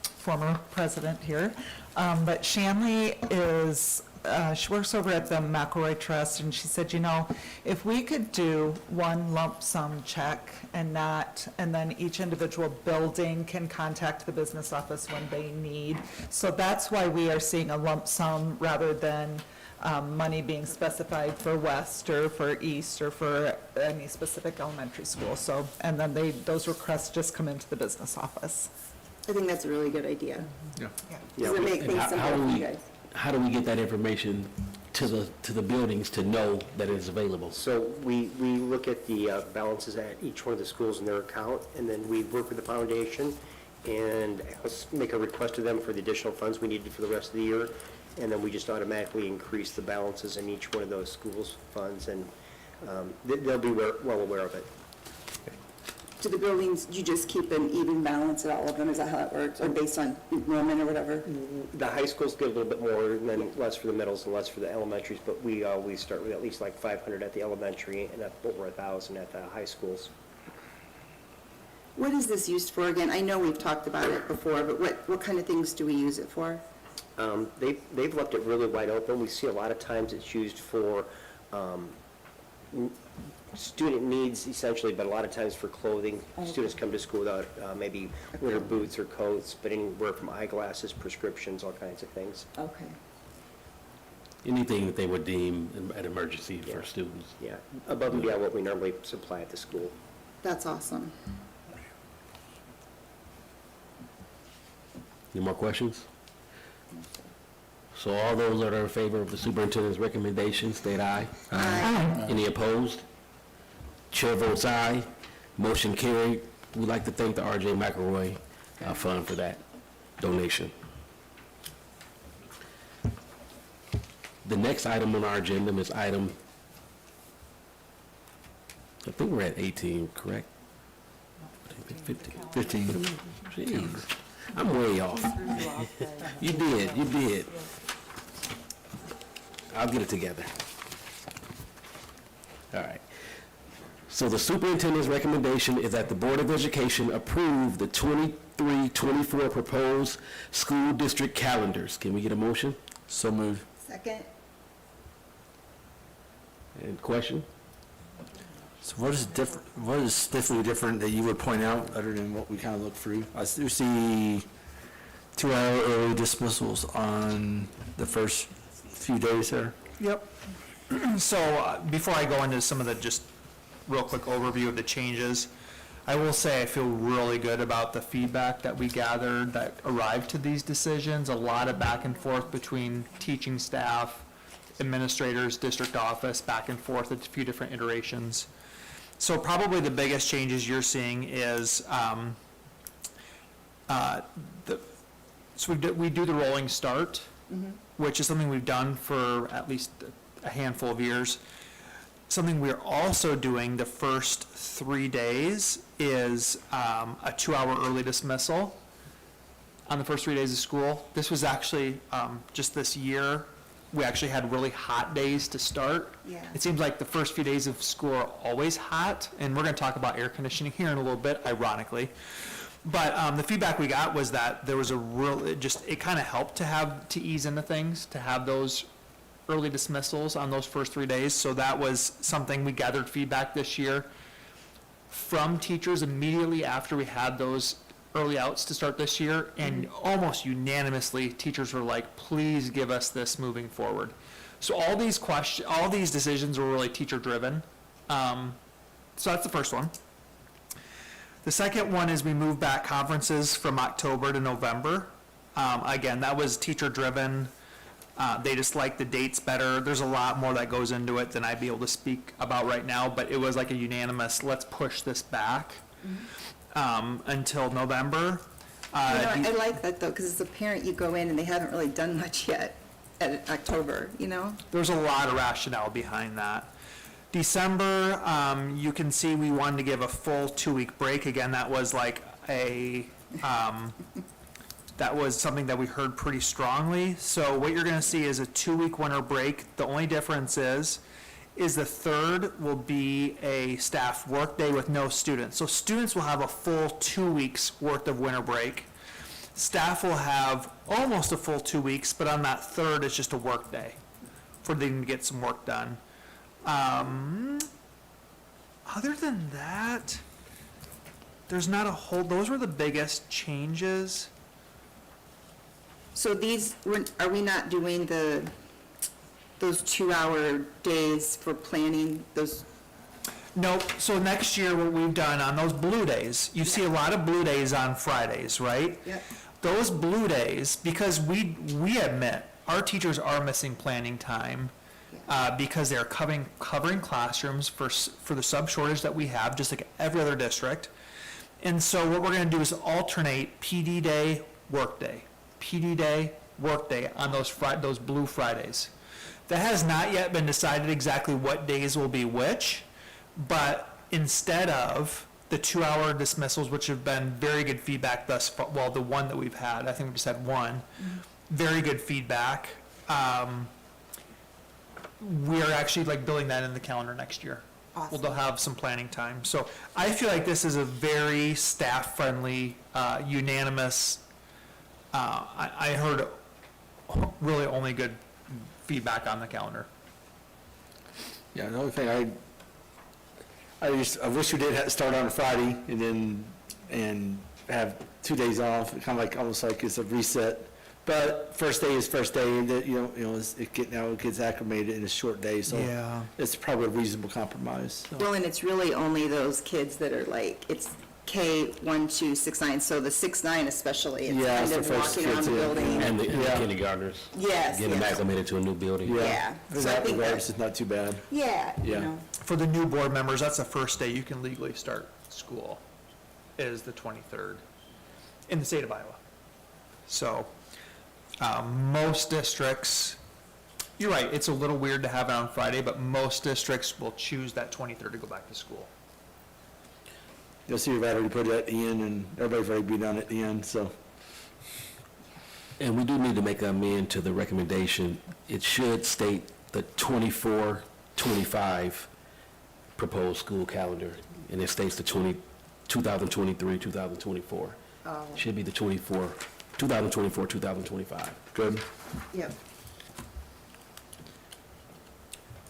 former president here. But Shanley she works over at the McElroy Trust, and she said, you know, if we could do one lump sum check and then each individual building can contact the business office when they need. So that's why we are seeing a lump sum rather than money being specified for West or for East or for any specific elementary school. So, and then those requests just come into the business office. I think that's a really good idea. Yeah. Does it make things simpler for you guys? How do we get that information to the buildings to know that it is available? So we look at the balances at each one of the schools in their account, and then we work with the foundation and make a request to them for the additional funds we needed for the rest of the year, and then we just automatically increase the balances in each one of those schools' funds, and they'll be well aware of it. Do the buildings, you just keep an even balance at all of them? Is that how it works? Or based on enrollment or whatever? The high schools get a little bit more, and then less for the middles and less for the elementaries, but we always start with at least like 500 at the elementary and up over 1,000 at the high schools. What is this used for again? I know we've talked about it before, but what kind of things do we use it for? They've left it really wide open. We see a lot of times it's used for student needs essentially, but a lot of times for clothing. Okay. Students come to school without maybe winter boots or coats, but anywhere from eyeglasses, prescriptions, all kinds of things. Okay. Anything that they would deem an emergency for students. Yeah, above and beyond what we normally supply at the school. That's awesome. Any more questions? So all those that are in favor of the superintendent's recommendation, state aye. Aye. Any opposed? Chair votes aye. Motion carried. We'd like to thank the R.J. McElroy Fund for that donation. The next item on our agenda is item, I think we're at 18, correct? 15. Jeez, I'm way off. You did. I'll get it together. All right. So the superintendent's recommendation is that the Board of Education approve the 23-24 proposed school district calendars. Can we get a motion? So moved. Second. Any question? So what is definitely different that you would point out other than what we kind of look through? I do see 2-hour early dismissals on the first few days there. Yep. So before I go into some of the just real quick overview of the changes, I will say I feel really good about the feedback that we gathered that arrived to these decisions. A lot of back and forth between teaching staff, administrators, district office, back and forth at a few different iterations. So probably the biggest changes you're seeing is we do the rolling start, which is something we've done for at least a handful of years. Something we're also doing the first 3 days is a 2-hour early dismissal on the first 3 days of school. This was actually just this year. We actually had really hot days to start. Yeah. It seems like the first few days of school are always hot, and we're going to talk about air conditioning here in a little bit, ironically. But the feedback we got was that there was it kind of helped to ease into things, to have those early dismissals on those first 3 days. So that was something we gathered feedback this year from teachers immediately after we had those early outs to start this year, and almost unanimously teachers were like, please give us this moving forward. So all these decisions were really teacher driven. So that's the first one. The second one is we moved back conferences from October to November. Again, that was teacher driven. They just like the dates better. There's a lot more that goes into it than I'd be able to speak about right now, but it was like a unanimous, let's push this back until November. I like that though, because as a parent, you go in and they haven't really done much yet at October, There's a lot of rationale behind that. December, you can see we wanted to give a full 2-week break. Again, that was like that was something that we heard pretty strongly. So what you're going to see is a 2-week winter break. The only difference is the third will be a staff work day with no students. So students will have a full 2 weeks worth of winter break. Staff will have almost a full 2 weeks, but on that third, it's just a work day for them to get some work done. Other than that, there's not a whole, those were the biggest changes. So are we not doing those 2-hour days for planning those? Nope. So next year, what we've done on those blue days, you see a lot of blue days on Fridays, right? Yep. Those blue days, because we admit our teachers are missing planning time because they're covering classrooms for the sub shortage that we have, just like every other district. And so what we're going to do is alternate PD day, work day, PD day, work day on those blue Fridays. That has not yet been decided exactly what days will be which, but instead of the 2-hour dismissals, which have been very good feedback thus far, well, the one that we've had, I think we just had one, very good feedback. We're actually building that in the calendar next year. Awesome. We'll have some planning time. So I feel like this is a very staff-friendly, unanimous, I heard really only good feedback on the calendar. Yeah, the only thing I wish we did start on a Friday and have 2 days off, kind of almost like it's a reset. But first day is first day, and it gets acclimated in a short day, so yeah, it's probably a reasonable compromise. So. Well, and it's really only those kids that are K-1269, so the 6-9 especially, it's Yeah, kind it's of the first walking around kids the in. building. And the kindergartners. Yes, Getting them yes. acclimated to a new building. Yeah. For So I that think regard, that- it's not too bad. Yeah, you Yeah. know. For the new board members, that's the first day you can legally start school, is the 23rd in the state of Iowa. So, most districts, you're right, it's a little weird to have it on Friday, but most districts will choose that 23rd to go back to school. You'll see, you've already put it at the end, and everybody's already be done at the end, so. And we do need to make an amend to the recommendation. It should state the 24-25 proposed school calendar, and it states the 2023, 2024. Oh. Should be the 2024, 2025. Good. Yep.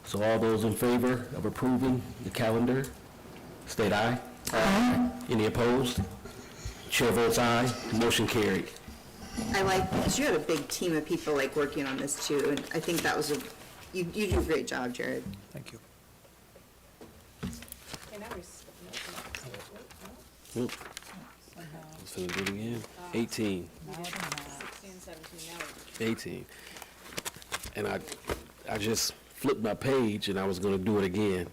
So all those in favor of approving the calendar, state aye. Aye. Any opposed? Chair votes aye, motion carried. I like, because you had a big team of people like working on this too, and I think that was you do a great job, Jared. Thank you. Oop. Let's do it again. 18. 18. And I just flipped my page and I was gonna do it again.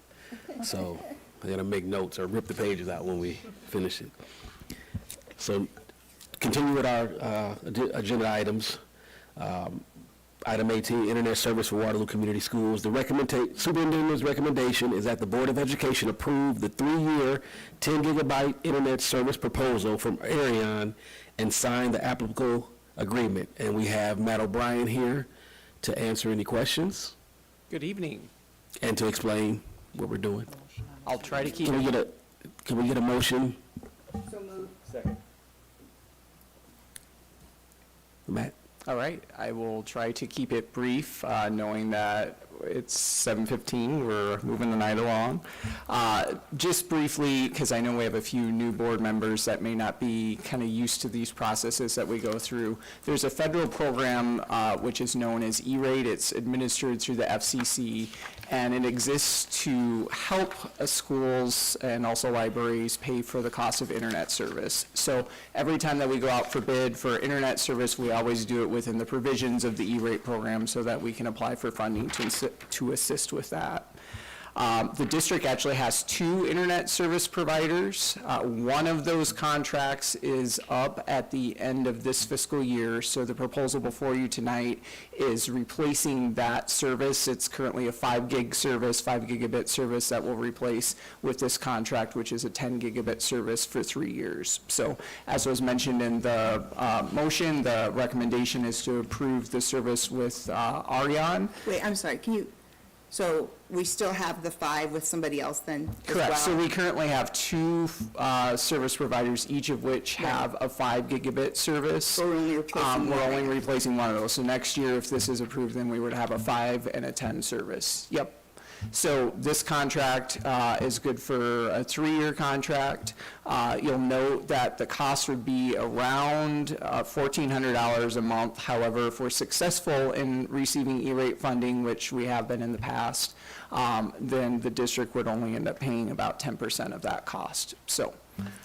So I gotta make notes or rip the pages out when we finish it. So continue with our agenda items. Item 18, Internet Service for Waterloo Community Schools. The superintendent's recommendation is that the Board of Education approve the 3-year 10 gigabyte internet service proposal from Arion and sign the applicable agreement. And we have Matt O'Brien here to answer any questions Good evening. and to explain what we're doing. I'll try to keep Can we get a motion? So moved. Second. Matt? All right, I will try to keep it brief, knowing that it's 7:15, we're moving the night along. Just briefly, because I know we have a few new board members that may not be kind of used to these processes that we go through. There's a federal program which is known as E-rate. It's administered through the FCC, and it exists to help schools and also libraries pay for the cost of internet service. So every time that we go out for bid for internet service, we always do it within the provisions of the E-rate program so that we can apply for funding to assist with that. The district actually has 2 internet service providers. One of those contracts is up at the end of this fiscal year, so the proposal before you tonight is replacing that service. It's currently a 5 gigabit service that will replace with this contract, which is a 10 gigabit service for 3 years. So as was mentioned in the motion, the recommendation is to approve the service with Arion. Wait, I'm sorry, so we still have the 5 with somebody else then as Correct. well? So we currently have 2 service providers, each of which have a 5 gigabit service. So we're only replacing We're one only right now. replacing one of those. So next year, if this is approved, then we would have a 5 and a 10 service. Yep. So this contract is good for a 3-year contract. You'll note that the cost would be around $1,400 a month. However, if we're successful in receiving E-rate funding, which we have been in the past, then the district would only end up paying about 10% of that cost. So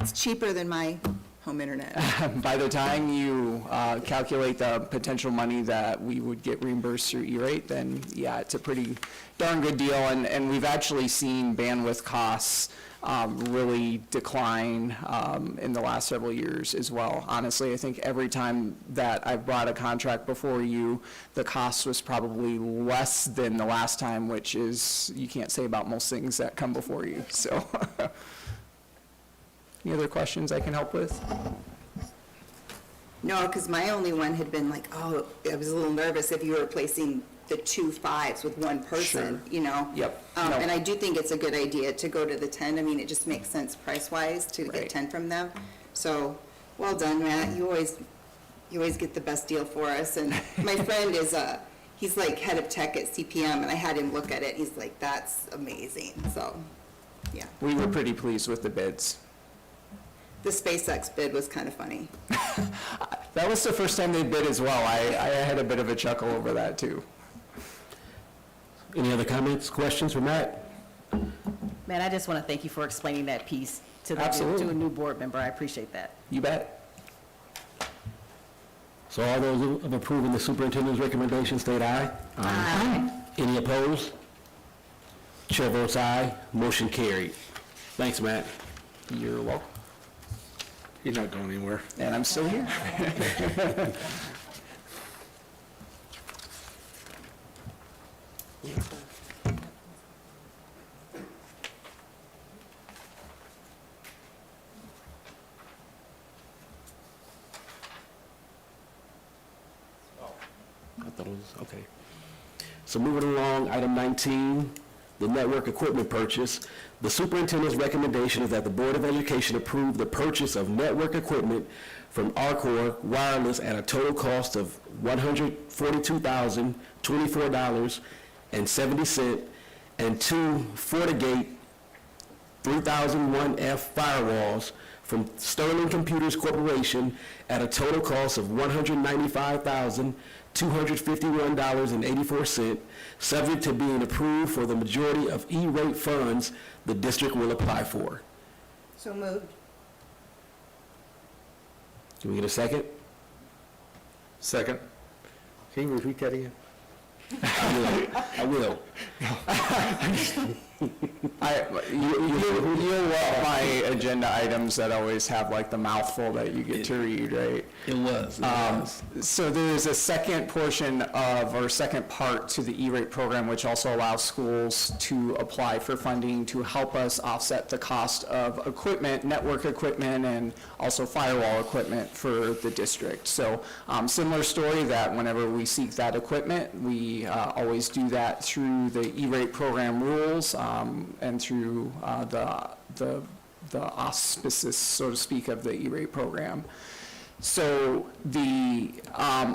It's cheaper than my home internet. by the time you calculate the potential money that we would get reimbursed through E-rate, then yeah, it's a pretty darn good deal. And we've actually seen bandwidth costs really decline in the last several years as well. Honestly, I think every time that I've brought a contract before you, the cost was probably less than the last time, which is, you can't say about most things that come before you, so. Any other questions I can help with? No, because my only one had been like, oh, I was a little nervous if you were replacing the 2 5s with one person, you know? Yep. No. And I do think it's a good idea to go to the 10. I mean, it just makes sense price-wise to get 10 from them. So, well done, Matt. You always get the best deal for us. And my friend is, he's like head of tech at CPM, and I had him look at it. He's like, that's amazing. So, yeah. We were pretty pleased with the bids. The SpaceX bid was kind of funny. That was the first time they bid as well. I had a bit of a chuckle over that, too. Any other comments, questions for Matt? Man, I just want to thank you for explaining that piece to Absolutely. to a new board member. I appreciate that. You bet. So all those of approving the superintendent's recommendation state aye. Aye. Any opposed? Chair votes aye, motion carried. Thanks, Matt. You're welcome. He's not going anywhere. And I'm still here. I thought it was, okay. So moving along, item 19, the network equipment purchase. The superintendent's recommendation is that the Board of Education approve the purchase of network equipment from Arcor Wireless at a total cost of $142,024.70 and two FortiGate 3001F firewalls from Sterling Computers Corporation at a total cost of $195,251.84, subject to being approved for the majority of E-rate funds the district will apply for. So moved. Can we get a second? Second. Can you repeat that again? I will. You'll love my agenda items that always have like the mouthful that you get to read, right? It was. So there's a second portion of, or second part to the E-rate program, which also allows schools to apply for funding to help us offset the cost of equipment, network equipment, and also firewall equipment for the district. So similar story that whenever we seek that equipment, we always do that through the E-rate program rules and through the auspices, so to speak, of the E-rate program. So the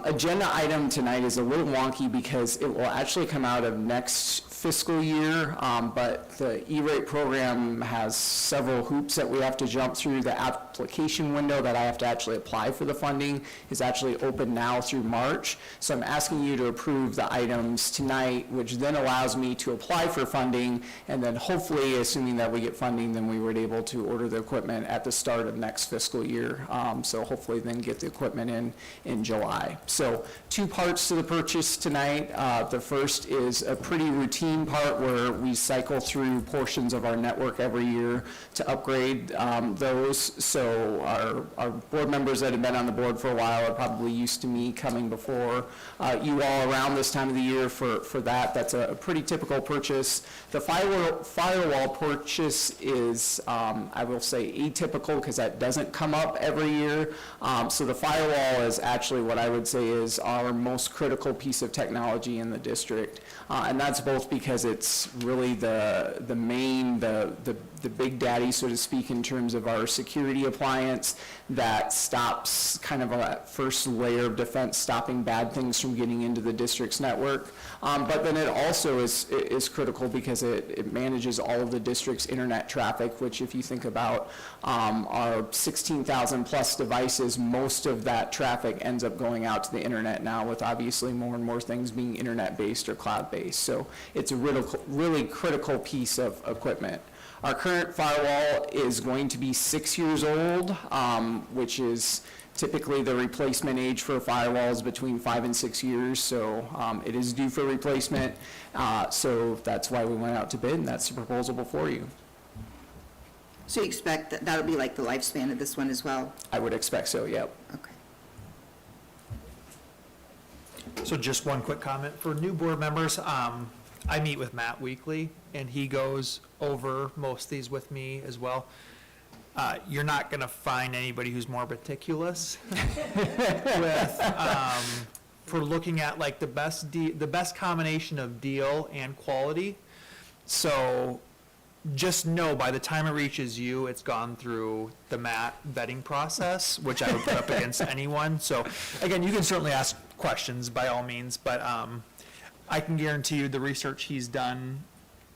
agenda item tonight is a little wonky because it will actually come out of next fiscal year, but the E-rate program has several hoops that we have to jump through. The application window that I have to actually apply for the funding is actually open now through March. So I'm asking you to approve the items tonight, which then allows me to apply for funding, and then hopefully, assuming that we get funding, then we were able to order the equipment at the start of next fiscal year. So hopefully then get the equipment in July. So two parts to the purchase tonight. The first is a pretty routine part where we cycle through portions of our network every year to upgrade those. So our board members that have been on the board for a while are probably used to me coming before you all around this time of the year for that. That's a pretty typical purchase. The firewall purchase is, I will say, atypical because that doesn't come up every year. So the firewall is actually what I would say is our most critical piece of technology in the district. And that's both because it's really the main, the big daddy, so to speak, in terms of our security appliance that stops kind of a first layer of defense, stopping bad things from getting into the district's network. But then it also is critical because it manages all of the district's internet traffic, which if you think about our 16,000 plus devices, most of that traffic ends up going out to the internet now, with obviously more and more things being internet-based or cloud-based. So it's a really critical piece of equipment. Our current firewall is going to be 6 years old, which is typically the replacement age for a firewall is between 5 and 6 years, so it is due for replacement. So that's why we went out to bid, and that's the proposal before you. So you expect that that'll be like the lifespan of this one as well? I would expect so, yep. Okay. So just one quick comment for new board members. I meet with Matt weekly, and he goes over most of these with me as well. You're not going to find anybody who's more meticulous with for looking at like the best combination of deal and quality. So just know by the time it reaches you, it's gone through the Matt vetting process, which I would put up against anyone. So again, you can certainly ask questions by all means, but I can guarantee you the research he's done,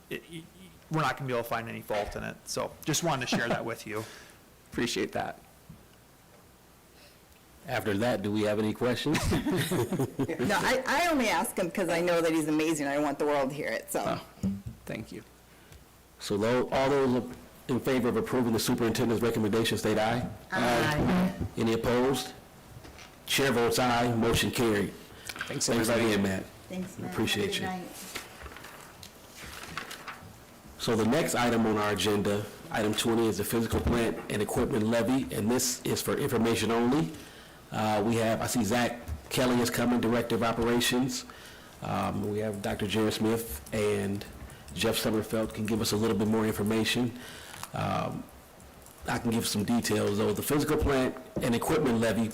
we're not going to be able to find any fault in it. So just wanted to share that with you. Appreciate that. After that, do we have any questions? No, I only ask him because I know that he's amazing. I want the world to hear it, so. Thank you. So all those in favor of approving the superintendent's recommendation, state aye. Aye. Any opposed? Chair votes aye, motion carried. Thanks, Thanks everybody. again, Matt. Thanks, Matt. Appreciate Have a you. good night. So the next item on our agenda, item 20, is the physical plant and equipment levy, and this is for information only. I see Zach Kelly is coming, Director of Operations. We have Dr. Jared Smith and Jeff Summerfeld can give us a little bit more information. I can give some details, though. The physical plant and equipment levy,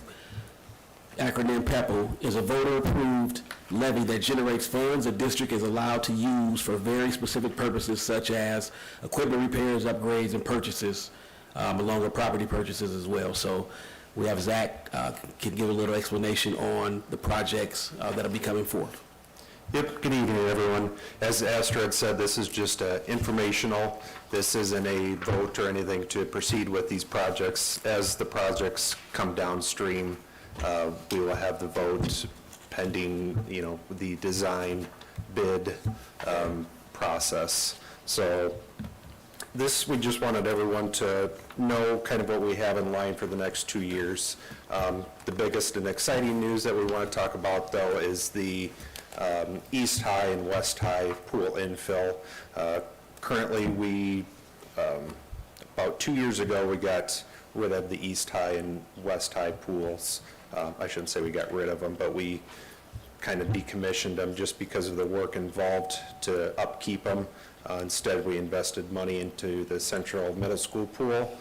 acronym PEPL, is a voter-approved levy that generates funds the district is allowed to use for very specific purposes such as equipment repairs, upgrades, and purchases, along with property purchases as well. So we have Zach can give a little explanation on the projects that'll be coming forth. Yep, good evening, everyone. As Astrid said, this is just informational. This isn't a vote or anything to proceed with these projects. As the projects come downstream, we will have the vote pending, the design bid process. So this, we just wanted everyone to know kind of what we have in line for the next 2 years. The biggest and exciting news that we want to talk about, though, is the East High and West High pool infill. Currently, we, about 2 years ago, we got rid of the East High and West High pools. I shouldn't say we got rid of them, but we kind of decommissioned them just because of the work involved to upkeep them. Instead, we invested money into the Central Middle School pool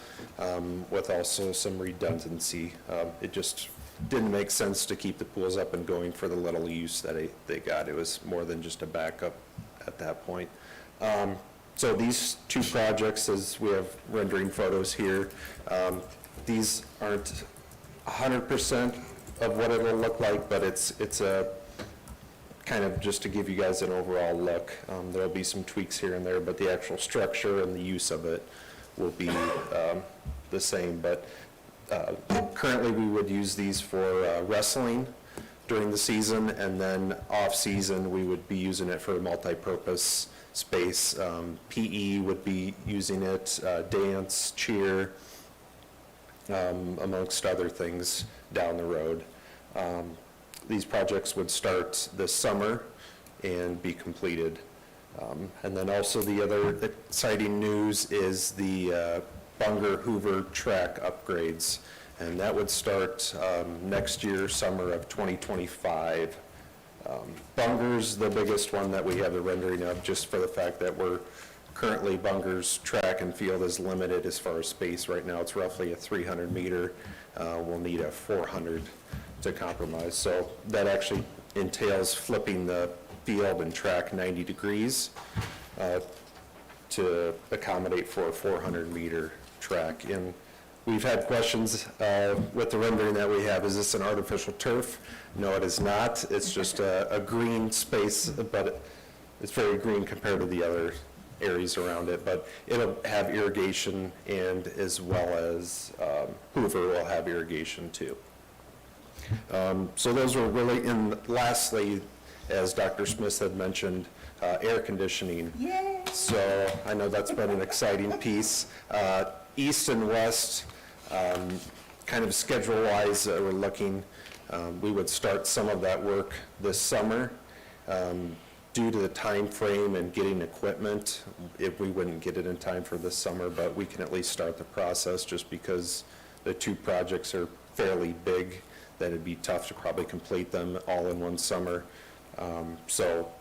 with also some redundancy. It just didn't make sense to keep the pools up and going for the little use that they got. It was more than just a backup at that point. So these two projects, as we have rendering photos here, these aren't 100% of what it'll look like, but it's a kind of just to give you guys an overall look. There'll be some tweaks here and there, but the actual structure and the use of it will be the same. But currently, we would use these for wrestling during the season, and then off-season, we would be using it for a multi-purpose space. PE would be using it, dance, cheer, amongst other things down the road. These projects would start this summer and be completed. And then also the other exciting news is the Bunger Hoover track upgrades, and that would start next year, summer of 2025. Bunger's the biggest one that we have the rendering of, just for the fact that we're currently Bunger's track and field is limited as far as space. Right now it's roughly a 300 meter. We'll need a 400 to compromise. So that actually entails flipping the field and track 90 degrees to accommodate for a 400 meter track. And we've had questions with the rendering that we have. Is this an artificial turf? No, it is not. It's just a green space, but it's very green compared to the other areas around it. But it'll have irrigation, and as well as Hoover will have irrigation too. So those were really, and lastly, as Dr. Smith had mentioned, air conditioning. Yay! So I know that's been an exciting piece. East and west, kind of schedule-wise, we're looking, we would start some of that work this summer. Due to the time frame and getting equipment, if we wouldn't get it in time for this summer, but we can at least start the process just because the two projects are fairly big, that it'd be tough to probably complete them all in one summer. So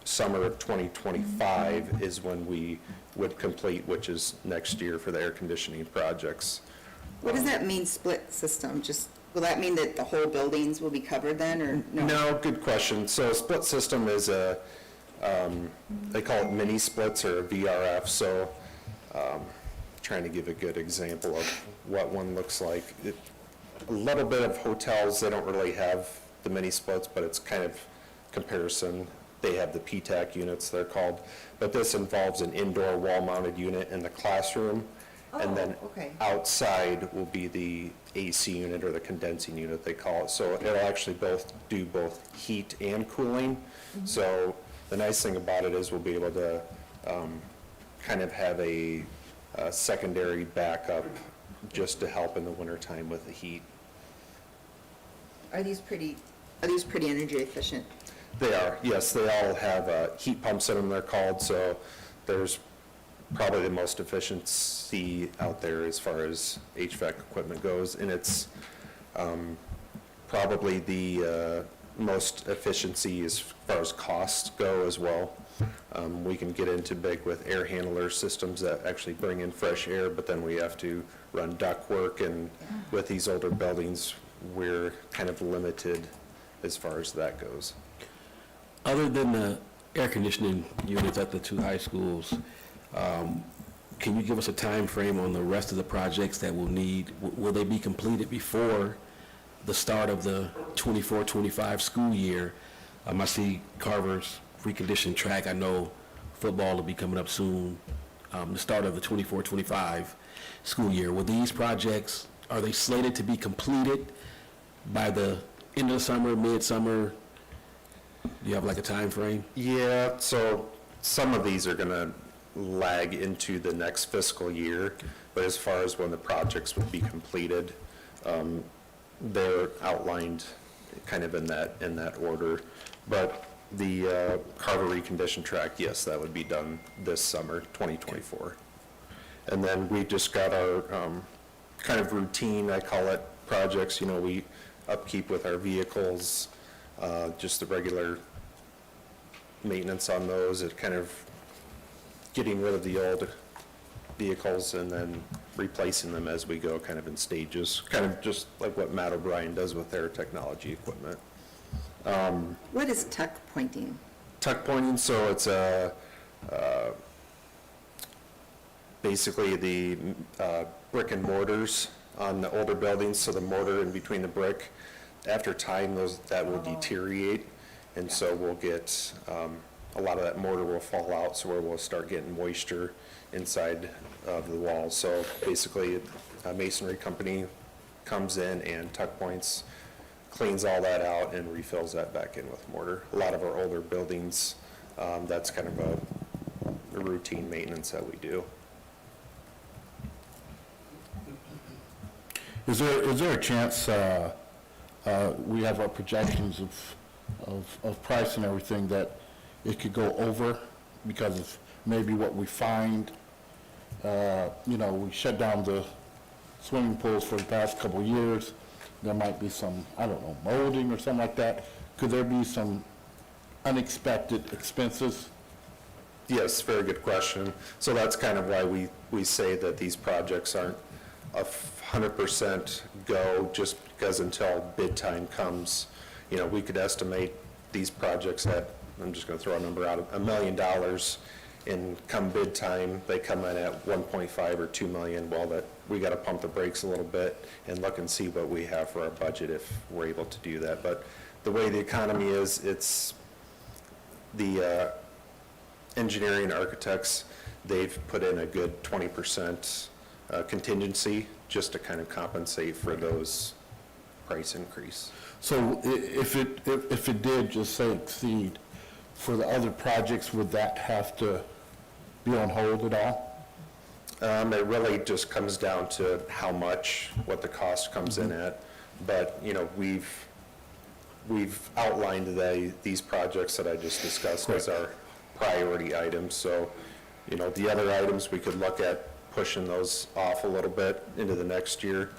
summer of 2025 is when we would complete, which is next year for the air conditioning projects. What does that mean, split system? Just, will that mean that the whole buildings will be covered then, or no? No, good question. So a split system is a, they call it mini splits or a VRF. So trying to give a good example of what one looks like. A little bit of hotels, they don't really have the mini splits, but it's kind of comparison. They have the PTAC units, they're called. But this involves an indoor wall-mounted unit in the classroom. And then outside will be the AC unit or the condensing unit, they call it. So it'll actually do both heat and cooling. So the nice thing about it is we'll be able to kind of have a secondary backup just to help in the wintertime with the heat. Are these pretty energy efficient? They are, yes, they all have heat pumps in them, they're called, so there's probably the most efficiency out there as far as HVAC equipment goes, and it's probably the most efficiency as far as costs go as well. We can get into big with air handler systems that actually bring in fresh air, but then we have to run ductwork, and with these older buildings, we're kind of limited as far as that goes. Other than the air conditioning units at the two high schools, can you give us a time frame on the rest of the projects that will they be completed before the start of the 24-25 school year? I see Carver's reconditioned track. I know football will be coming up soon, the start of the 24-25 school year. Will these projects, are they slated to be completed by the end of the summer, mid-summer? Do you have like a time frame? Yeah, so some of these are going to lag into the next fiscal year, but as far as when the projects would be completed, they're outlined kind of in that order. But the Carver reconditioned track, yes, that would be done this summer, 2024. And then we just got our kind of routine, I call it, projects. You know, we upkeep with our vehicles, just the regular maintenance on those, it kind of getting rid of the old vehicles and then replacing them as we go, kind of in stages, kind of just like what Matt O'Brien does with their technology equipment. What is tuck pointing? Tuck pointing, so it's basically the brick and mortars on the older buildings, so the mortar in between the brick, after time that will deteriorate, and so we'll get a lot of that mortar will fall out, so we'll start getting moisture inside of the walls. So basically a masonry company comes in and tuck points, cleans all that out and refills that back in with mortar. A lot of our older buildings, that's kind of a routine maintenance that we do. Is there a chance, we have our projections of price and everything, that it could go over because of maybe what we find? You know, we shut down the swimming pools for the past couple of years. There might be some, I don't know, molding or something like that. Could there be some unexpected expenses? Yes, very good question. So that's kind of why we say that these projects aren't a 100% go, just because until bid time comes, you know, we could estimate these projects at, I'm just going to throw a number out, $1 million, and come bid time, they come in at 1.5 or 2 million. Well, that we got to pump the brakes a little bit and look and see what we have for our budget if we're able to do that. But the way the economy is, it's the engineering architects, they've put in a good 20% contingency just to kind of compensate for those price increase. So if it did just say exceed, for the other projects, would that have to be on hold at all? It really just comes down to how much, what the cost comes in at. But, you know, we've outlined these projects that I just discussed as our priority items. So, you know, the other items, we could look at pushing those off a little bit into the next year,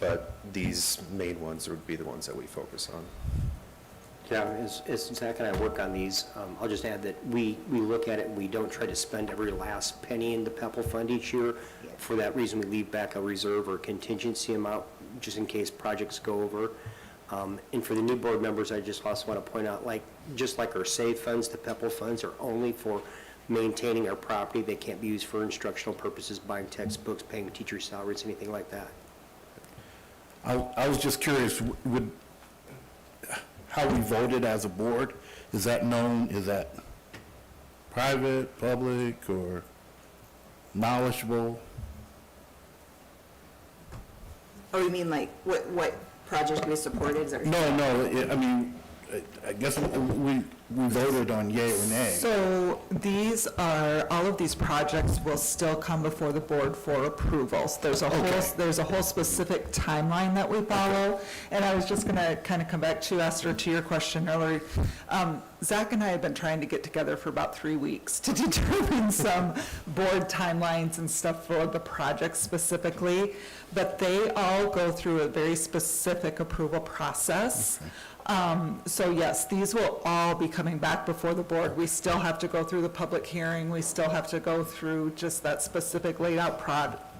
but these main ones would be the ones that we focus on. Yeah, as Zach and I work on these, I'll just add that we look at it and we don't try to spend every last penny in the PEPAL fund each year. For that reason, we leave back a reserve or contingency amount just in case projects go over. And for the new board members, I just also want to point out, just like our SAVE funds, the PEPAL funds are only for maintaining our property. They can't be used for instructional purposes, buying textbooks, paying teacher salaries, anything like that. I was just curious, how we voted as a board, is that known? Is that private, public, or knowledgeable? Oh, you mean like what project we supported? Is that what you're No, saying? I mean, I guess we voted on yay or nay. So all of these projects will still come before the board for approvals. There's a whole specific timeline that we follow. And I was just going to kind of come back to Esther, to your question earlier. Zach and I have been trying to get together for about 3 weeks to determine some board timelines and stuff for the projects specifically, but they all go through a very specific approval process. So yes, these will all be coming back before the board. We still have to go through the public hearing. We still have to go through just that specific laid out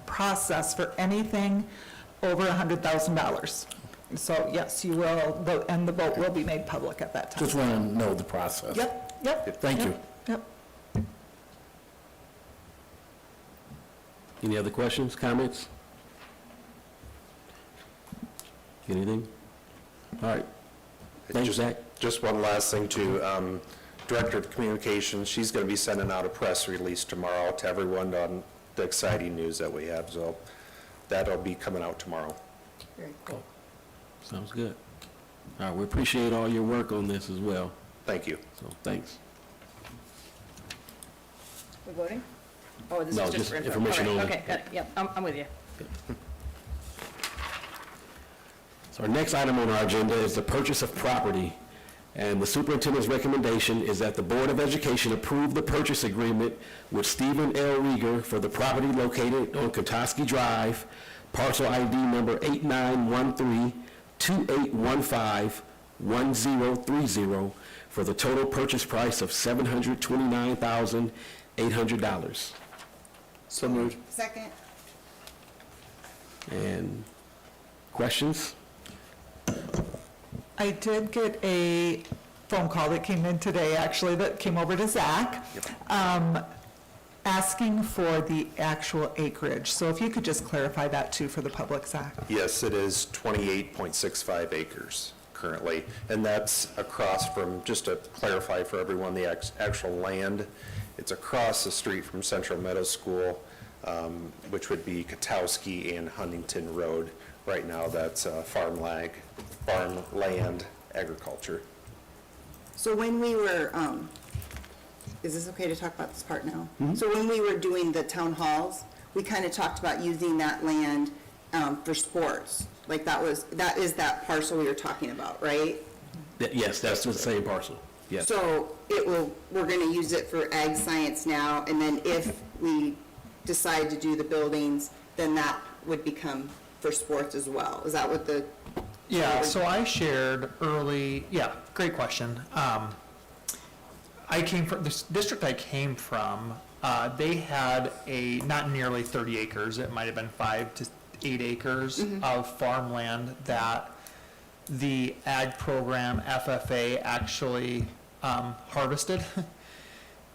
process for anything over $100,000. So yes, you will vote, and the vote will be made public at that time. Just want to know the process. Yep. Thank you. Yep. Any other questions, comments? Anything? All right. Thanks, Zach. Just one last thing too. Director of Communications, she's going to be sending out a press release tomorrow to everyone on the exciting news that we have. So that'll be coming out tomorrow. Very cool. Sounds good. All right, we appreciate all your work on this as well. Thank you. So, thanks. We're voting? Oh, this No, is just just for info. information All right, only. Okay, got it, yep, I'm with you. So our next item on our agenda is the purchase of property. And the superintendent's recommendation is that the Board of Education approve the purchase agreement with Stephen L. Rieger for the property located on Kotoski Drive, parcel ID number 8913-2815-1030, for the total purchase price of $729,800. So moved. Second. And questions? I did get a phone call that came in today, actually, that came over to Zach, asking for the actual acreage. So if you could just clarify that too for the public, Zach. Yes, it is 28.65 acres currently, and that's across from, just to clarify for everyone, the actual land, it's across the street from Central Meadow School, which would be Katowski and Huntington Road. Right now, that's farmland agriculture. So when we were, is this okay to talk about this part now? Mm-hmm. So when we were doing the town halls, we kind of talked about using that land for sports. Like that is that parcel we were talking about, right? Yes, that's the same parcel. Yes. So we're going to use it for ag science now, and then if we decide to do the buildings, then that would become for sports as well. Is that what the? Yeah, so I shared early, great question. I came from, this district I came from, they had not nearly 30 acres, it might have been 5 to 8 acres of farmland that the ag program, FFA, actually harvested.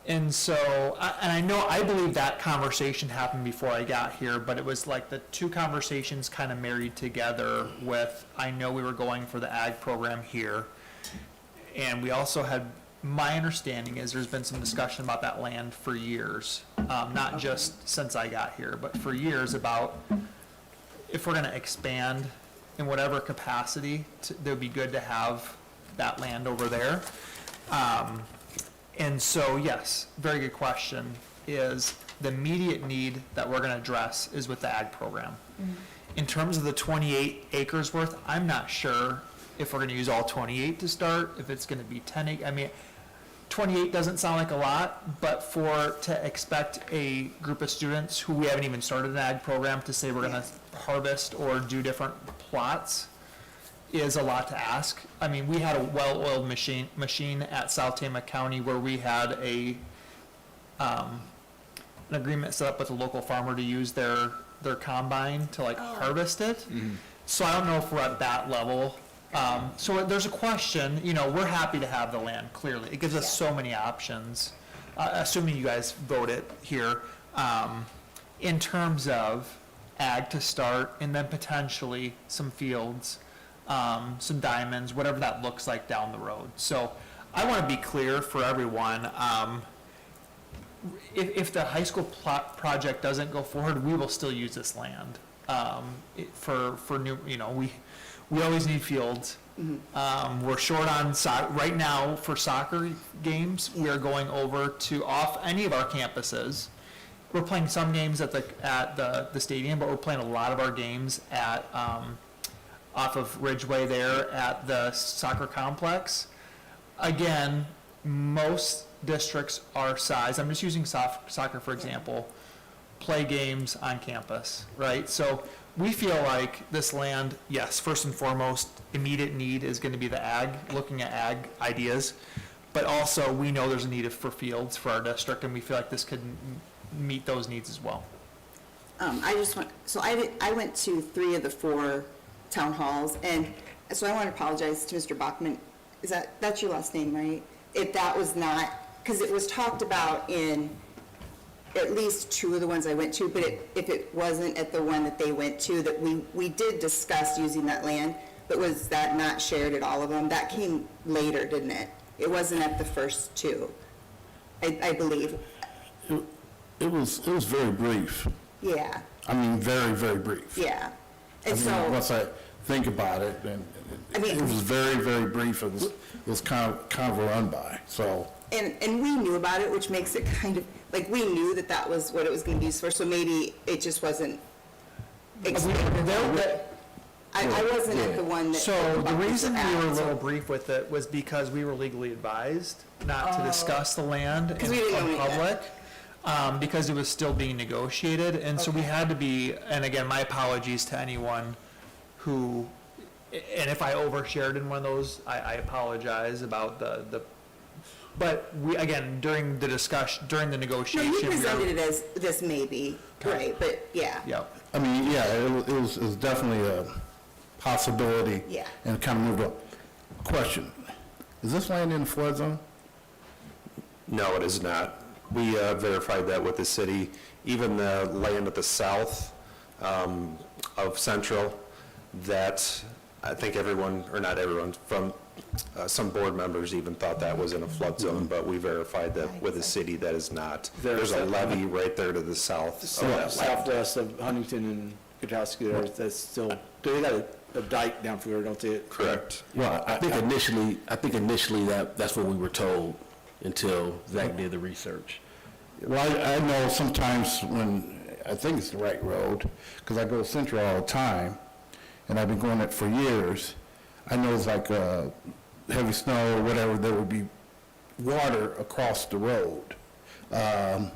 And so, I believe that conversation happened before I got here, but it was like the two conversations kind of married together with, I know we were going for the ag program here. And we also had, my understanding is there's been some discussion about that land for years, not just since I got here, but for years about if we're going to expand in whatever capacity, it would be good to have that land over there. And so, yes, very good question, is the immediate need that we're gonna address is with the ag program. In terms of the 28 acres worth, I'm not sure if we're gonna use all 28 to start, if it's gonna be 10 acres. I mean, 28 doesn't sound like a lot, but to expect a group of students who we haven't even started an ag program to say we're gonna harvest or do different plots is a lot to ask. I mean, we had a well-oiled machine at South Tama County where we had an agreement set up with a local farmer to use their combine to harvest it. So I don't know if we're at that level. So there's a question, we're happy to have the land, clearly. It gives us so many options, assuming you guys vote it here, in terms of ag to start and then potentially some fields, some diamonds, whatever that looks like down the road. So I want to be clear for everyone, if the high school project doesn't go forward, we will still use this land for new, we always need fields. We're short on right now for soccer games. We are going over to off any of our campuses. We're playing some games at the stadium, but we're playing a lot of our games at off of Ridgeway there at the soccer complex. Again, most districts our size, I'm just using soccer for example, play games on campus, right? So we feel like this land, yes, first and foremost, immediate need is going to be the looking at ag ideas, but also we know there's a need for fields for our district, and we feel like this could meet those needs as well. I went to 3 of the 4 town halls, and so I want to apologize to Mr. Bachman. That's your last name, right? If that was not, because it was talked about in at least 2 of the ones I went to, but if it wasn't at the one that they went to, that we did discuss using that land, but was that not shared at all of them? That came later, didn't it? It wasn't at the first 2, I believe. It was very brief. Yeah. I mean, very, very brief. Yeah. I And mean, so, once I think about it, and it was very, very brief. It was kind of a run by, so. and we knew about it, which makes it kind of, like, we knew that was what it was going to be used for, so maybe it just wasn't explained. I wasn't at the one that. So the reason we were a little brief with it was because we were legally advised not to discuss the land in public, because it was still being negotiated, and so we had to be, and again, my apologies to anyone who, and if I overshared in one of those, I apologize about but we, again, during the discussion, during the negotiation. No, you presented it as this may be, right, but yeah. Yep. I mean, yeah, it was definitely a possibility. Yeah. And kind of moved up. Question, is this land in the flood zone? No, it is not. We verified that with the city. Even the land at the south of Central, that I think everyone, or not everyone, from some board members even thought that was in a flood zone, but we verified that with the city that is not. There's a levee right there to the south of that land. Southwest of Huntington and Katowski, there, that's still, they got a dike down through there, don't they? Correct. Well, I think initially that's what we were told until Zach did the research. Well, I know sometimes when, I think it's the right road, because I go to Central all the time, and I've been going it for years. I know it's like heavy snow or whatever, there would be water across the road. Hopefully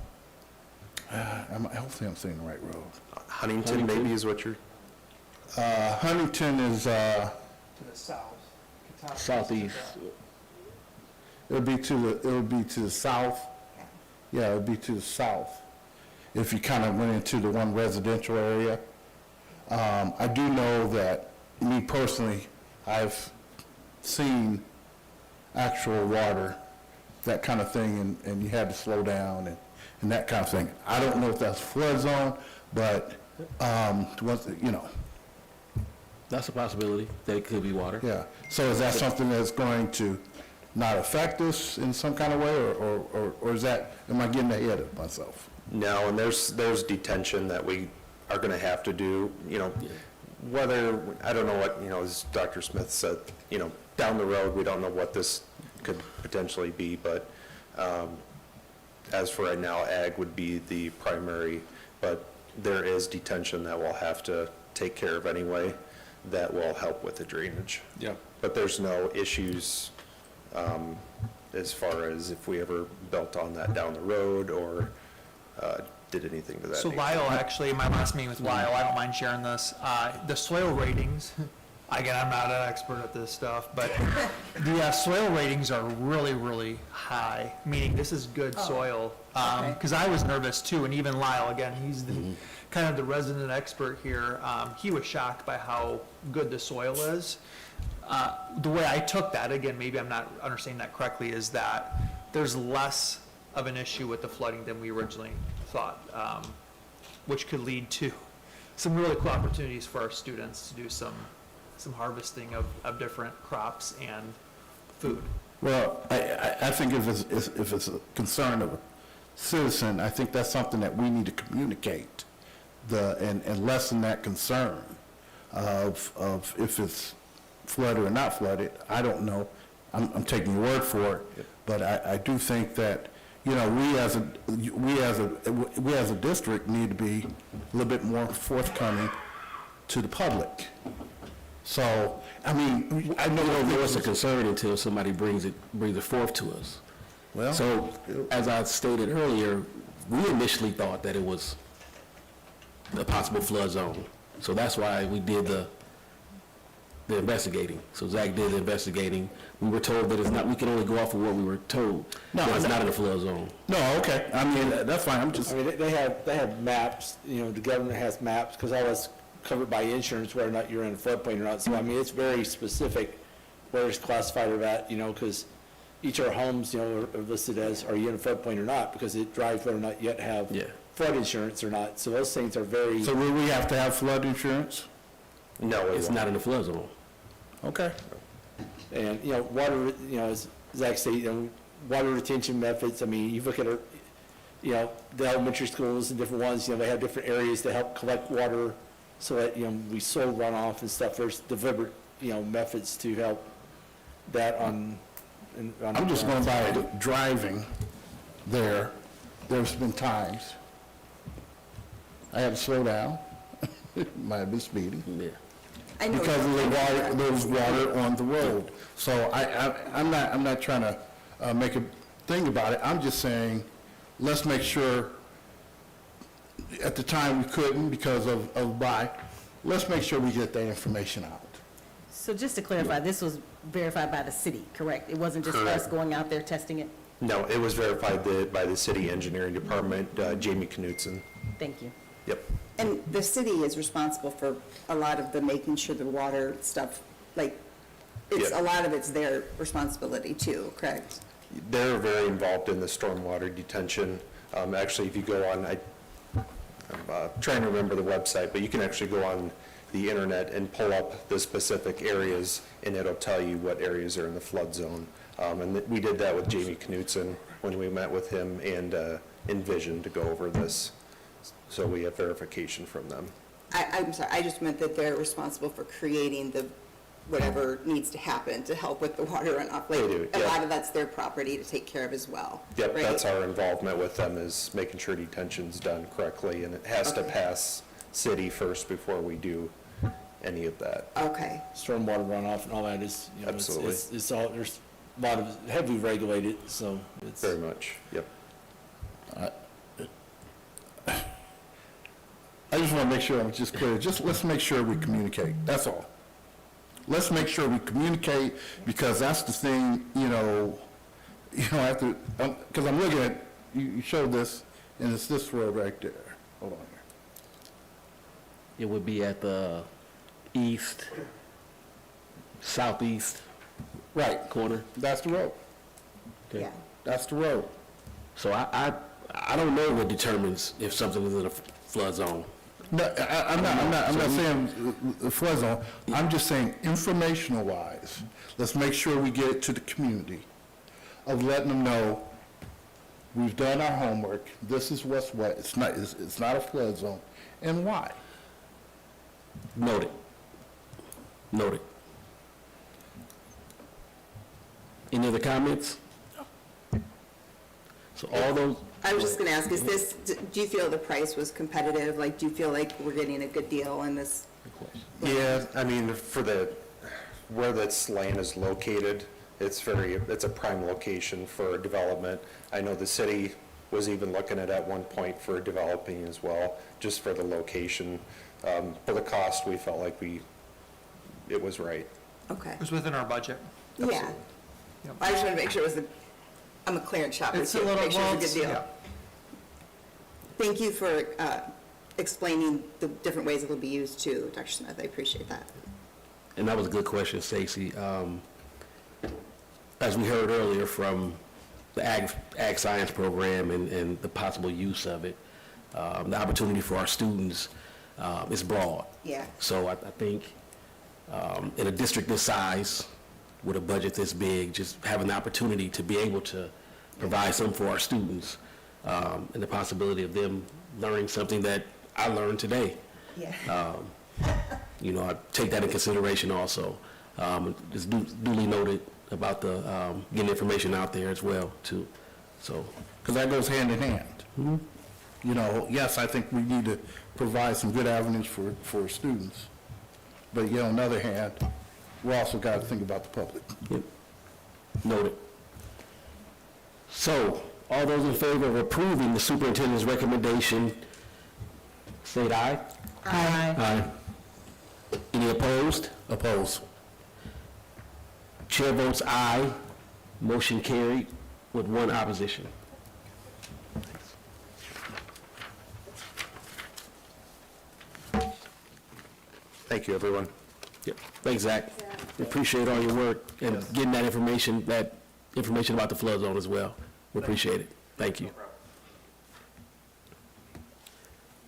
I'm saying the right road. Huntington maybe is what you're... Huntington is, To the south. southeast. It would be to the south. Yeah, it would be to the south. If you kind of went into the one residential area. I do know that, me personally, I've seen actual water, that kind of thing, and you had to slow down and that kind of thing. I don't know if that's flood zone, but, That's a possibility, that it could be water. Yeah, so is that something that's going to not affect us in some kind of way, or is that, am I getting ahead of myself? No, and there's detention that we are going to have to do, whether, I don't know what, as Dr. Smith said, down the road, we don't know what this could potentially be, but as for right now, ag would be the primary, but there is detention that we'll have to take care of anyway that will help with the drainage. Yeah. But there's no issues as far as if we ever built on that down the road or did anything to that So nature. Lyle, actually, my last meeting with Lyle, I don't mind sharing this, the soil ratings, again, I'm not an expert at this stuff, but the soil ratings are really, really high, meaning this is good soil. Because I was nervous too, and even Lyle, again, he's kind of the resident expert here, he was shocked by how good the soil is. The way I took that, again, maybe I'm not understanding that correctly, is that there's less of an issue with the flooding than we originally thought, which could lead to some really cool opportunities for our students to do some harvesting of different crops and food. Well, I think if it's a concern of a citizen, I think that's something that we need to communicate and lessen that concern of if it's flooded or not flooded, I don't know. I'm taking your word for it. But I do think that, you know, we as a district need to be a little bit more forthcoming to the public. So, I mean, I know. We don't know it's a concern until somebody brings it forth to us. Well, so, as I stated earlier, we initially thought that it was a possible flood zone. So that's why we did the investigating. So Zach did the investigating. We were told that it's not, we can only go off of what we were told. No, that it's not in a flood zone. No, okay. I mean, that's fine. I'm just. I mean, they have maps, you know, the government has maps, because all that's covered by insurance, whether or not you're in a floodplain or not. So, I mean, it's very specific where it's classified or that, you know, because each of our homes, you know, are listed as, are you in a floodplain or not, because it drives whether or not you have flood insurance or not. So those things are very. So will we have to have flood insurance? No, it's not in the flood zone. Okay. And, you know, water, you know, as Zach said, you know, water retention methods, I mean, you look at, you know, the elementary schools and different ones, you know, they have different areas to help collect water so that, you know, we soil runoff and stuff. There's deliberate, you know, methods to help that on I'm just going by driving there. There's been times I had to slow down. Might have been speeding. Yeah. Because of the water, there was water on the road. So I'm not trying to make a thing about it. I'm just saying, let's make sure, at the time we couldn't because of let's make sure we get that information out. So just to clarify, this was verified by the city, correct? It wasn't just us going out there testing it? No, it was verified by the city engineering department, Jamie Knutson. Thank you. Yep. And the city is responsible for a lot of the making sure the water stuff, like, it's, a lot of it's their responsibility too, correct? They're very involved in the stormwater detention. Actually, if you go on, I'm trying to remember the website, but you can actually go on the internet and pull up the specific areas, and it'll tell you what areas are in the flood zone. And we did that with Jamie Knutson when we met with him and Envision to go over this. So we have verification from them. I'm sorry, I just meant that they're responsible for creating the, whatever needs to happen to help with the water runoff. Like, They do, a yeah. lot of that's their property to take care of as well. Yep, right? that's our involvement with them, is making sure detention's done correctly, and it has to pass city first before we do any of that. Okay. Stormwater runoff and all that is, you know, Absolutely. it's all, there's a lot of, heavily regulated, so it's. Very much, yep. I just want to make sure I'm just clear. Just let's make sure we communicate. That's all. Let's make sure we communicate, because that's the thing, you know, after, because I'm looking at, you showed this, and it's this road right there. Hold on here. It would be at the southeast right corner. That's the road. Okay. Yeah. That's the road. So I don't know what determines if something is in a flood zone. No, I'm not saying the flood zone. I'm just saying informational wise, let's make sure we get it to the community of letting them know we've done our homework. This is what's what. It's not a flood zone, and why. Noted. Any other comments? So all those. I was just going to ask, do you feel the price was competitive? Like, do you feel like we're getting a good deal in this? Yeah, I mean, for where this land is located, it's a prime location for development. I know the city was even looking at one point for developing as well, just for the location. For the cost, we felt like it was right. Okay. It was within our budget. Yeah. I just want to make sure it was I'm a clearance shopper It's a too. little, Make sure well, it's a good deal. yeah. Thank you for explaining the different ways it'll be used too, Dr. Smith. I appreciate that. And that was a good question, Stacy. As we heard earlier from the ag science program and the possible use of it, the opportunity for our students is broad. Yeah. So I think in a district this size, with a budget this big, just having the opportunity to be able to provide something for our students, and the possibility of them learning something that I learned today. Yeah. I take that in consideration also. Just duly noted about the, getting information out there as well, too, so. Because that goes hand in hand. You know, yes, I think we need to provide some good avenues for students, but yet on the other hand, we also got to think about the public. Yep. Noted. So, all those in favor of approving the superintendent's recommendation, state aye. Aye. Aye. Any opposed? Opposed. Chair votes aye. Motion carried with one opposition. Thank you, everyone. Yep. Thanks, Zach. We appreciate all your work and getting that information about the flood zone as well. We appreciate it. Thank you.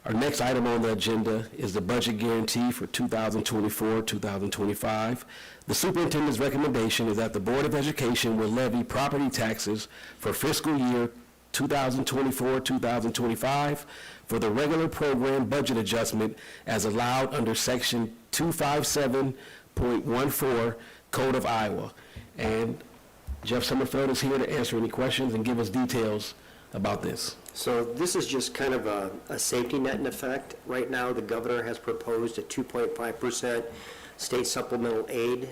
Our next item on the agenda is the budget guarantee for 2024-2025. The superintendent's recommendation is that the Board of Education will levy property taxes for fiscal year 2024-2025 for the regular program budget adjustment as allowed under Section 257.14 Code of Iowa. And Jeff Summerfeld is here to answer any questions and give us details about this. So this is just kind of a safety net in effect. Right now, the governor has proposed a 2.5% state supplemental aid.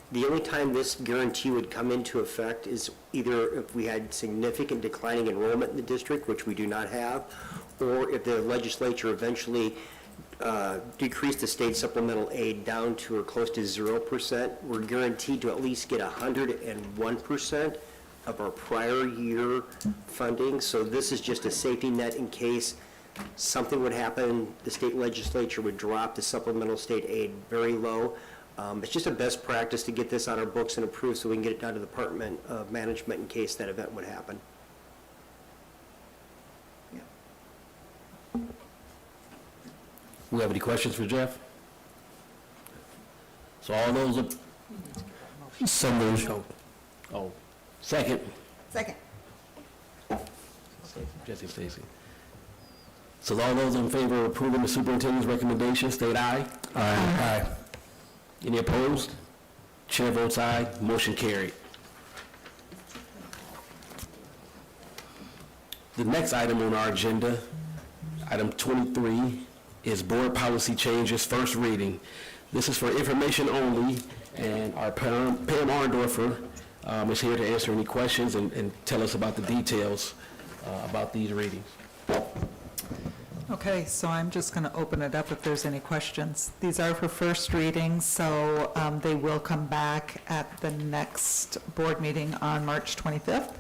The only time this guarantee would come into effect is either if we had significant declining enrollment in the district, which we do not have, or if the legislature eventually decreased the state supplemental aid down to or close to 0%. We're guaranteed to at least get 101% of our prior year funding. So this is just a safety net in case something would happen. The state legislature would drop the supplemental state aid very low. It's just a best practice to get this on our books and approved so we can get it down to the Department of Management in case that event would happen. We have any questions for Jeff? So all those, so moved. Oh, second. Second. Jesse Stacy. So all those in favor of approving the superintendent's recommendation, state aye. Aye. Any opposed? Chair votes aye. Motion carried. The next item on our agenda, item 23, is board policy changes, first reading. This is for information only, and our Pam Arndorfer is here to answer any questions and tell us about the details about these readings. Okay, so I'm just going to open it up if there's any questions. These are for first reading, so they will come back at the next board meeting on March 25th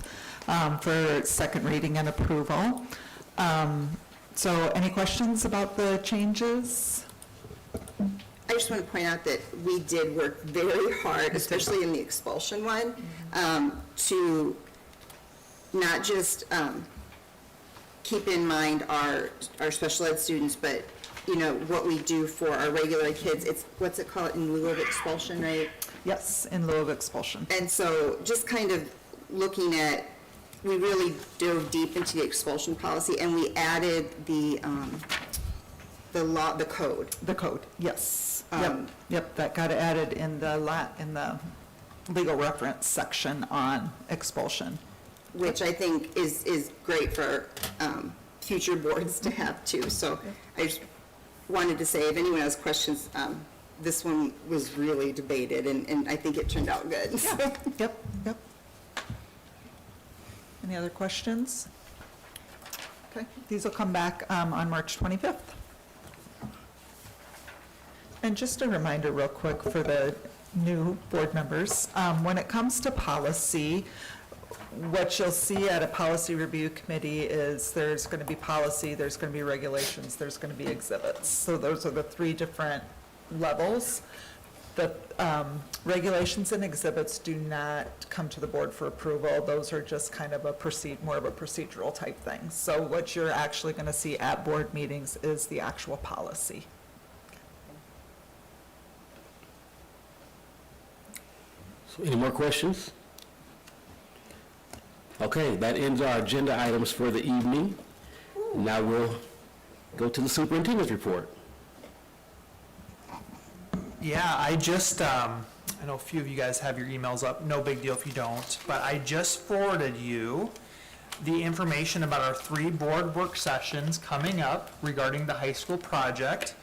for second reading and approval. So any questions about the changes? I just want to point out that we did work very hard, especially in the expulsion one, to not just keep in mind our special ed students, but, you know, what we do for our regular kids. It's, what's it called, in lieu of expulsion, right? Yes, in lieu of expulsion. And so just kind of looking at, we really dove deep into the expulsion policy, and we added the law, the code. The code, yes. Yep, that got added in the legal reference section on expulsion. Which I think is great for future boards to have too. So I just wanted to say, if anyone has questions, this one was really debated, and I think it turned out good. Yeah. Yep. Any other questions? Okay, these will come back on March 25th. And just a reminder real quick for the new board members, when it comes to policy, what you'll see at a policy review committee is there's going to be policy, there's going to be regulations, there's going to be exhibits. So those are the three different levels. The regulations and exhibits do not come to the board for approval. Those are just kind of more of a procedural type thing. So what you're actually going to see at board meetings is the actual policy. So any more questions? Okay, that ends our agenda items for the evening. Now we'll go to the superintendent's report. Yeah, I just, I know a few of you guys have your emails up, no big deal if you don't, but I just forwarded you the information about our 3 board work sessions coming up regarding the high school project.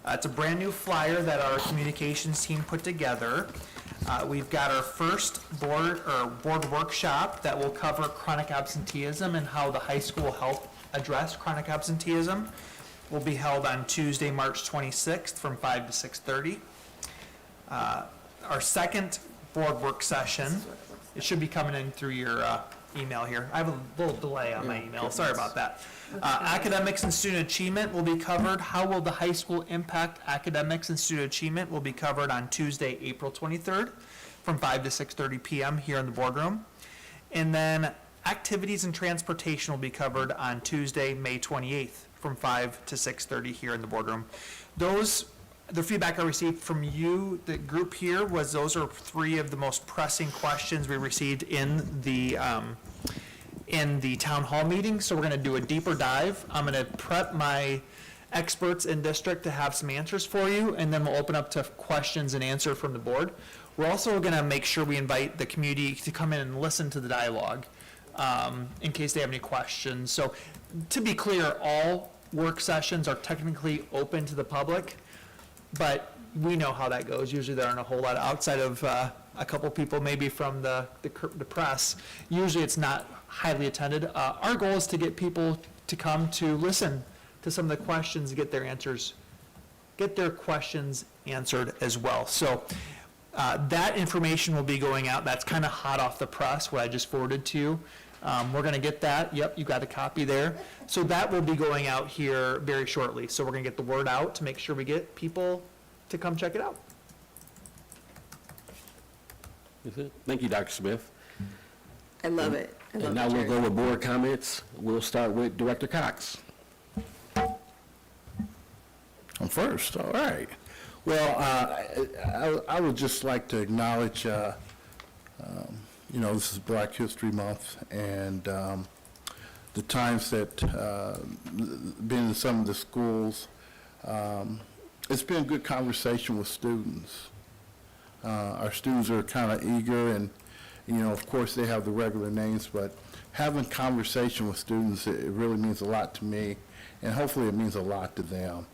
It's a brand new flyer that our communications team put together. We've got our first board workshop that will cover chronic absenteeism and how the high school will help address chronic absenteeism. Will be held on Tuesday, March 26th from 5 to 6:30. Our second board work session, it should be coming in through your email here. I have a little delay on my email, sorry about that. Academics and student achievement will be covered. How will the high school impact academics and student achievement will be covered on Tuesday, April 23rd from 5 to 6:30 p.m. here in the boardroom. And then activities and transportation will be covered on Tuesday, May 28th from 5 to 6:30 here in the boardroom. The feedback I received from you, the group here, was those are 3 of the most pressing questions we received in the town hall meeting. So we're going to do a deeper dive. I'm going to prep my experts in district to have some answers for you, and then we'll open up to questions and answer from the board. We're also going to make sure we invite the community to come in and listen to the dialogue in case they have any questions. So to be clear, all work sessions are technically open to the public, but we know how that goes. Usually there aren't a whole lot outside of a couple people maybe from the press. Usually it's not highly attended. Our goal is to get people to come to listen to some of the questions, get their questions answered as well. So that information will be going out. That's kind of hot off the press, what I just forwarded to you. We're going to get that. Yep, you got a copy there. So that will be going out here very shortly. So we're going to get the word out to make sure we get people to come check it out. That's it. Thank you, Dr. Smith. I love it. I love And now it, we'll Jerry. go with board comments. We'll start with Director Cox. I'm first, all right. Well, I would just like to acknowledge, this is Black History Month, and the times that been in some of the schools, it's been a good conversation with students. Our students are kind of eager, and, of course, they have the regular names, but having conversation with students, it really means a lot to me, and hopefully it means a lot to them.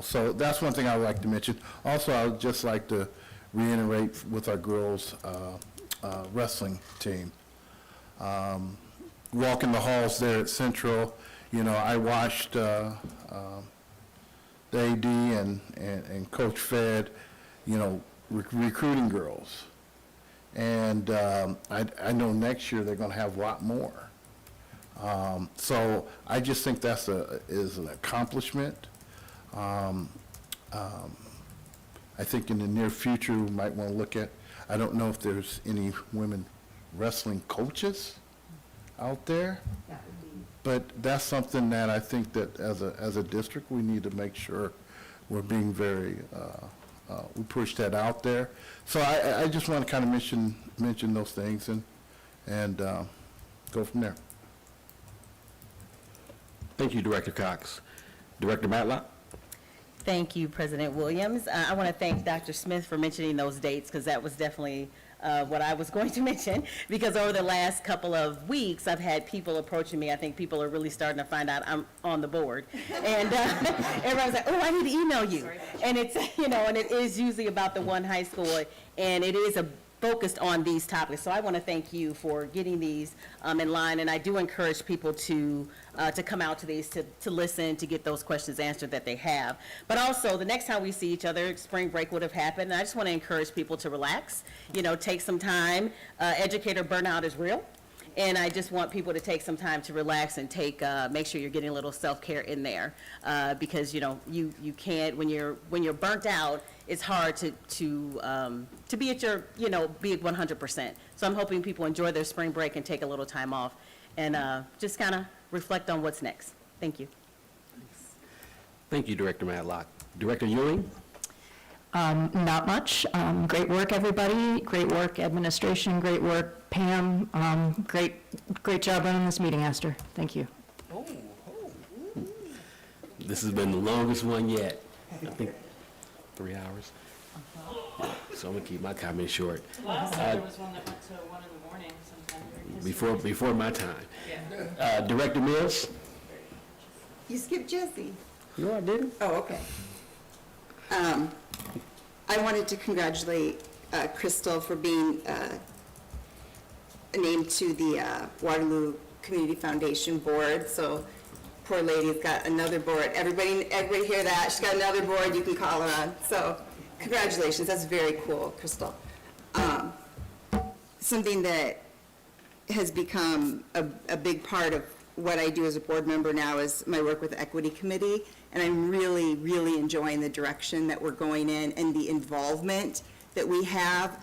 So that's one thing I would like to mention. Also, I would just like to reiterate with our girls' wrestling team. Walking the halls there at Central, I watched the AD and Coach Fed, recruiting girls. And I know next year they're going to have a lot more. So I just think that's is an accomplishment. I think in the near future, we might want to look at, I don't know if there's any women wrestling coaches out there, but that's something that I think that as a district, we need to make sure we're being very, we push that out there. So I just want to kind of mention those things and go from there. Thank you, Director Cox. Director Matlock? Thank you, President Williams. I want to thank Dr. Smith for mentioning those dates, because that was definitely what I was going to mention, because over the last couple of weeks, I've had people approaching me. I think people are really starting to find out I'm on the board. And everyone's like, oh, I need to email you. And it's, and it is usually about the one high school, and it is focused on these topics. So I want to thank you for getting these in line, and I do encourage people to come out to these, to listen, to get those questions answered that they have. But also, the next time we see each other, spring break would have happened, and I just want to encourage people to relax, take some time. Educator burnout is real. And I just want people to take some time to relax and make sure you're getting a little self-care in there, because you can't, when you're burnt out, it's hard to be at your be at 100%. So I'm hoping people enjoy their spring break and take a little time off, and just kind of reflect on what's next. Thank you. Thank you, Director Matlock. Director Ewing? Not much. Great work, everybody. Great work, administration. Great work, Pam. Great job running this meeting, Esther. Thank you. This has been the longest one yet. I think 3 hours. So I'm gonna keep my comments short. Last time there was one that went to 1 in the morning sometime. Before my time. Director Mills? You skipped Jesse. No, I didn't. Oh, okay. I wanted to congratulate Crystal for being named to the Waterloo Community Foundation Board. So poor lady's got another board. Everybody hear that? She's got another board you can call her on. So congratulations. That's very cool, Crystal. Something that has become a big part of what I do as a board member now is my work with the Equity Committee, and I'm really, really enjoying the direction that we're going in and the involvement that we have.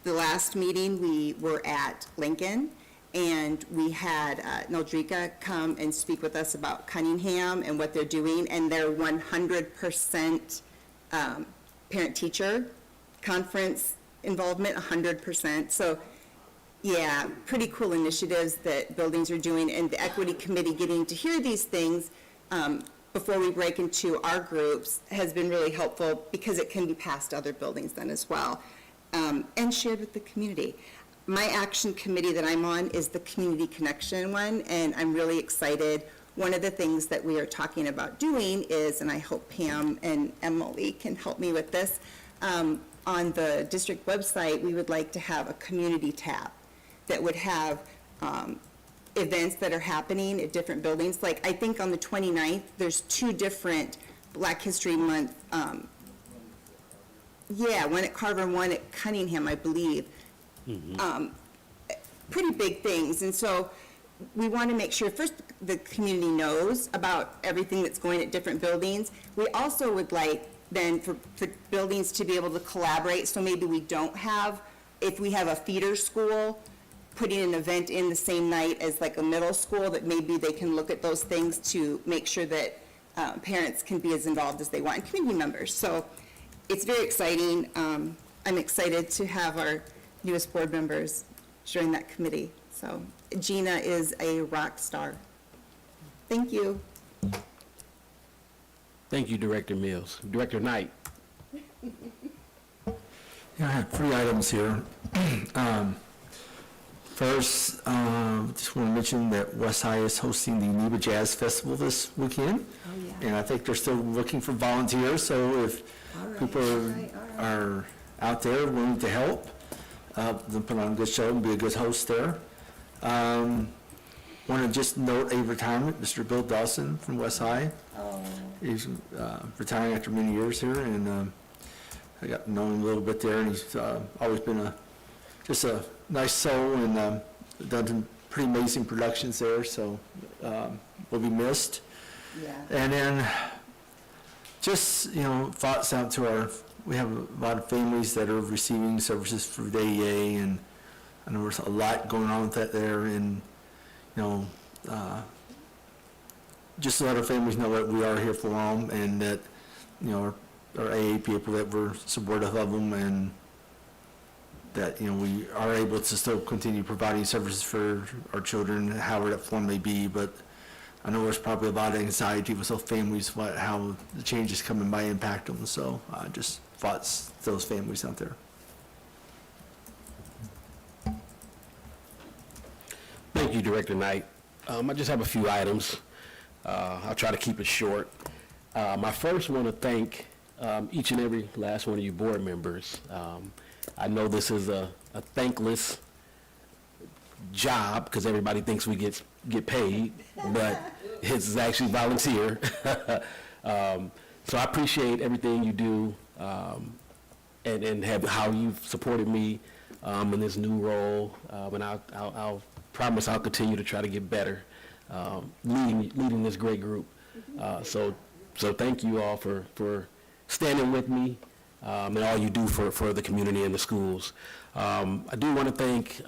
The last meeting, we were at Lincoln, and we had Neldrika come and speak with us about Cunningham and what they're doing, and their 100% parent-teacher conference involvement, 100%. So yeah, pretty cool initiatives that buildings are doing, and the Equity Committee getting to hear these things before we break into our groups has been really helpful because it can be passed to other buildings then as well, and shared with the community. My action committee that I'm on is the Community Connection one, and I'm really excited. One of the things that we are talking about doing is, and I hope Pam and Emily can help me with this, on the district website, we would like to have a community tab that would have events that are happening at different buildings. Like, I think on the 29th, there's 2 different Black History Month, one at Carver and one at Cunningham, I believe. Pretty big things. And so we want to make sure, first, the community knows about everything that's going at different buildings. We also would like then for buildings to be able to collaborate, so maybe we don't have, if we have a feeder school, putting an event in the same night as like a middle school, that maybe they can look at those things to make sure that parents can be as involved as they want, and community members. So it's very exciting. I'm excited to have our newest board members join that committee. So Gina is a rock star. Thank you. Thank you, Director Mills. Director Knight? Yeah, I have 3 items here. First, just want to mention that West High is hosting the NEBA Jazz Festival this weekend. And I think they're still looking for volunteers, so if people are out there willing to help, they'll put on a good show and be a good host there. Want to just note a retirement, Mr. Bill Dawson from West High. He's retiring after many years here, and I got to know him a little bit there, and he's always been just a nice soul, and done some pretty amazing productions there, so will be missed. Yeah. And then just, thoughts out to we have a lot of families that are receiving services through the AEA, and I know there's a lot going on with that there, and just to let our families know that we are here for them, and that, our AA people, that we're supportive of them, and that, we are able to still continue providing services for our children, however that form may be. But I know there's probably a lot of anxiety with those families, how the changes coming by impact them. So just thoughts to those families out there. Thank you, Director Knight. I just have a few items. I'll try to keep it short. I first want to thank each and every last one of you board members. I know this is a thankless job because everybody thinks we get paid, but it's actually volunteer. So I appreciate everything you do and how you've supported me in this new role. And I'll promise I'll continue to try to get better leading this great group. So thank you all for standing with me and all you do for the community and the schools. I do want to thank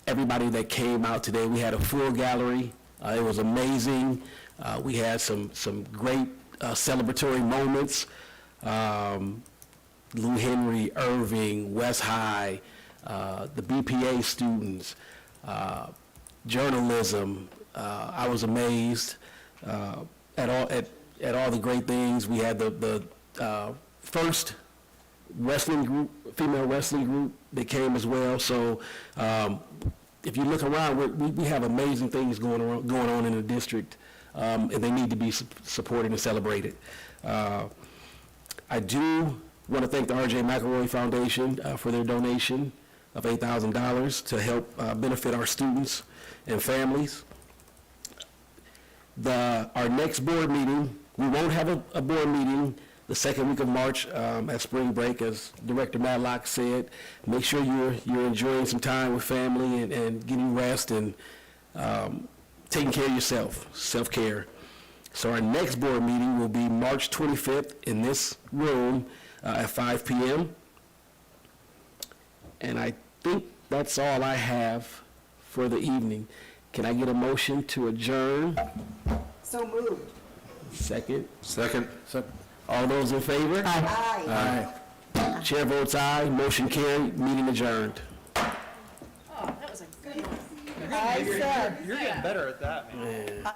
everybody that came out today. We had a full gallery. It was amazing. We had some great celebratory moments. Lou Henry, Irving, West High, the BPA students, journalism. I was amazed at all the great things. We had the first wrestling group, female wrestling group that came as well. So if you look around, we have amazing things going on in the district, and they need to be supported and celebrated. I do want to thank the R.J. McElroy Foundation for their donation of $8,000 to help benefit our students and families. Our next board meeting, we won't have a board meeting the second week of March at spring break, as Director Matlock said. Make sure you're enjoying some time with family and getting rest and taking care of yourself, self-care. So our next board meeting will be March 25th in this room at 5 p.m. And I think that's all I have for the evening. Can I get a motion to adjourn? So moved. Second? Second. All those in favor? Aye. Aye. Chair votes aye, motion carried, meeting adjourned. Oh, that was a good one. I said. You're getting better at that, man.